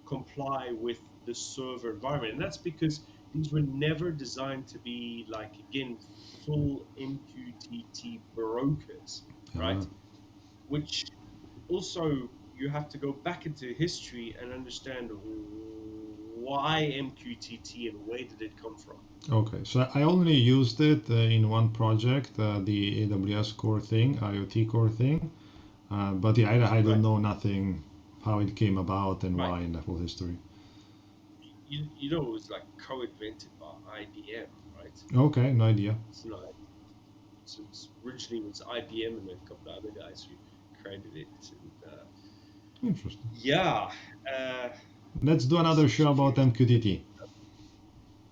comply with the server environment. And that's because these were never designed to be, like, again, full MQTT brokers, uh, right? Which also you have to go back into history and understand why MQTT and where did it come from. okay, so I only used it in one project, the AWS core thing, IoT core thing. But yeah, I don't Right, know nothing how it came about and right. why in the whole history. It was like co-invented by IBM, right? Okay, no idea. So no, originally it was IBM and a couple of other guys who created it, and Interesting. yeah, uh, Let's do another show about security. MQTT.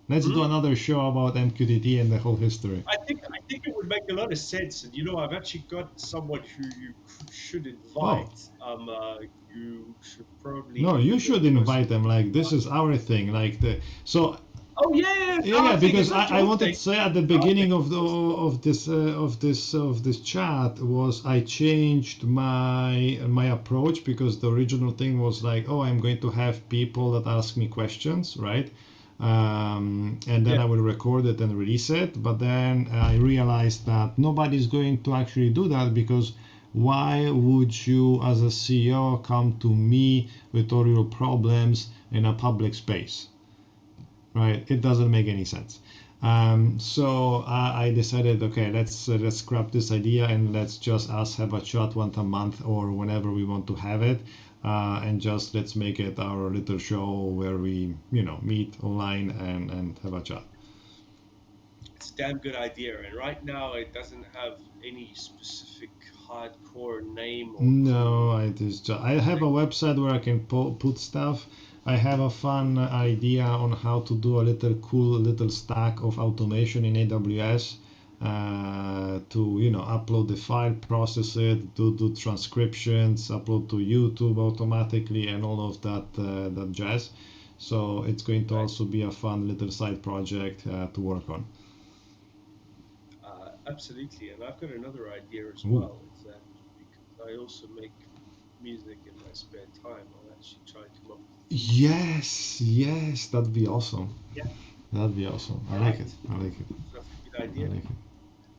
Let's do Hmm? another show about MQTT and the whole history. I think it would make a lot of sense, and I've actually got someone who you should Oh, invite. You should probably no, be you the should person invite them. to. Like this is our thing. Like the so Oh yeah, it's yeah, our yeah. thing. Because It's not I your wanted thing. to say at the It's our thing. beginning of It's not. this chat was I changed my approach because the original thing was like, oh, I'm going to have people that ask me questions, right? And then Yeah, I will record it and release it. But then I realized that nobody's going to actually do that because why would you, as a CEO, come to me with all your problems in a public space? Right? It doesn't make any sense. So I decided, okay, let's scrap this idea and let's just us have a chat once a month or whenever we want to have it, and just let's make it our little show where we meet online and have a chat. It's a damn good idea, and right now it doesn't have any specific hardcore name or No, cool. I have a website where I can put stuff. I have a fun idea on how to do a little cool little stack of automation in AWS, to upload the file, process it, do transcriptions, upload to YouTube automatically, and all of that jazz. So it's going to Right? also be a fun little side project to work on. Absolutely, and I've got another idea as Ooh. well. Is that because I also make music in my spare time, I'll actually try and come up with a theme tune. Yes, yes, that'd be awesome. Yeah, That'd be awesome. I all like right. it. I like it. That's a good I idea. like it.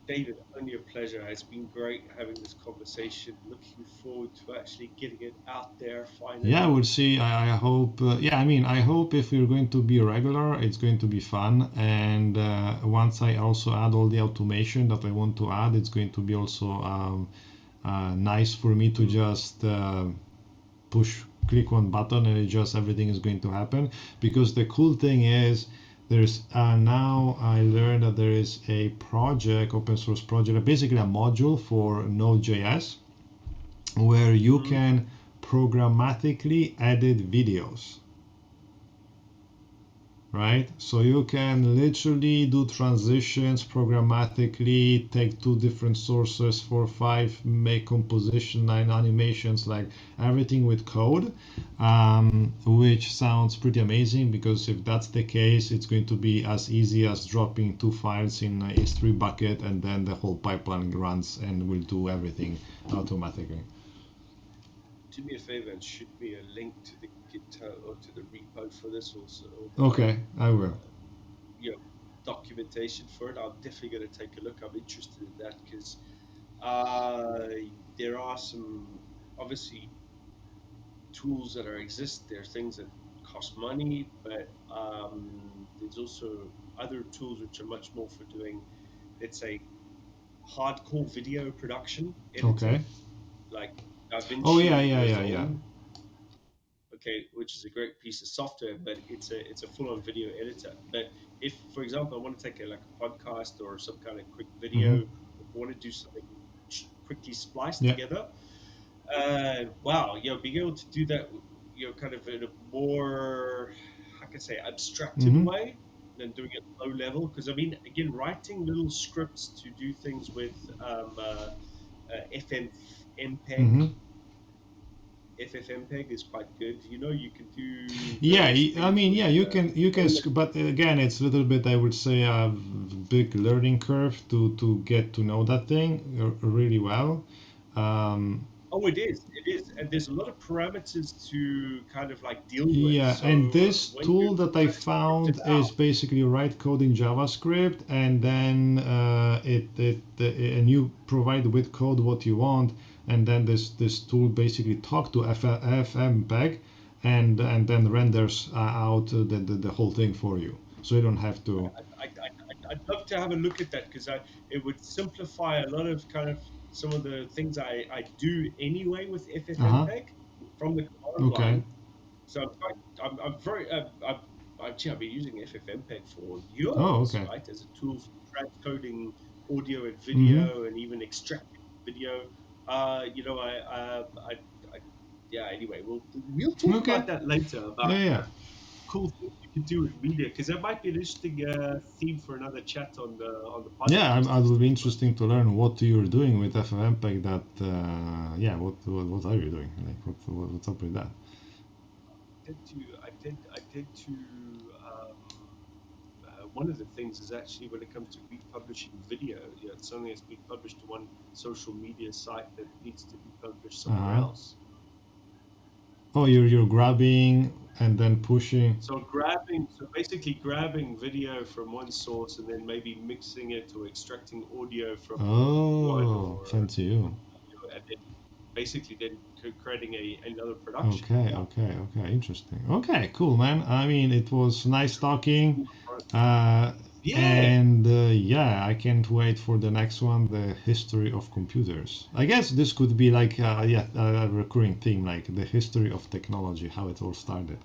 David, only a pleasure. It's been great having this conversation. Looking forward to actually getting it out there Yeah, finally. we'll see. I hope. Yeah, I mean, I hope if we're going to be regular, it's going to be fun. And once I also add all the automation that I want to add, it's going to be also nice for me to Mm. just push, click one button, and it just everything is going to happen. Because the cool thing is, there's now I learned that there is a project, open source project, basically a module for Node.js where you Mm-hmm. can programmatically edit videos, right? So you can literally do transitions programmatically, take two different sources, four, five, make composition, nine animations, like everything with code, which sounds pretty amazing because if that's the case, it's going to be as easy as dropping two files in a S3 bucket and then the whole pipeline runs and will do everything automatically. Do me a favor and shoot me a link to the GitHub or to the repo for this, also, or Okay, I will. you know, documentation for it. I'm definitely going to take a look. I'm interested in that because uh, there are some obviously tools that are exist. There are things that cost money, but there's also other tools which are much more for doing, let's say, hardcore video production Okay. editing, like Oh yeah, DaVinci yeah, yeah, yeah. Resolve. Okay, which is a great piece of software, but it's a full-on video editor. But if, for example, I want to take like a podcast or some kind of quick video, Mm-hmm. or want to do something quickly spliced Yeah. together, wow, being able to do that, kind of in a more, how can I say, abstracted Mm-hmm. way than doing it low level. Because I mean, again, writing little scripts to do things with FM MPEG, Mm-hmm. FFmpeg is quite good. You can do Yeah, various I things mean, with yeah, you can, low. but again, it's a little bit, I would say, a big learning curve to get to know that thing really well. Um, Oh, it is. It is. And there's a lot of parameters to kind of like deal with. yeah, and So this when you tool that I kind of script it found is out, basically write code in JavaScript, and then and you provide with code what you want, and then this tool basically talk to FFmpeg, and then renders out the whole thing for you, so you don't have to. I'd love to have a look at that because it would simplify a lot of kind of some of the things I do anyway with Uh huh. FFmpeg from the command Okay. line. So I'm very, I've been using FFmpeg for Oh, years, okay. right, as a tool for transcoding audio and Mm-hmm. video and even extracting video. I yeah. Anyway, we'll talk Okay. about that later Yeah, about yeah. cool things you can do with media because that might be an interesting theme for another chat on the Yeah, podcast. it Is would to be keep on interesting to learn what you're doing with FFmpeg. That yeah, what are you doing? Like, what's up with that? I tend to one of the things is actually when it comes to republishing video, it's something that's been published to one social media site that needs to be published Uh somewhere huh. else. Oh, you're grabbing and then pushing. So basically grabbing video from one source and then maybe mixing it or extracting audio from one Oh, or fancy you. and then basically then creating another production. Okay, Yeah. okay, okay. Interesting. Okay, cool, man. I mean, it was nice talking. Cool approach. Uh, Yeah. And yeah, I can't wait for the next one, the history of computers. I guess this could be like yeah, a recurring theme, like the history of technology, how it all started.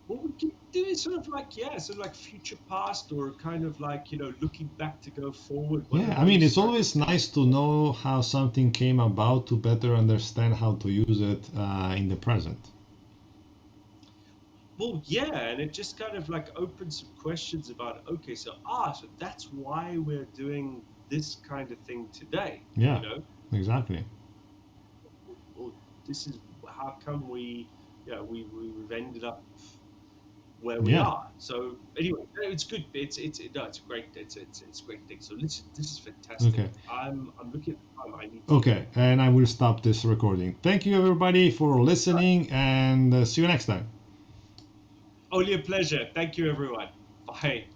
What we could do is sort of like, yeah, sort of like future past, or kind of like, looking back to go forward. What are Yeah, I mean, those it's type of always things? nice to know how something came about to better understand how to use it in the present. Well, yeah, and it just kind of like opens some questions about, okay, so that's why we're doing this kind of thing today, Yeah, you know? exactly. Well, this is how come we've ended up where we Yeah. are. So anyway, no, it's good. It's a great it's a great thing. So listen, this is fantastic. Okay. I'm looking at the time. I need to go. Okay, and I will stop this recording. Thank you, everybody, for listening, and see you next time. Only a pleasure. Thank you, everyone. Bye.